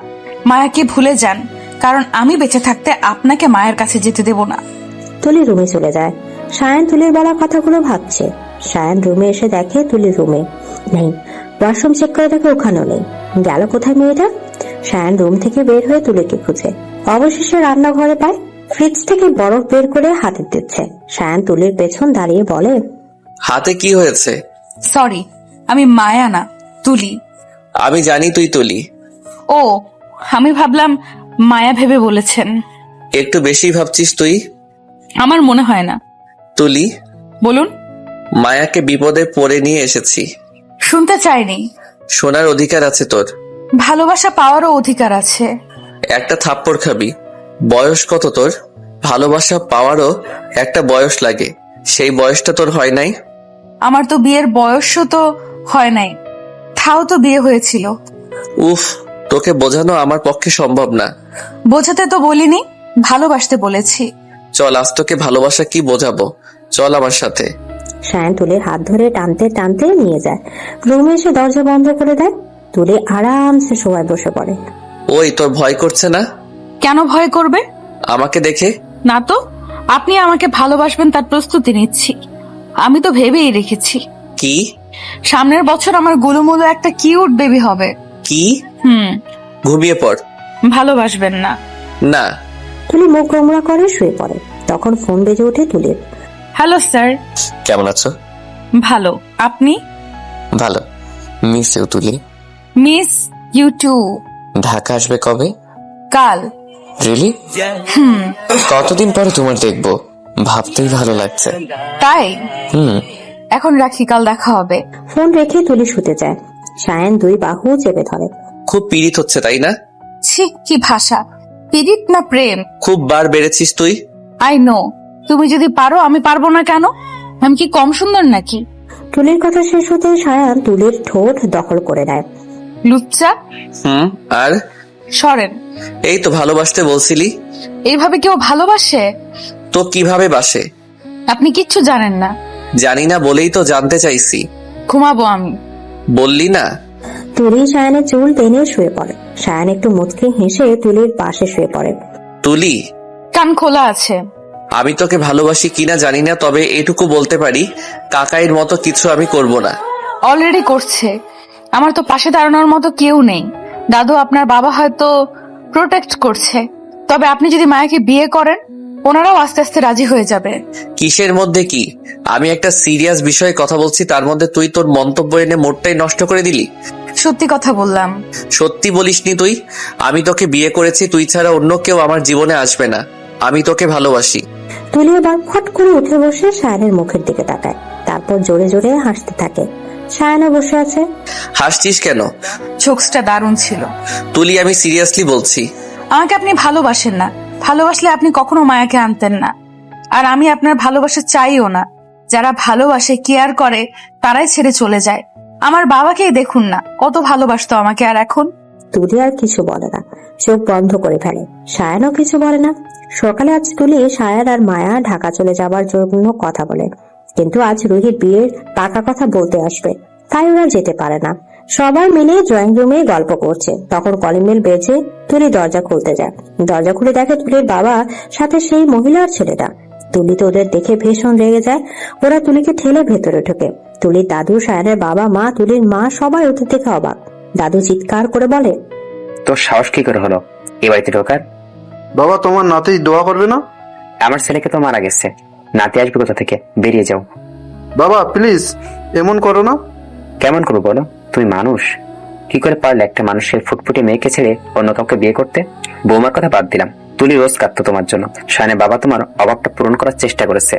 মায়াকে ভুলে যান, কারণ আমি বেঁচে থাকতে আপনাকে মায়ের কাছে যেতে দেব না। তুলি রুমে চলে যায়। সায়ন তুলির বলা কথাগুলো ভাবছে। সায়ন রুমে এসে দেখে তুলি রুমে নেই। ওয়াশরুম চেক করে দেখে ওখানেও নেই। গেল কোথায় মেয়েটা? সায়ন রুম থেকে বের হয়ে তুলিকে খুঁজে অবশেষে রান্নাঘরে পায়। ফ্রিজ থেকে বরফ বের করে হাতে দিচ্ছে। সায়ন তুলির পেছন দাঁড়িয়ে বলে, হাতে কি হয়েছে? সরি, আমি মায়া না, তুলি। আমি জানি তুই তুলি। ও, আমি ভাবলাম মায়া ভেবে বলেছেন। একটু বেশি ভাবছিস তুই। আমার মনে হয় না। তুলি, বলুন। মায়াকে বিপদে পড়ে নিয়ে এসেছি। শুনতে চাইনি। শোনার অধিকার আছে তোর। ভালোবাসা পাওয়ারও অধিকার আছে। একটা থাপ্পড় খাবি। বয়স কত তোর? ভালোবাসা পাওয়ারও একটা বয়স লাগে, সেই বয়সটা তোর হয় নাই। আমার তো বিয়ের বয়সও তো হয় নাই, তাও তো বিয়ে হয়েছিল। উফ, তোকে বোঝানো আমার পক্ষে সম্ভব না। বোঝাতে তো বলিনি, ভালোবাসতে বলেছি। চল, আজ তোকে ভালোবাসা কি বোঝাবো, চল আমার সাথে। সায়ন তুলির হাত ধরে টানতে টানতে নিয়ে যায়। রুমে এসে দরজা বন্ধ করে দেয়। তুলি আরামসে শোয়ায় বসে পড়ে। ওই, তোর ভয় করছে না? কেন ভয় করবে? আমাকে দেখে? না তো, আপনি আমাকে ভালোবাসবেন তার প্রস্তুতি নিচ্ছি। আমি তো ভেবেই রেখেছি। কি? সামনের বছর আমার গুলুমুলু একটা কিউট বেবি হবে। কি? ঘুমিয়ে পড়। ভালোবাসবেন না? না। তুলি মুখ গোমরা করে শুয়ে পড়ে। তখন ফোন বেজে ওঠে তুলির। Hello sir. কেমন আছো? ভালো, আপনি? ভালো। Miss you Tuli. Miss you too. Dhaka আসবে কবে? কাল। রিলি? কতদিন পরে তোমার দেখবো, ভাবতেই ভালো লাগছে। তাই? হুম। এখন রাখি, কাল দেখা হবে। ফোন রেখে তুলি শুতে যায়। সায়ান দুই বাহু চেপে ধরে। খুব পীড়িত হচ্ছে তাই না? ছি, কি ভাষা! পীড়িত না প্রেম? খুব বার বেড়েছিস তুই। I know. তুমি যদি পারো, আমি পারবো না কেন? আমি কি কম সুন্দর নাকি? তুলির কথা শেষ হতে সায়ান তুলির ঠোঁট দখল করে নেয়। লুচ্চা। আর সরেন। এই তো ভালোবাসতে বলছিলি। এইভাবে কেউ ভালোবাসে? তো কিভাবে বাসে? আপনি কিচ্ছু জানেন না। জানি না বলেই তো জানতে চাইছি। ঘুমাবো আমি। বললি না? তুলি সায়ানের চুল টেনে শুয়ে পড়ে। সায়ান একটু মুচকি হেসে তুলির পাশে শুয়ে পড়ে। তুলি, কান খোলা আছে। আমি তোকে ভালোবাসি কিনা জানি না, তবে এটুকু বলতে পারি, কাকাইয়ের মতো কিছু আমি করব না। অলরেডি করছে। আমার তো পাশে দাঁড়ানোর মতো কেউ নেই। দাদু, আপনার বাবা হয়তো প্রোটেক্ট করছে, তবে আপনি যদি মায়াকে বিয়ে করেন, ওনারাও আস্তে আস্তে রাজি হয়ে যাবে। কিসের মধ্যে কি? আমি একটা সিরিয়াস বিষয়ে কথা বলছি, তার মধ্যে তুই তোর মন্তব্য এনে মোড়টাই নষ্ট করে দিলি। সত্যি কথা বললাম। সত্যি বলিসনি তুই? আমি তোকে বিয়ে করেছি, তুই ছাড়া অন্য কেউ আমার জীবনে আসবে না। আমি তোকে ভালোবাসি। তুলি এবার ফট করে উঠে বসে সায়ানের মুখের দিকে তাকায়, তারপর জোরে জোরে হাসতে থাকে। সায়ানও বসে আছে। হাসছিস কেন? জোকসটা দারুণ ছিল। তুলি, আমি সিরিয়াসলি বলছি। আমাকে আপনি ভালোবাসেন না। ভালোবাসলে আপনি কখনো মায়াকে আনতেন না। আর আমি আপনার ভালোবাসা চাইও না। যারা ভালোবাসে, কেয়ার করে, তারাই ছেড়ে চলে যায়। আমার বাবাকেই দেখুন না, কত ভালোবাসতো আমাকে। আর এখন? তুলি আর কিছু বলে না, চোখ বন্ধ করে ফেলে। সায়ানও কিছু বলে না। সকালে আজ তুলি সায়ান আর মায়া ঢাকা চলে যাবার জন্য কথা বলে, কিন্তু আজ রুহি বিয়ের পাকা কথা বলতে আসবে, তাই ওরা যেতে পারে না। সবাই মিলে ড্রয়িং রুমে গল্প করছে, তখন কলিং বেল বেজে তুলি দরজা খুলতে যায়। দরজা খুলে দেখে তুলির বাবা সাথে সেই মহিলার ছেলেটা। তুলি তো ওদের দেখে ভীষণ রেগে যায়। ওরা তুলিকে ঠেলে ভেতরে ঢোকে। তুলির দাদু, সায়ানের বাবা মা, তুলির মা সবাই ওদের দেখে অবাক। দাদু চিৎকার করে বলে, তোর সাহস কি করে হলো এ বাড়িতে ঢোকার? বাবা, তোমার নাতি দোয়া করবে না? আমার ছেলেকে তো মারা গেছে, নাতি আসবে কোথা থেকে? বেরিয়ে যাও। বাবা প্লিজ, এমন করো না। কেমন করবো বলো? তুমি মানুষ? কি করে পারলে একটা মানুষের ফুটফুটে মেয়েকে ছেড়ে অন্য কাউকে বিয়ে করতে? বৌমার কথা বাদ দিলাম, তুলি রোজ কাঁদতো তোমার জন্য। শায়নের বাবা তোমার অভাবটা পূরণ করার চেষ্টা করেছে।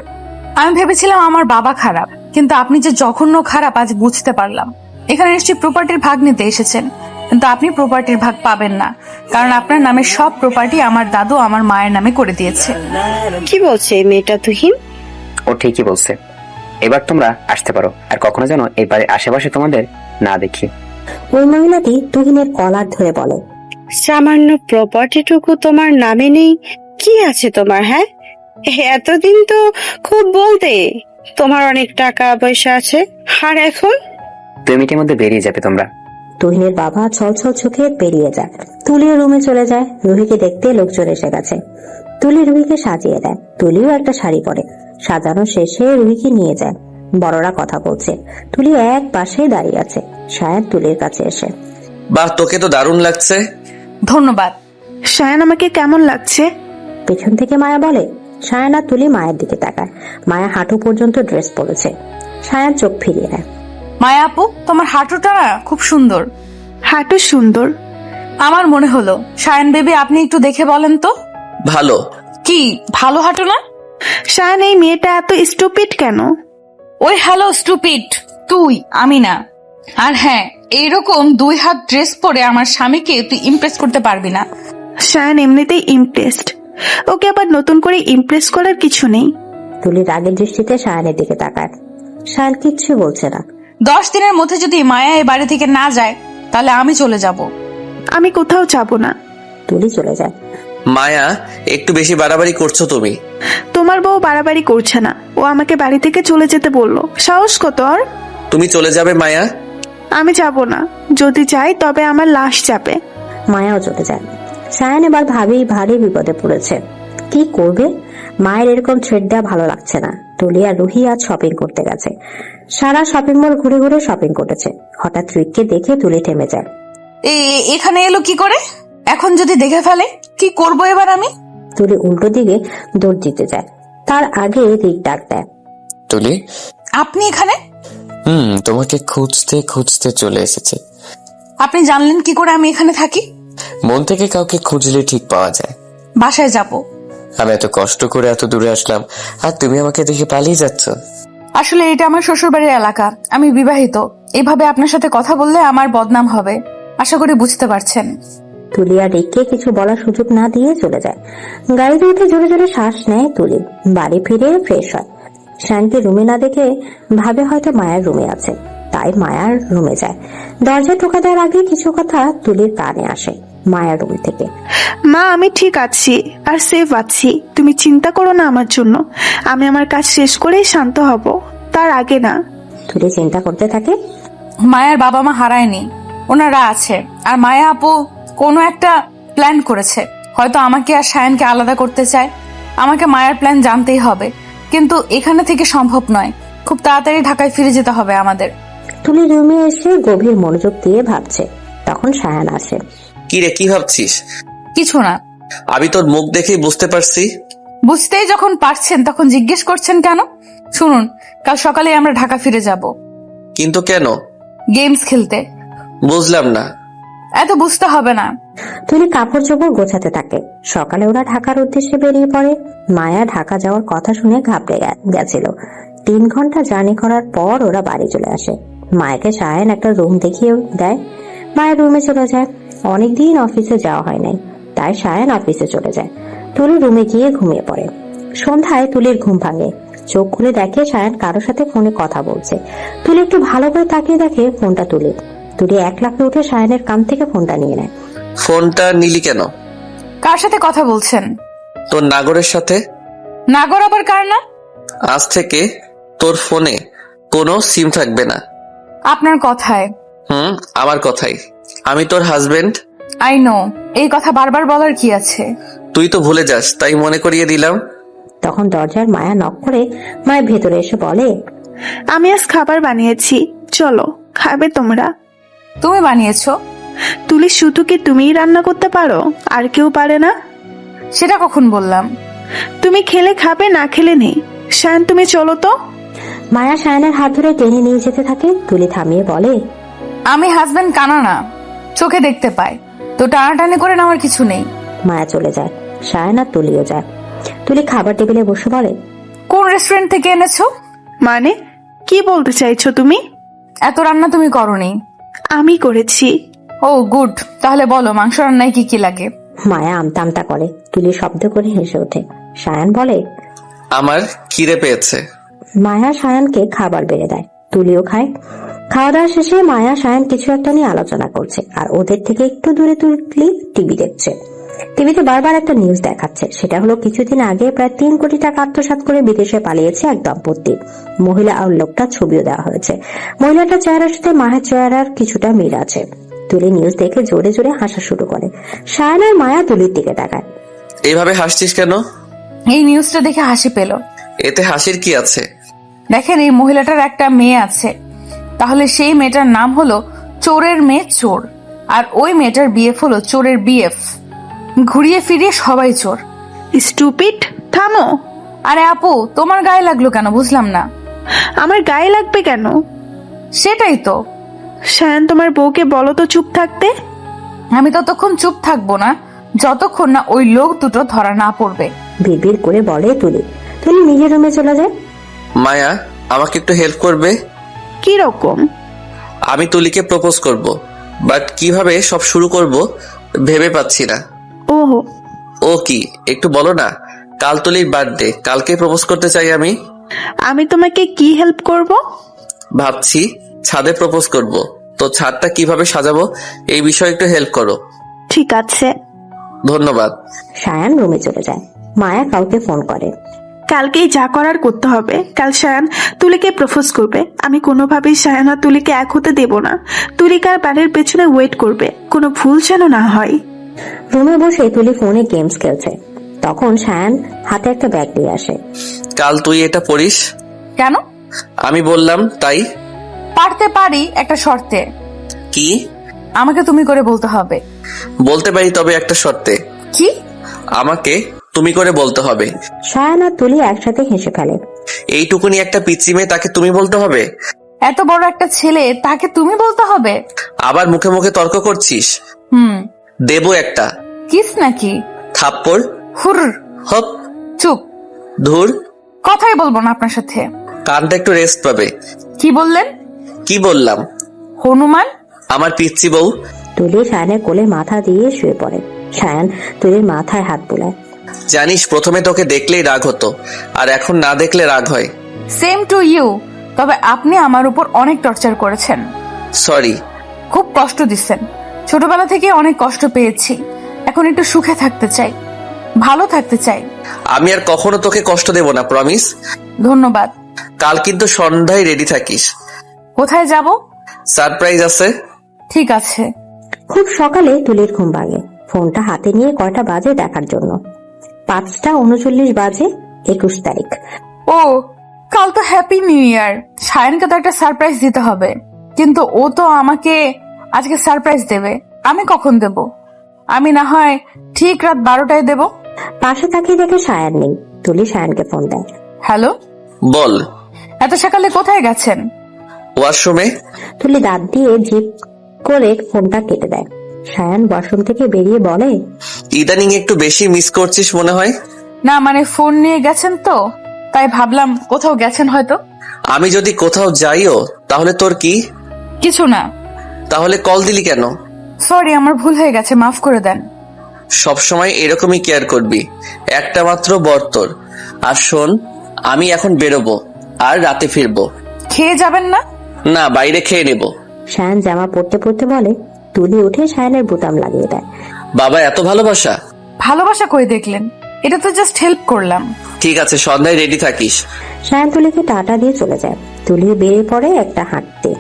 আমি ভেবেছিলাম আমার বাবা খারাপ, কিন্তু আপনি যে জঘন্য খারাপ আজ বুঝতে পারলাম। এখানে নিশ্চয়ই প্রপার্টির ভাগ নিতে এসেছেন, কিন্তু আপনি প্রপার্টির ভাগ পাবেন না, কারণ আপনার নামে সব প্রপার্টি আমার দাদু আমার মায়ের নামে করে দিয়েছে। কি বলছে এই মেয়েটা তুহিন? ও ঠিকই বলছে। এবার তোমরা আসতে পারো, আর কখনো যেন এই বাড়ির আশেপাশে তোমাদের না দেখি। ওই মহিলাটি তুহিনের কলার ধরে বলে, সামান্য প্রপার্টিটুকু তোমার নামে নেই, কি আছে তোমার? হ্যাঁ, এতদিন তো খুব বলতে তোমার অনেক টাকা পয়সা আছে, আর এখন? 2 মিনিটের মধ্যে বেরিয়ে যাবে তোমরা। তুহিনের বাবা ছলছল চোখে বেরিয়ে যায়। তুলিও রুমে চলে যায়। রুহিকে দেখতে লোকজন এসে গেছে। তুলি রুহিকে সাজিয়ে দেয়। তুলিও একটা শাড়ি পরে। সাজানো শেষে রুহিকে নিয়ে যায়। বড়রা কথা বলছে। তুলি এক পাশে দাঁড়িয়ে আছে। সায়ান তুলির কাছে এসে, বাহ, তোকে তো দারুণ লাগছে। ধন্যবাদ। সায়ান, আমাকে কেমন লাগছে? পেছন থেকে মায়া বলে। সায়ান আর তুলি মায়ের দিকে তাকায়। মায়া হাঁটু পর্যন্ত ড্রেস পরেছে। সায়ান চোখ ফিরিয়ে নেয়। মায়া আপু, তোমার হাঁটুটা না খুব সুন্দর। হাঁটু সুন্দর? আমার মনে হলো। সায়ান বেবি, আপনি একটু দেখে বলেন তো। ভালো। কি ভালো হাঁটু না? সায়ান, এই মেয়েটা এত স্টুপিড কেন? ওই হ্যালো স্টুপিড তুই, আমি না। আর হ্যাঁ, এইরকম 2 হাত ড্রেস পরে আমার স্বামীকে তুই ইমপ্রেস করতে পারবি না। সায়ান এমনিতেই ইমপ্রেসড, ওকে আবার নতুন করে ইমপ্রেস করার কিছু নেই। তুলি রাগের দৃষ্টিতে সায়ানের দিকে তাকায়। সায়ান কিচ্ছু বলছে না। 10 দিনের মধ্যে যদি মায়া এই বাড়ি থেকে না যায়, তাহলে আমি চলে যাব। আমি কোথাও যাব না। তুলি চলে যায়। মায়া, একটু বেশি বাড়াবাড়ি করছো তুমি। তোমার বউ বাড়াবাড়ি করছে না, ও আমাকে বাড়ি থেকে চলে যেতে বললো। সাহস কত ওর? তুমি চলে যাবে মায়া? আমি যাব না। যদি যাই তবে আমার লাশ যাবে। মায়াও চলে যায়। সায়ান এবার ভারী বিপদে পড়েছে। কি করবে? মায়ের এরকম থ্রেড দেওয়া ভালো লাগছে না। তুলি আর রুহি আজ শপিং করতে গেছে। সারা শপিং মল ঘুরে ঘুরে শপিং করেছে। হঠাৎ রিককে দেখে তুলি থেমে যায়। এখানে এলো কি করে? এখন যদি দেখে ফেলে, কি করব এবার আমি? তুলি উল্টো দিকে দৌড় দিতে যায়। তার আগে রিক ডাক দেয়, তুলি, আপনি এখানে? তোমাকে খুঁজতে খুঁজতে চলে এসেছে। আপনি জানলেন কি করে আমি এখানে থাকি? মন থেকে কাউকে খুঁজলে ঠিক পাওয়া যায়। বাসায় যাব। আমি এত কষ্ট করে এত দূরে আসলাম, আর তুমি আমাকে দেখে পালিয়ে যাচ্ছ। আসলে এটা আমার শ্বশুরবাড়ির এলাকা, আমি বিবাহিত। এভাবে আপনার সাথে কথা বললে আমার বদনাম হবে, আশা করি বুঝতে পারছেন। তুলি আর রিককে কিছু বলার সুযোগ না দিয়ে চলে যায়। গাড়িতে উঠে জোরে জোরে শ্বাস নেয় তুলি। বাড়ি ফিরে ফ্রেশ হয়। শায়নকে রুমে না দেখে ভাবে হয়তো মায়ার রুমে আছে, তাই মায়ার রুমে যায়। দরজা টোকা দেওয়ার আগে কিছু কথা তুলির কানে আসে মায়ার রুম থেকে। মা, আমি ঠিক আছি আর সেফ আছি, তুমি চিন্তা করো না আমার জন্য। আমি আমার কাজ শেষ করেই শান্ত হব, তার আগে না। তুলি চিন্তা করতে থাকে। মায়ার বাবা মা হারায়নি, ওনারা আছে। আর মায়া আপু কোনো একটা প্ল্যান করেছে, হয়তো আমাকে আর শায়নকে আলাদা করতে চায়। আমাকে মায়ার প্ল্যান জানতেই হবে, কিন্তু এখানে থেকে সম্ভব নয়। খুব তাড়াতাড়ি ঢাকায় ফিরে যেতে হবে আমাদের। তুলি রুমে এসে গভীর মনোযোগ দিয়ে ভাবছে। তখন শায়ান আসে। কি রে, কি ভাবছিস? কিছু না। আমি তোর মুখ দেখেই বুঝতে পারছি। বুঝতেই যখন পারছেন তখন জিজ্ঞেস করছেন কেন? শুনুন, কাল সকালে আমরা ঢাকা ফিরে যাব। কিন্তু কেন? গেমস খেলতে। বুঝলাম না। এত বুঝতে হবে না। তুলি কাপড় চোপড় গোছাতে থাকে। সকালে ওরা ঢাকার উদ্দেশ্যে বেরিয়ে পড়ে। মায়া ঢাকা যাওয়ার কথা শুনে ঘাবড়ে গেছিল। 3 ঘন্টা জার্নি করার পর ওরা বাড়ি চলে আসে। মায়াকে শায়ন একটা রুম দেখিয়ে দেয়। মায়ের রুমে চলে যায়। অনেকদিন অফিসে যাওয়া হয় নাই, তাই শায়ন অফিসে চলে যায়। তুলি রুমে গিয়ে ঘুমিয়ে পড়ে। সন্ধ্যায় তুলির ঘুম ভাঙে। চোখ খুলে দেখে শায়ন কারোর সাথে ফোনে কথা বলছে। তুলি একটু ভালো করে তাকিয়ে দেখে ফোনটা তুলি। তুলি 1 লাফে উঠে শায়নের কান থেকে ফোনটা নিয়ে নেয়। ফোনটা নিলি কেন? কার সাথে কথা বলছেন? তোর নাগরের সাথে। নাগর আবার কার না? আজ থেকে তোর ফোনে কোনো সিম থাকবে না। আপনার কথায়। আমার কথাই। আমি তোর হাজবেন্ড। আই নো, এই কথা বারবার বলার কি আছে? তুই তো ভুলে যাস, তাই মনে করিয়ে দিলাম। তখন দরজার মায়া নক করে মায়া ভেতরে এসে বলে, আমি আজ খাবার বানিয়েছি, চলো খাবে তোমরা। তুমি বানিয়েছো? তুলি, শুধু কি তুমিই রান্না করতে পারো, আর কেউ পারে না? সেটা কখন বললাম? তুমি খেলে খাবে, না খেলে নেই। শায়ন, তুমি চলো তো। মায়া শায়নের হাত ধরে টেনে নিয়ে যেতে থাকে। তুলি থামিয়ে বলে, আমি হাজবেন্ড কানা না, চোখে দেখতে পাই, তো টানাটানি করে নেওয়ার কিছু নেই। মায়া চলে যায়। শায়ন আর তুলিও যায়। তুলি খাবার টেবিলে বসে বলে, কোন রেস্টুরেন্ট থেকে এনেছো? মানে কি বলতে চাইছো তুমি? এত রান্না তুমি করোনি? আমি করেছি। ও গুড, তাহলে বলো মাংস রান্নায় কি কি লাগে? মায়া আমতা আমতা করে। তুলি শব্দ করে হেসে ওঠে। শায়ন বলে, আমার খিদে পেয়েছে। মায়া শায়নকে খাবার বেড়ে দেয়। তুলিও খায়। খাওয়া দাওয়া শেষে মায়া শায়ন কিছু একটা নিয়ে আলোচনা করছে, আর ওদের থেকে একটু দূরে তুলি টিভি দেখছে। টিভিতে বারবার একটা নিউজ দেখাচ্ছে। সেটা হলো কিছুদিন আগে প্রায় 3 কোটি টাকা আত্মসাৎ করে বিদেশে পালিয়েছে এক দম্পতি। মহিলা আর লোকটার ছবিও দেওয়া হয়েছে। মহিলাটার চেহারার সাথে মায়ের চেহারার কিছুটা মিল আছে। তুলি নিউজ দেখে জোরে জোরে হাসা শুরু করে। শায়ন আর মায়া তুলির দিকে তাকায়। এইভাবে হাসছিস কেন? এই নিউজটা দেখে হাসি পেল। এতে হাসির কি আছে? দেখেন, এই মহিলাটার একটা মেয়ে আছে, তাহলে সেই মেয়েটার নাম হলো চোরের মেয়ে চোর, আর ওই মেয়েটার বিএফ হলো চোরের বিএফ। ঘুরিয়ে ফিরিয়ে সবাই চোর। স্টুপিড, থামো। আরে আপু, তোমার গায়ে লাগলো কেন বুঝলাম না। আমার গায়ে লাগবে কেন? সেটাই তো। শায়ন, তোমার বউকে বলো তো চুপ থাকতে। আমি ততক্ষণ চুপ থাকবো না যতক্ষণ না ওই লোক দুটো ধরা না পড়বে। বিড়বিড় করে বলে তুলি। তুলি নিজের রুমে চলে যায়। মায়া, আমাকে একটু হেল্প করবে? কি রকম? আমি তুলিকে প্রপোজ করব, বাট কিভাবে সব শুরু করব ভেবে পাচ্ছি না। ওহো, ও কি একটু বলো না। কাল তুলির বার্থডে, কালকে প্রপোজ করতে চাই আমি। আমি তোমাকে কি হেল্প করব? ভাবছি ছাদে প্রপোজ করব, তো ছাদটা কিভাবে সাজাবো এই বিষয়ে একটু হেল্প করো। ঠিক আছে, ধন্যবাদ। শায়ান রুমে চলে যায়। মায়া কাউকে ফোন করে। কালকেই যা করার করতে হবে। কাল শায়ান তুলিকে প্রপোজ করবে। আমি কোনোভাবেই শায়ান আর তুলিকে এক হতে দেব না। তুলিকার বাড়ির পেছনে ওয়েট করবে, কোনো ভুল যেন না হয়। রুমে বসে তুলি ফোনে গেমস খেলছে। তখন শায়ান হাতে একটা ব্যাগ দিয়ে আসে। কাল তুই এটা পড়িস। কেন? আমি বললাম তাই। পারতে পারি একটা শর্তে। কি? আমাকে তুমি করে বলতে হবে। বলতে পারি, তবে একটা শর্তে। কি? আমাকে তুমি করে বলতে হবে। শায়ান আর তুলি একসাথে হেসে ফেলে। এইটুকুনি একটা পিচ্চি মেয়ে, তাকে তুমি বলতে হবে? এত বড় একটা ছেলে, তাকে তুমি বলতে হবে? আবার মুখে মুখে তর্ক করছিস? দেবো একটা কিস নাকি? থাপ্পড়। হুর। হপ। চুপ। ধুর। কথাই বলবো না আপনার সাথে। কানটা একটু রেস্ট পাবে। কি বললেন? কি বললাম? হনুমান। আমার পিচ্চি বউ। তুলি সায়ানের কোলে মাথা দিয়ে শুয়ে পড়ে। সায়ান তুলির মাথায় হাত বুলায়। জানিস, প্রথমে তোকে দেখলেই রাগ হতো, আর এখন না দেখলে রাগ হয়। Same to you. তবে আপনি আমার উপর অনেক টর্চার করেছেন। সরি। খুব কষ্ট দিচ্ছেন। ছোটবেলা থেকে অনেক কষ্ট পেয়েছি। এখন একটু সুখে থাকতে চাই, ভালো থাকতে চাই। আমি আর কখনো তোকে কষ্ট দেব না, প্রমিস। ধন্যবাদ। কাল কিন্তু সন্ধ্যায় রেডি থাকিস। কোথায় যাব? সারপ্রাইজ আছে। ঠিক আছে। খুব সকালে তুলির ঘুম ভাঙে। ফোনটা হাতে নিয়ে কয়টা বাজে দেখার জন্য। 5:39 বাজে, 21 তারিখ। ও, কাল তো হ্যাপি নিউ ইয়ার। সায়নকে তো একটা সারপ্রাইজ দিতে হবে, কিন্তু ও তো আমাকে আজকে সারপ্রাইজ দেবে। আমি কখন দেব? আমি না হয় ঠিক রাত 12টায় দেব। পাশে তাকিয়ে দেখে সায়ান নেই। তুলি সায়ানকে ফোন দেয়। হ্যালো। বল। এত সকালে কোথায় গেছেন? ওয়াশরুমে। তুলি দাঁত দিয়ে জিভ করে ফোনটা কেটে দেয়। সায়ান ওয়াশরুম থেকে বেরিয়ে বলে, ইদানিং একটু বেশি মিস করছিস মনে হয়। না মানে ফোন নিয়ে গেছেন তো, তাই ভাবলাম কোথাও গেছেন হয়তো। আমি যদি কোথাও যাইও তাহলে তোর কি? কিছু না। তাহলে কল দিলি কেন? সরি, আমার ভুল হয়ে গেছে, মাফ করে দেন। সবসময় এরকমই কেয়ার করবি। একটা মাত্র বর তোর। আর শোন, আমি এখন বেরোবো, আর রাতে ফিরবো। খেয়ে যাবেন না? না, বাইরে খেয়ে নেব। সায়ান জামা পরতে পরতে বলে। তুলি উঠে সায়ানের বোতাম লাগিয়ে দেয়। বাবা এত ভালোবাসা? ভালোবাসা কই দেখলেন? এটা তো জাস্ট হেল্প করলাম। ঠিক আছে, সন্ধ্যায় রেডি থাকিস। সায়ান তুলিকে টাটা দিয়ে চলে যায়। তুলি বেরিয়ে পড়ে একটা হাঁটতে।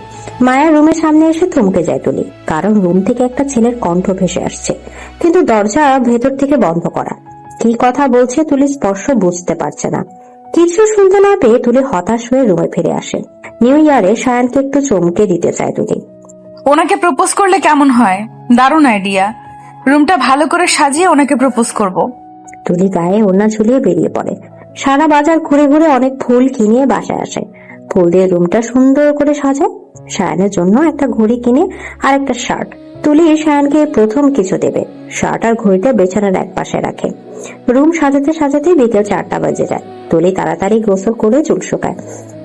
মায়ের রুমের সামনে এসে থমকে যায় তুলি, কারণ রুম থেকে একটা ছেলের কণ্ঠ ভেসে আসছে, কিন্তু দরজা ভেতর থেকে বন্ধ করা। কি কথা বলছে তুলি স্পষ্ট বুঝতে পারছে না। কিছু শুনতে না পেয়ে তুলি হতাশ হয়ে রুমে ফিরে আসে। নিউ ইয়ারে সায়ানকে একটু চমকে দিতে চায় তুলি। ওনাকে প্রপোজ করলে কেমন হয়? দারুণ আইডিয়া। রুমটা ভালো করে সাজিয়ে ওনাকে প্রপোজ করব। তুলি গায়ে ওড়না ঝুলিয়ে বেরিয়ে পড়ে। সারা বাজার ঘুরে ঘুরে অনেক ফুল কিনে বাসায় আসে। ফুল দিয়ে রুমটা সুন্দর করে সাজায়। সায়ানের জন্য একটা ঘড়ি কিনে আর একটা শার্ট। তুলি সায়ানকে প্রথম কিছু দেবে। শার্ট আর ঘড়িটা বিছানার এক পাশে রাখে। রুম সাজাতে সাজাতে বিকেল 4টা বাজে যায়। তুলি তাড়াতাড়ি গোসল করে চুল শুকায়।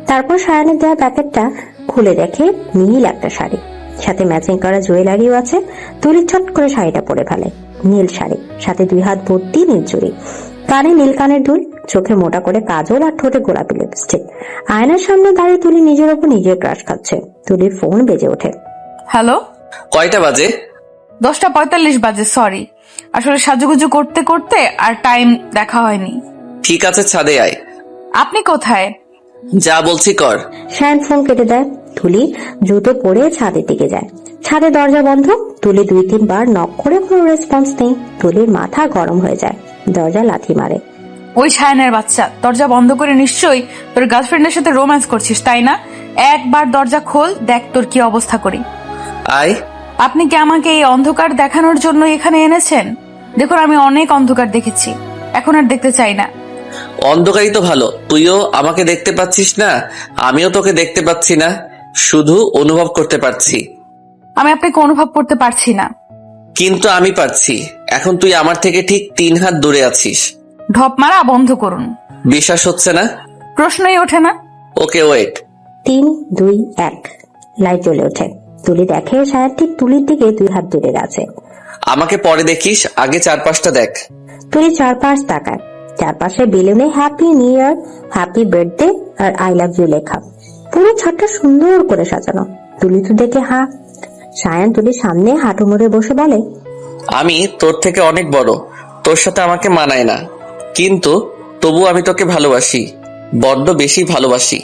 তারপর সায়ানের দেওয়া প্যাকেটটা খুলে দেখে নীল একটা শাড়ি, সাথে ম্যাচিং করা জুয়েলারিও আছে। তুলি চট করে শাড়িটা পরে ফেলে। নীল শাড়ি, সাথে 2 হাত ভর্তি নীল চুড়ি, কানে নীল কানের দুল, চোখে মোটা করে কাজল আর ঠোঁটে গোলাপি লিপস্টিক। আয়নার সামনে দাঁড়িয়ে তুলি নিজের ওপর নিজের ক্রাশ খাচ্ছে। তুলির ফোন বেজে ওঠে। হ্যালো। কয়টা বাজে? 10:45 বাজে। সরি, আসলে সাজুগুজু করতে করতে আর টাইম দেখা হয়নি। ঠিক আছে, ছাদে আয়। আপনি কোথায়? যা বলছি কর। সায়ান ফোন কেটে দেয়। তুলি জুতো পরে ছাদের দিকে যায়। ছাদে দরজা বন্ধ। তুলি 2-3 বার নক করে কোনো রেসপন্স নেই। তুলির মাথা গরম হয়ে যায়। দরজা লাথি মারে। ওই সায়নের বাচ্চা, দরজা বন্ধ করে নিশ্চয়ই তোর গার্লফ্রেন্ডের সাথে রোম্যান্স করছিস, তাই না? একবার দরজা খোল, দেখ তোর কি অবস্থা করি। আয়। আপনি কি আমাকে এই অন্ধকার দেখানোর জন্য এখানে এনেছেন? দেখুন, আমি অনেক অন্ধকার দেখেছি, এখন আর দেখতে চাই না। অন্ধকারই তো ভালো। তুইও আমাকে দেখতে পাচ্ছিস না, আমিও তোকে দেখতে পাচ্ছি না, শুধু অনুভব করতে পারছি। আমি আপনাকে অনুভব করতে পারছি না। কিন্তু আমি পারছি। এখন তুই আমার থেকে ঠিক 3 হাত দূরে আছিস। ঢপ মারা বন্ধ করুন। বিশ্বাস হচ্ছে না? প্রশ্নই ওঠে না। ওকে, ওয়েট। 3, 2, 1 লাইট জ্বলে ওঠে। তুলি দেখে সায়ান ঠিক তুলির দিকে 2 হাত দূরে আছে। আমাকে পরে দেখিস, আগে চারপাশটা দেখ। তুলি চারপাশ তাকায়। চারপাশে বেলুনে happy new year, happy birthday আর আই লাভ ইউ লেখা। পুরো ছাদটা সুন্দর করে সাজানো। তুলি তো দেখে হা। সায়ান তুলির সামনে হাঁটু মুড়ে বসে বলে, আমি তোর থেকে অনেক বড়, তোর সাথে আমাকে মানায় না, কিন্তু তবু আমি তোকে ভালোবাসি, বড্ড বেশি ভালোবাসি।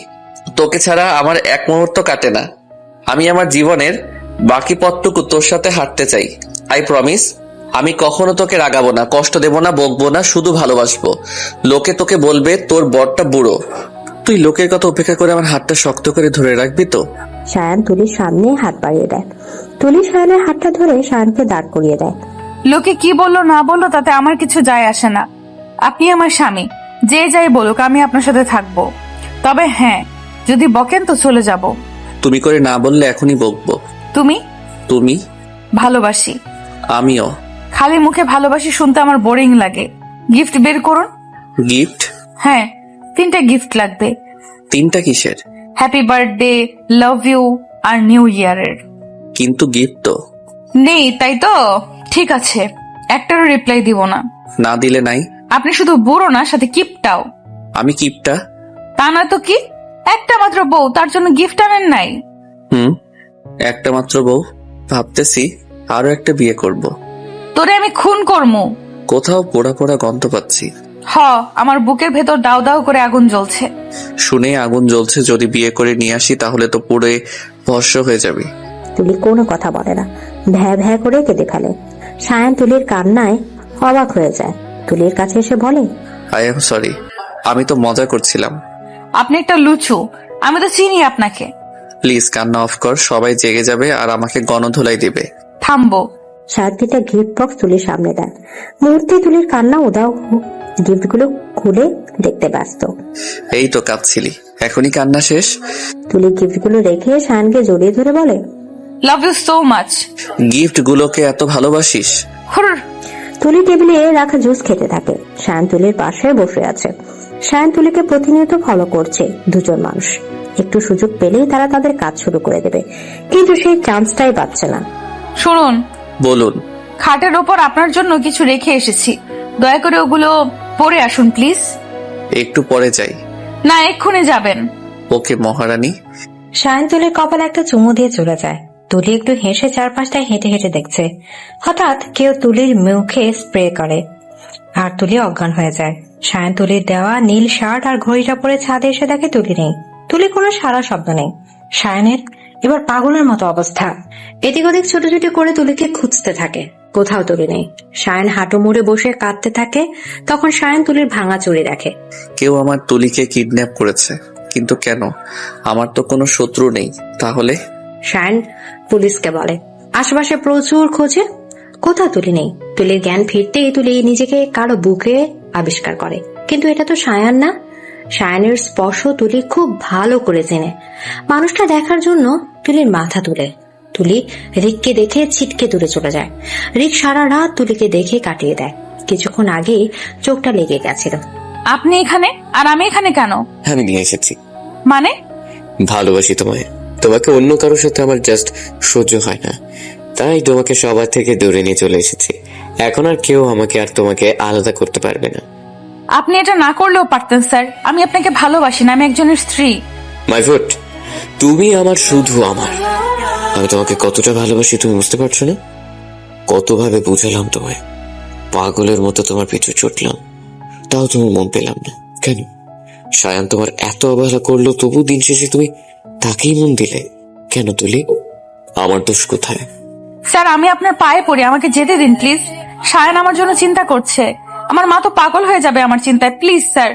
তোকে ছাড়া আমার এক মুহূর্ত কাটে না। আমি আমার জীবনের বাকি পথটুকু তোর সাথে হাঁটতে চাই। আই প্রমিস, আমি কখনো তোকে রাগাবো না, কষ্ট দেব না, বকবো না, শুধু ভালোবাসবো। লোকে তোকে বলবে তোর বরটা বুড়ো, তুই লোকের কথা উপেক্ষা করে আমার হাতটা শক্ত করে ধরে রাখবি তো? সায়ান তুলির সামনে হাত বাড়িয়ে দেয়। তুলি সায়ানের হাতটা ধরে সায়ানকে দাঁড় করিয়ে দেয়। লোকে কি বললো না বললো তাতে আমার কিছু যায় আসে না। আপনি আমার স্বামী, যে যাই বলুক আমি আপনার সাথে থাকবো। তবে হ্যাঁ, যদি বকেন তো চলে যাব। তুমি করে না বললে এখনই বকবো। তুমি? তুমি? ভালোবাসি। আমিও। খালি মুখে ভালোবাসি শুনতে আমার বোরিং লাগে। গিফট বের করুন। গিফট? হ্যাঁ, 3টা গিফট লাগবে। 3টা কিসের? হ্যাপি বার্থডে, লাভ ইউ আর নিউ ইয়ারের। কিন্তু গিফট তো নেই, তাই তো? ঠিক আছে, একটারও রিপ্লাই দিব না। না দিলে নাই। আপনি শুধু বুড়ো না, সাথে কিপটাও। আমি কিপটা? তা না তো কি? একটা মাত্র বউ, তার জন্য গিফট আনেন নাই? একটা মাত্র বউ? ভাবতেছি আরো একটা বিয়ে করব। তোরে আমি খুন করমু। কোথাও পোড়া পোড়া গন্ধ পাচ্ছি। আমার বুকের ভেতর দাউ দাউ করে আগুন জ্বলছে। শুনে আগুন জ্বলছে, যদি বিয়ে করে নিয়ে আসি তাহলে তো পুড়ে ভস্ম হয়ে যাবে। তুলি কোনো কথা বলে না, ভ্যা ভ্যা করে কেঁদে ফেলে। সায়ান তুলির কান্নায় অবাক হয়ে যায়। তুলির কাছে এসে বলে, আই এম সরি, আমি তো মজা করছিলাম। আপনি একটা লুচু, আমি তো চিনি আপনাকে। প্লিজ কান্না অফ কর, সবাই জেগে যাবে আর আমাকে গণধোলাই দিবে। থামবো। সায়ান 3টা গিফট বক্স তুলির সামনে দেন। মুহূর্তে তুলির কান্না উদাও, গিফটগুলো খুলে দেখতে ব্যস্ত। এই তো কাঁদছিলি, এখনই কান্না শেষ? তুলি গিফটগুলো রেখে সায়ানকে জড়িয়ে ধরে বলে, love you so much. Gift গুলোকে এত ভালোবাসিস? তুলি টেবিলে রাখা জুস খেতে থাকে। সায়ান তুলির পাশে বসে আছে। সায়ান তুলিকে প্রতিনিয়ত ফলো করছে। দুজন মানুষ একটু সুযোগ পেলেই তারা তাদের কাজ শুরু করে দেবে, কিন্তু সেই চান্সটাই পাচ্ছে না। শুনুন। বলুন। খাটের ওপর আপনার জন্য কিছু রেখে এসেছি, দয়া করে ওগুলো পরে আসুন প্লিজ। একটু পরে যাই। না, এক্ষুনি যাবেন। ওকে মহারানী। সায়ান তুলির কপালে একটা চুমু দিয়ে চলে যায়। তুলি একটু হেসে চারপাশটা হেঁটে হেঁটে দেখছে। হঠাৎ কেউ তুলির মুখে স্প্রে করে আর তুলি অজ্ঞান হয়ে যায়। সায়ান তুলির দেওয়া নীল শার্ট আর ঘড়িটা পরে ছাদে এসে দেখে তুলি নেই। তুলি কোনো সারা শব্দ নেই। সায়ানের এবার পাগলের মতো অবস্থা। এদিক ওদিক ছোটাছুটি করে তুলিকে খুঁজতে থাকে, কোথাও তুলি নেই। সায়ান হাঁটু মুড়ে বসে কাঁদতে থাকে। তখন সায়ান তুলির ভাঙা চুড়ি দেখে। কেউ আমার তুলিকে কিডন্যাপ করেছে, কিন্তু কেন? আমার তো কোনো শত্রু নেই। তাহলে? সায়ান পুলিশকে বলে। আশেপাশে প্রচুর খোঁজে, কোথাও তুলি নেই। তুলির জ্ঞান ফিরতেই তুলি নিজেকে কারো বুকে আবিষ্কার করে, কিন্তু এটা তো সায়ান না। সায়ানের স্পর্শ তুলি খুব ভালো করে চেনে। মানুষটা দেখার জন্য তুলির মাথা তুলে। তুলি রিককে দেখে ছিটকে দূরে চলে যায়। রিক সারা রাত তুলিকে দেখে কাটিয়ে দেয়। কিছুক্ষণ আগেই চোখটা লেগে গেছিল। আপনি এখানে আর আমি এখানে কেন? আমি নিয়ে এসেছি। মানে? ভালোবাসি তোমায়, তোমাকে অন্য কারোর সাথে আমার জাস্ট সহ্য হয় না, তাই তোমাকে সবার থেকে দূরে নিয়ে চলে এসেছি। এখন আর কেউ আমাকে আর তোমাকে আলাদা করতে পারবে না। আপনি এটা না করলেও পারতেন স্যার। আমি আপনাকে ভালোবাসি না, আমি একজনের স্ত্রী। মাই ফুট, তুমি আমার, শুধু আমার। আমি তোমাকে কতটা ভালোবাসি তুমি বুঝতে পারছো না? কতভাবে বুঝালাম তোমায়, পাগলের মতো তোমার পিছু ছুটলাম, তাও তুমি মন পেলাম না। কেন? সায়ান তোমার এত অবহেলা করলো, তবু দিন শেষে তুমি তাকেই মন দিলে কেন? তুলি, আমার দোষ কোথায়? স্যার, আমি আপনার পায়ে পড়ি, আমাকে যেতে দিন প্লিজ। সায়ান আমার জন্য চিন্তা করছে। আমার মা তো পাগল হয়ে যাবে আমার চিন্তায়। Please sir.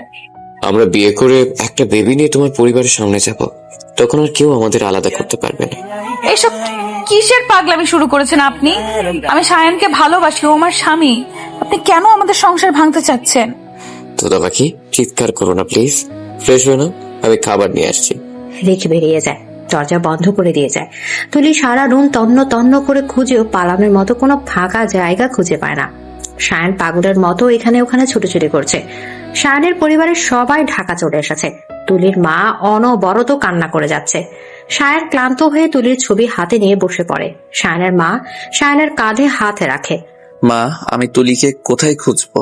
আমরা বিয়ে করে একটা বেবি নিয়ে তোমার পরিবারের সামনে যাব, তখন আর কেউ আমাদের আলাদা করতে পারবে না। এসব কিসের পাগলামি শুরু করেছেন আপনি? আমি সায়ানকে ভালোবাসি, ও আমার স্বামী। আপনি কেন আমাদের সংসার ভাঙতে চাচ্ছেন? তো বাকি চিৎকার করো না প্লিজ, ফ্রেশ হয়ে নাও, আমি খাবার নিয়ে আসছি। রিক বেরিয়ে যায়, দরজা বন্ধ করে দিয়ে যায়। তুলি সারা রুম তন্ন তন্ন করে খুঁজেও পালানোর মতো কোনো ফাঁকা জায়গা খুঁজে পায় না। সায়ান পাগলের মতো এখানে ওখানে ছুটোছুটি করছে। সায়ানের পরিবারের সবাই ঢাকা চলে এসেছে। তুলির মা অনবরত কান্না করে যাচ্ছে। সায়ান ক্লান্ত হয়ে তুলির ছবি হাতে নিয়ে বসে পড়ে। সায়ানের মা সায়ানের কাঁধে হাতে রাখে। মা, আমি তুলিকে কোথায় খুঁজবো?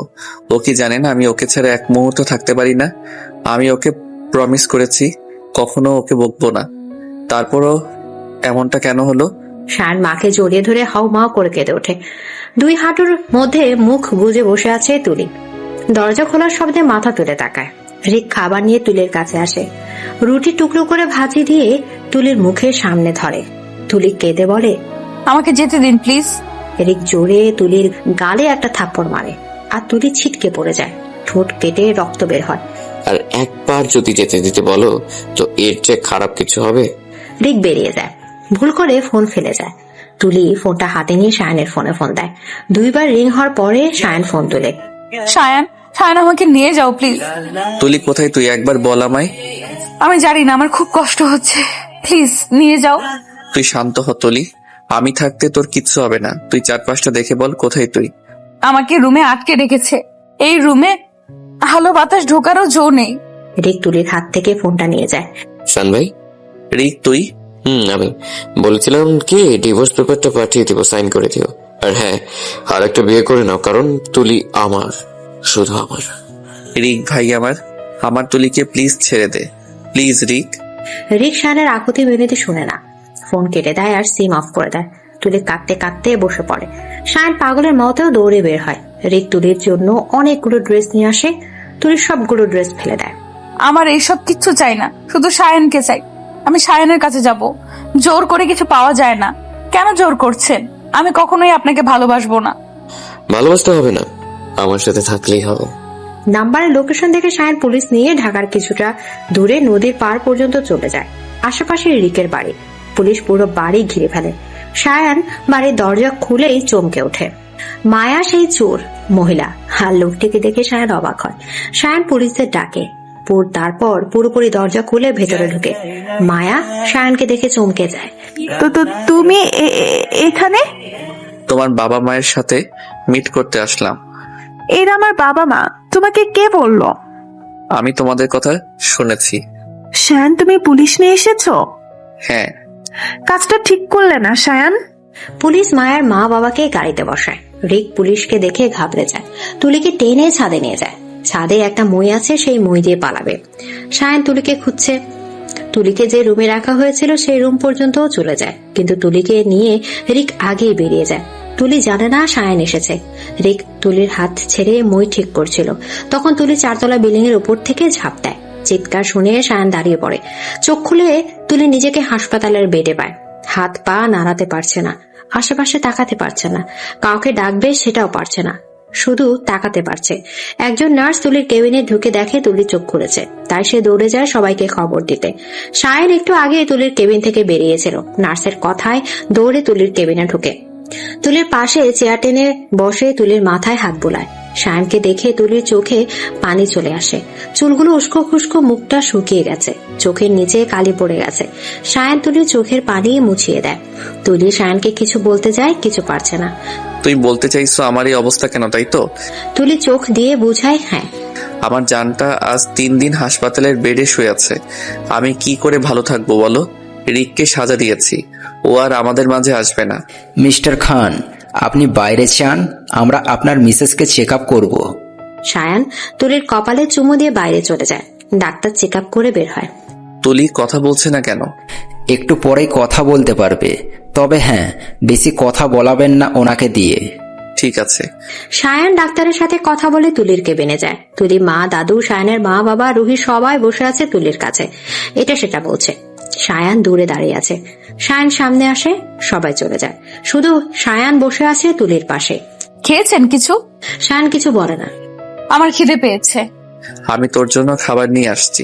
ও কি জানে না আমি ওকে ছাড়া এক মুহূর্ত থাকতে পারি না? আমি ওকে প্রমিস করেছি কখনো ওকে বকবো না, তারপরও এমনটা কেন হলো? সায়ান মাকে জড়িয়ে ধরে হাউমাউ করে কেঁদে ওঠে। দুই হাঁটুর মধ্যে মুখ গুজে বসে আছে তুলি। দরজা খোলার শব্দে মাথা তুলে তাকায়। রিক খাবার নিয়ে তুলির কাছে আসে। রুটি টুকরো করে ভাজি দিয়ে তুলির মুখের সামনে ধরে। তুলি কেঁদে বলে, আমাকে যেতে দিন প্লিজ। রিক জোরে তুলির গালে একটা থাপ্পড় মারে আর তুলি ছিটকে পড়ে যায়। ঠোঁট কেটে রক্ত বের হয়। আর একবার যদি যেতে দিতে বলো তো এর চেয়ে খারাপ কিছু হবে? রিক বেরিয়ে যায়, ভুল করে ফোন ফেলে যায়। তুলি ফোনটা হাতে নিয়ে সায়ানের ফোনে ফোন দেয়। 2 বার রিং হওয়ার পরে সায়ান ফোন তুলে। সায়ান, সায়ান আমাকে নিয়ে যাও প্লিজ। তুলি কোথায়? তুই একবার বল আমায়। আমি জানি না, আমার খুব কষ্ট হচ্ছে। প্লিজ নিয়ে যাও। তুই শান্ত হ তুলি, আমি থাকতে তোর কিচ্ছু হবে না। তুই চারপাশটা দেখে বল কোথায় তুই। আমাকে রুমে আটকে রেখেছে। এই রুমে আলো বাতাস ঢোকারও জো নেই। রিক তুলির হাত থেকে ফোনটা নিয়ে যায়। শান ভাই? রিক তুই? আমি বলেছিলাম কি ডিভোর্স পেপারটা পাঠিয়ে দিব, সাইন করে দিও। আর হ্যাঁ, আর একটা বিয়ে করে নাও, কারণ তুলি আমার, শুধু আমার। রিক ভাই আমার তুলিকে প্লিজ ছেড়ে দে, প্লিজ রিক। রিক শায়নের আকুতি বিনতি শুনে না, ফোন কেটে দেয় আর সিম অফ করে দেয়। তুলি কাঁদতে কাঁদতে বসে পড়ে। শায়ন পাগলের মতেও দৌড়ে বের হয়। রিক তুলির জন্য অনেকগুলো ড্রেস নিয়ে আসে। তুলি সবগুলো ড্রেস ফেলে দেয়। আমার এইসব কিচ্ছু চাই না, শুধু সায়নকে চাই। আমি সায়নের কাছে যাব। জোর করে কিছু পাওয়া যায় না। কেন জোর করছেন? আমি কখনোই আপনাকে ভালোবাসবো না। ভালোবাসতে হবে না, আমার সাথে থাকলেই হবে। নাম্বারের লোকেশন দেখে শায়ন পুলিশ নিয়ে ঢাকার কিছুটা দূরে নদীর পার পর্যন্ত চলে যায়। আশেপাশে রিকের বাড়ি। পুলিশ পুরো বাড়ি ঘিরে ফেলে। শায়ন বাড়ির দরজা খুলেই চমকে ওঠে। মায়া সেই চোর মহিলা, আর লোকটিকে দেখে শায়ন অবাক হয়। শায়ন পুলিশদের ডাকে। তারপর পুরোপুরি দরজা খুলে ভেতরে ঢুকে। মায়া শায়নকে দেখে চমকে যায়। তো তুমি এখানে? তোমার বাবা মায়ের সাথে মিট করতে আসলাম। এরা আমার বাবা মা। তোমাকে কে বললো? আমি তোমাদের কথা শুনেছি। শায়ান, তুমি পুলিশ নিয়ে এসেছো? হ্যাঁ। কাজটা ঠিক করলে না শায়ান। পুলিশ মায়ের মা বাবাকে গাড়িতে বসায়। রিক পুলিশকে দেখে ঘাবড়ে যায়। তুলিকে টেনে ছাদে নিয়ে যায়। ছাদে একটা মই আছে, সেই মই দিয়ে পালাবে। শায়ন তুলিকে খুঁজছে। তুলিকে যে রুমে রাখা হয়েছিল সেই রুম পর্যন্তও চলে যায়, কিন্তু তুলিকে নিয়ে রিক আগেই বেরিয়ে যায়। তুলি জানে না শায়ন এসেছে। রিক তুলির হাত ছেড়ে মই ঠিক করছিল, তখন তুলি 4তলা বিল্ডিং এর উপর থেকে ঝাঁপ দেয়। চিৎকার শুনে শায়ন দাঁড়িয়ে পড়ে। চোখ খুলে তুলি নিজেকে হাসপাতালের বেডে পায়। হাত পা নাড়াতে পারছে না, আশেপাশে তাকাতে পারছে না, কাউকে ডাকবে সেটাও পারছে না, শুধু তাকাতে পারছে। একজন নার্স তুলির কেবিনে ঢুকে দেখে তুলি চোখ খুলেছে, তাই সে দৌড়ে যায় সবাইকে খবর দিতে। শায়ন একটু আগে তুলির কেবিন থেকে বেরিয়েছিল। নার্সের কথায় দৌড়ে তুলির কেবিনে ঢুকে তুলির পাশে চেয়ার টেনে বসে তুলির মাথায় হাত বোলায়। শায়নকে দেখে তুলির চোখে পানি চলে আসে। চুলগুলো উস্কো খুস্কো, মুখটা শুকিয়ে গেছে, চোখের নিচে কালি পড়ে গেছে। শায়ন তুলির চোখের পানি মুছিয়ে দেয়। তুলি শায়নকে কিছু বলতে যায়, কিছু পারছে না। তুই বলতে চাইছো আমার এই অবস্থা কেন, তাই তো? তুলি চোখ দিয়ে বুঝায় হ্যাঁ। আমার জানটা আজ 3 দিন হাসপাতালের বেডে শুয়ে আছে। আমি কি করে ভালো থাকবো বলো? রিককে সাজা দিয়েছি, ও আর আমাদের মাঝে আসবে না। মিস্টার খান, আপনি বাইরে চান? আমরা আপনার মিসেসকে চেক আপ করবো। শায়ান তুলির কপালে চুমু দিয়ে বাইরে চলে যায়। ডাক্তার চেক আপ করে বের হয়। তুলি কথা বলছে না কেন? একটু পরেই কথা বলতে পারবে, তবে হ্যাঁ, বেশি কথা বলাবেন না ওনাকে দিয়ে। ঠিক আছে। শায়ান ডাক্তারের সাথে কথা বলে তুলির কেবিনে যায়। তুলি মা, দাদু, শায়ানের মা বাবা, রুহি সবাই বসে আছে তুলির কাছে। এটা সেটা বলছে। শায়ান দূরে দাঁড়িয়ে আছে। শায়ান সামনে আসে, সবাই চলে যায়, শুধু শায়ান বসে আছে তুলির পাশে। খেয়েছেন কিছু? শায়ান কিছু বলে না। আমার খিদে পেয়েছে। আমি তোর জন্য খাবার নিয়ে আসছি।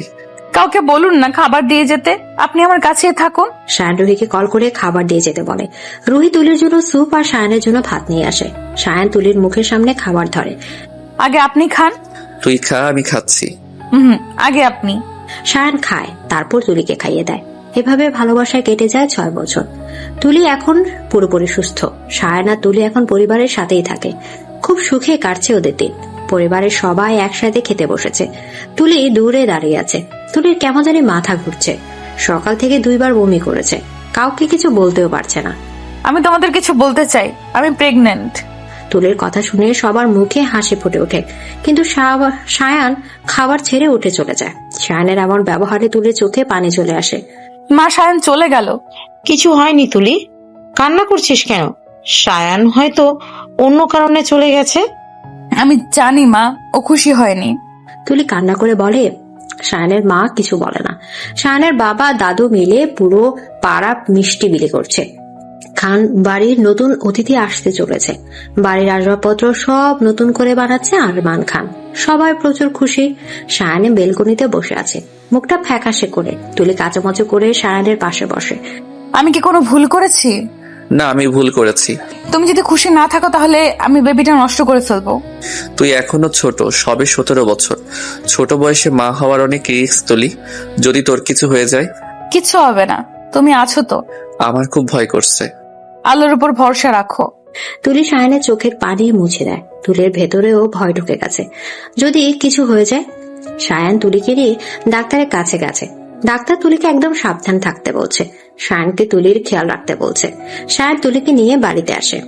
কাউকে বলুন না খাবার দিয়ে যেতে, আপনি আমার কাছে থাকুন। শায়ান রুহিকে কল করে খাবার দিয়ে যেতে বলে। রুহি তুলির জন্য স্যুপ আর শায়ানের জন্য ভাত নিয়ে আসে। শায়ান তুলির মুখের সামনে খাবার ধরে। আগে আপনি খান। তুই খা, আমি খাচ্ছি। আগে আপনি। শায়ান খায়, তারপর তুলিকে খাইয়ে দেয়। এভাবে ভালোবাসায় কেটে যায় 6 বছর। তুলি এখন পুরোপুরি সুস্থ। শায়ান আর তুলি এখন পরিবারের সাথেই থাকে। খুব সুখে কাটছে ওদের দিন। পরিবারের সবাই একসাথে খেতে বসেছে। তুলি দূরে দাঁড়িয়ে আছে। তুলির কেমন জানি মাথা ঘুরছে। সকাল থেকে 2 বার বমি করেছে, কাউকে কিছু বলতেও পারছে না। আমি তোমাদের কিছু বলতে চাই, আমি প্রেগনেন্ট। তুলির কথা শুনে সবার মুখে হাসি ফুটে ওঠে, কিন্তু শায়ান খাবার ছেড়ে উঠে চলে যায়। শায়ানের এমন ব্যবহারে তুলির চোখে পানি চলে আসে। মা, শায়ান চলে গেল। কিছু হয়নি তুলি, কান্না করছিস কেন? শায়ান হয়তো অন্য কারণে চলে গেছে। আমি জানি মা, ও খুশি হয়নি। তুলি কান্না করে বলে। শায়ানের মা কিছু বলে না। শায়ানের বাবা দাদু মিলে পুরো পাড়া মিষ্টি বিলি করছে। খান বাড়ির নতুন অতিথি আসতে চলেছে। বাড়ির আসবাবপত্র সব নতুন করে বানাচ্ছে আরমান খান। সবাই প্রচুর খুশি। শায়ানে বেলকনিতে বসে আছে, মুখটা ফ্যাকাশে করে। তুলি কাঁচামচো করে শায়ানের পাশে বসে। আমি কি কোনো ভুল করেছি? না, আমি ভুল করেছি। তুমি যদি খুশি না থাকো তাহলে আমি বেবিটা নষ্ট করে ফেলবো। তুই এখনো ছোট, সবে 17 বছর। ছোট বয়সে মা হওয়ার অনেক রিস্ক তুলি। যদি তোর কিছু হয়ে যায়? কিচ্ছু হবে না, তুমি আছো তো? আমার খুব ভয় করছে। আল্লাহর উপর ভরসা রাখো। তুলি সায়ানের চোখের পানি মুছে দেয়। তুলির ভেতরেও ভয় ঢুকে গেছে, যদি কিছু হয়ে যায়। সায়ান তুলিকে নিয়ে ডাক্তারের কাছে গেছে। ডাক্তার তুলিকে একদম সাবধান থাকতে বলছে, সায়ানকে তুলির খেয়াল রাখতে বলছে। সায়ান তুলিকে নিয়ে বাড়িতে আসে।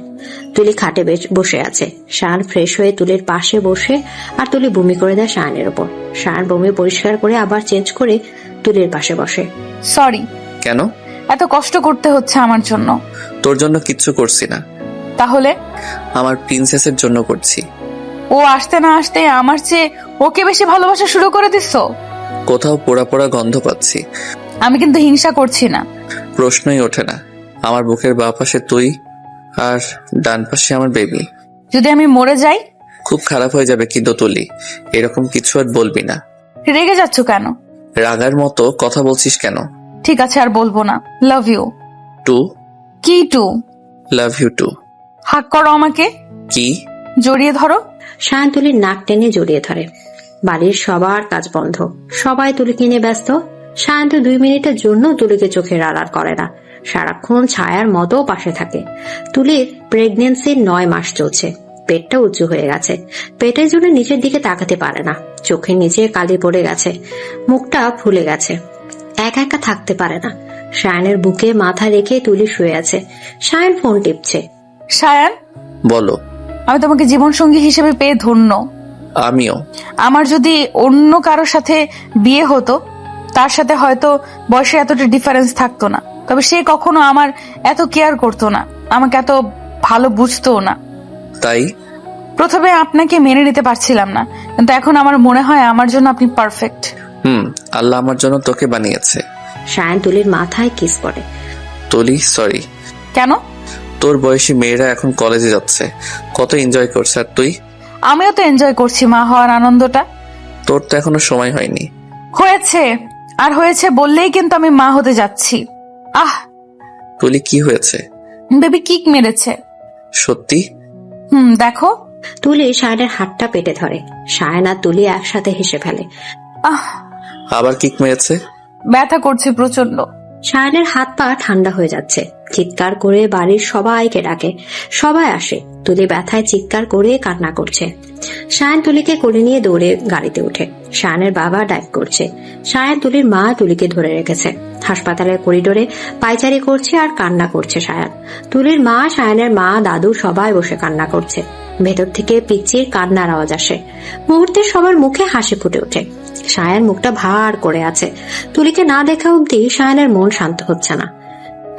তুলি খাটে বসে আছে। সায়ান ফ্রেশ হয়ে তুলির পাশে বসে, আর তুলি বমি করে দেয় সায়ানের উপর। সায়ান বমি পরিষ্কার করে আবার চেঞ্জ করে তুলির পাশে বসে। সরি। কেন? এত কষ্ট করতে হচ্ছে আমার জন্য। তোর জন্য কিচ্ছু করছি না। তাহলে? আমার প্রিন্সেসের জন্য করছি। ও আসতে না আসতে আমার চেয়ে ওকে বেশি ভালোবাসা শুরু করে দিছো। কোথাও পোড়া পোড়া গন্ধ পাচ্ছি। আমি কিন্তু হিংসা করছি না। প্রশ্নই ওঠে না। আমার বুকের বাঁ পাশে তুই, আর ডান পাশে আমার বেবি। যদি আমি মরে যাই? খুব খারাপ হয়ে যাবে কিন্তু তুলি, এরকম কিছু আর বলবি না। রেগে যাচ্ছ কেন? রাগার মতো কথা বলছিস কেন? ঠিক আছে, আর বলবো না। Love you. টু? কি too? Love you too. Hug করো আমাকে। কি? জড়িয়ে ধরো। সায়ান তুলির নাক টেনে জড়িয়ে ধরে। বাড়ির সবার কাজ বন্ধ, সবাই তুলিকে নিয়ে ব্যস্ত। সায়ান তো 2 মিনিটের জন্য তুলিকে চোখের আড়াল করে না, সারাক্ষণ ছায়ার মতো পাশে থাকে। তুলির প্রেগনেন্সির 9 মাস চলছে। পেটটা উঁচু হয়ে গেছে, পেটের জন্য নিচের দিকে তাকাতে পারে না। চোখের নিচে কালি পড়ে গেছে, মুখটা ফুলে গেছে, একা একা থাকতে পারে না। সায়ানের বুকে মাথা রেখে তুলি শুয়ে আছে। সায়ান ফোন টিপছে। সায়ান, বলো। আমি তোমাকে জীবন সঙ্গী হিসেবে পেয়ে ধন্য। আমিও। আমার যদি অন্য কারোর সাথে বিয়ে হতো, তার সাথে হয়তো বয়সে এতটা ডিফারেন্স থাকতো না, তবে সে কখনো আমার এত কেয়ার করতো না, আমাকে এত ভালো বুঝতো না। তাই প্রথমে আপনাকে মেনে নিতে পারছিলাম না, কিন্তু এখন আমার মনে হয় আমার জন্য আপনি পারফেক্ট। আল্লাহ আমার জন্য তোকে বানিয়েছে। সায়ান তুলির মাথায় কিস করে। তুলি, সরি। কেন? তোর বয়সী মেয়েরা এখন কলেজে যাচ্ছে, কত এনজয় করছে, আর তুই? আমিও তো এনজয় করছি মা হওয়ার আনন্দটা। তোর তো এখনো সময় হয়নি। হয়েছে, আর হয়েছে বললেই কিন্তু আমি মা হতে যাচ্ছি। আহ! তুলি, কি হয়েছে? বেবি কিক মেরেছে। সত্যি? দেখো। তুলি সায়ানের হাতটা পেটে ধরে। সায়ান আর তুলি একসাথে হেসে ফেলে। আহ! আবার কিক মেরেছে? ব্যথা করছে প্রচন্ড। সায়ানের হাত পা ঠান্ডা হয়ে যাচ্ছে, চিৎকার করে বাড়ির সবাইকে ডাকে। সবাই আসে। তুলি ব্যথায় চিৎকার করে কান্না করছে। সায়ান তুলিকে কোলে নিয়ে দৌড়ে গাড়িতে উঠে। সায়ানের বাবা ডাইভ করছে। সায়ান তুলির মা তুলিকে ধরে রেখেছে। হাসপাতালের করিডোরে পায়চারি করছে আর কান্না করছে সায়ান। তুলির মা, সায়ানের মা, দাদু সবাই বসে কান্না করছে। ভেতর থেকে পিচ্চির কান্নার আওয়াজ আসে। মুহূর্তে সবার মুখে হাসি ফুটে ওঠে। সায়ান মুখটা ভার করে আছে। তুলিকে না দেখা অব্দি সায়ানের মন শান্ত হচ্ছে না।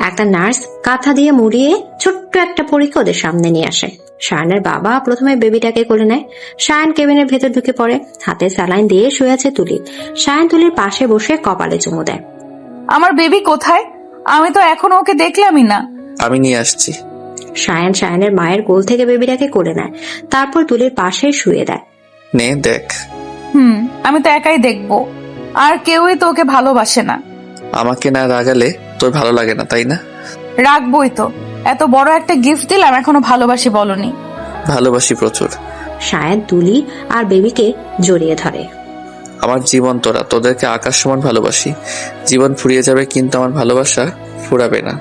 একটা নার্স কাঁথা দিয়ে মুড়িয়ে ছোট্ট একটা পরীক্ষা ওদের সামনে নিয়ে আসে। সায়ানের বাবা প্রথমে বেবিটাকে কোলে নেয়। সায়ান কেবিনের ভেতর ঢুকে পড়ে। হাতে স্যালাইন দিয়ে শুয়ে আছে তুলি। সায়ান তুলির পাশে বসে কপালে চুমু দেয়। আমার বেবি কোথায়? আমি তো এখনো ওকে দেখলামই না। আমি নিয়ে আসছি। সায়ান সায়ানের মায়ের কোল থেকে বেবিটাকে কোলে নেয়, তারপর তুলির পাশে শুয়ে দেয়। নে দেখ। আমি তো একাই দেখবো, আর কেউই তো ওকে ভালোবাসে না। আমাকে না রাগালে তোর ভালো লাগে না, তাই না? রাখবই তো, এত বড় একটা গিফট দিলাম, এখনো ভালোবাসি বলনি? ভালোবাসি প্রচুর। সায়ান তুলি আর বেবিকে জড়িয়ে ধরে। আমার জীবন তোরা, তোদেরকে আকাশ সমান ভালোবাসি। জীবন ফুরিয়ে যাবে কিন্তু আমার ভালোবাসা ফুরাবে না।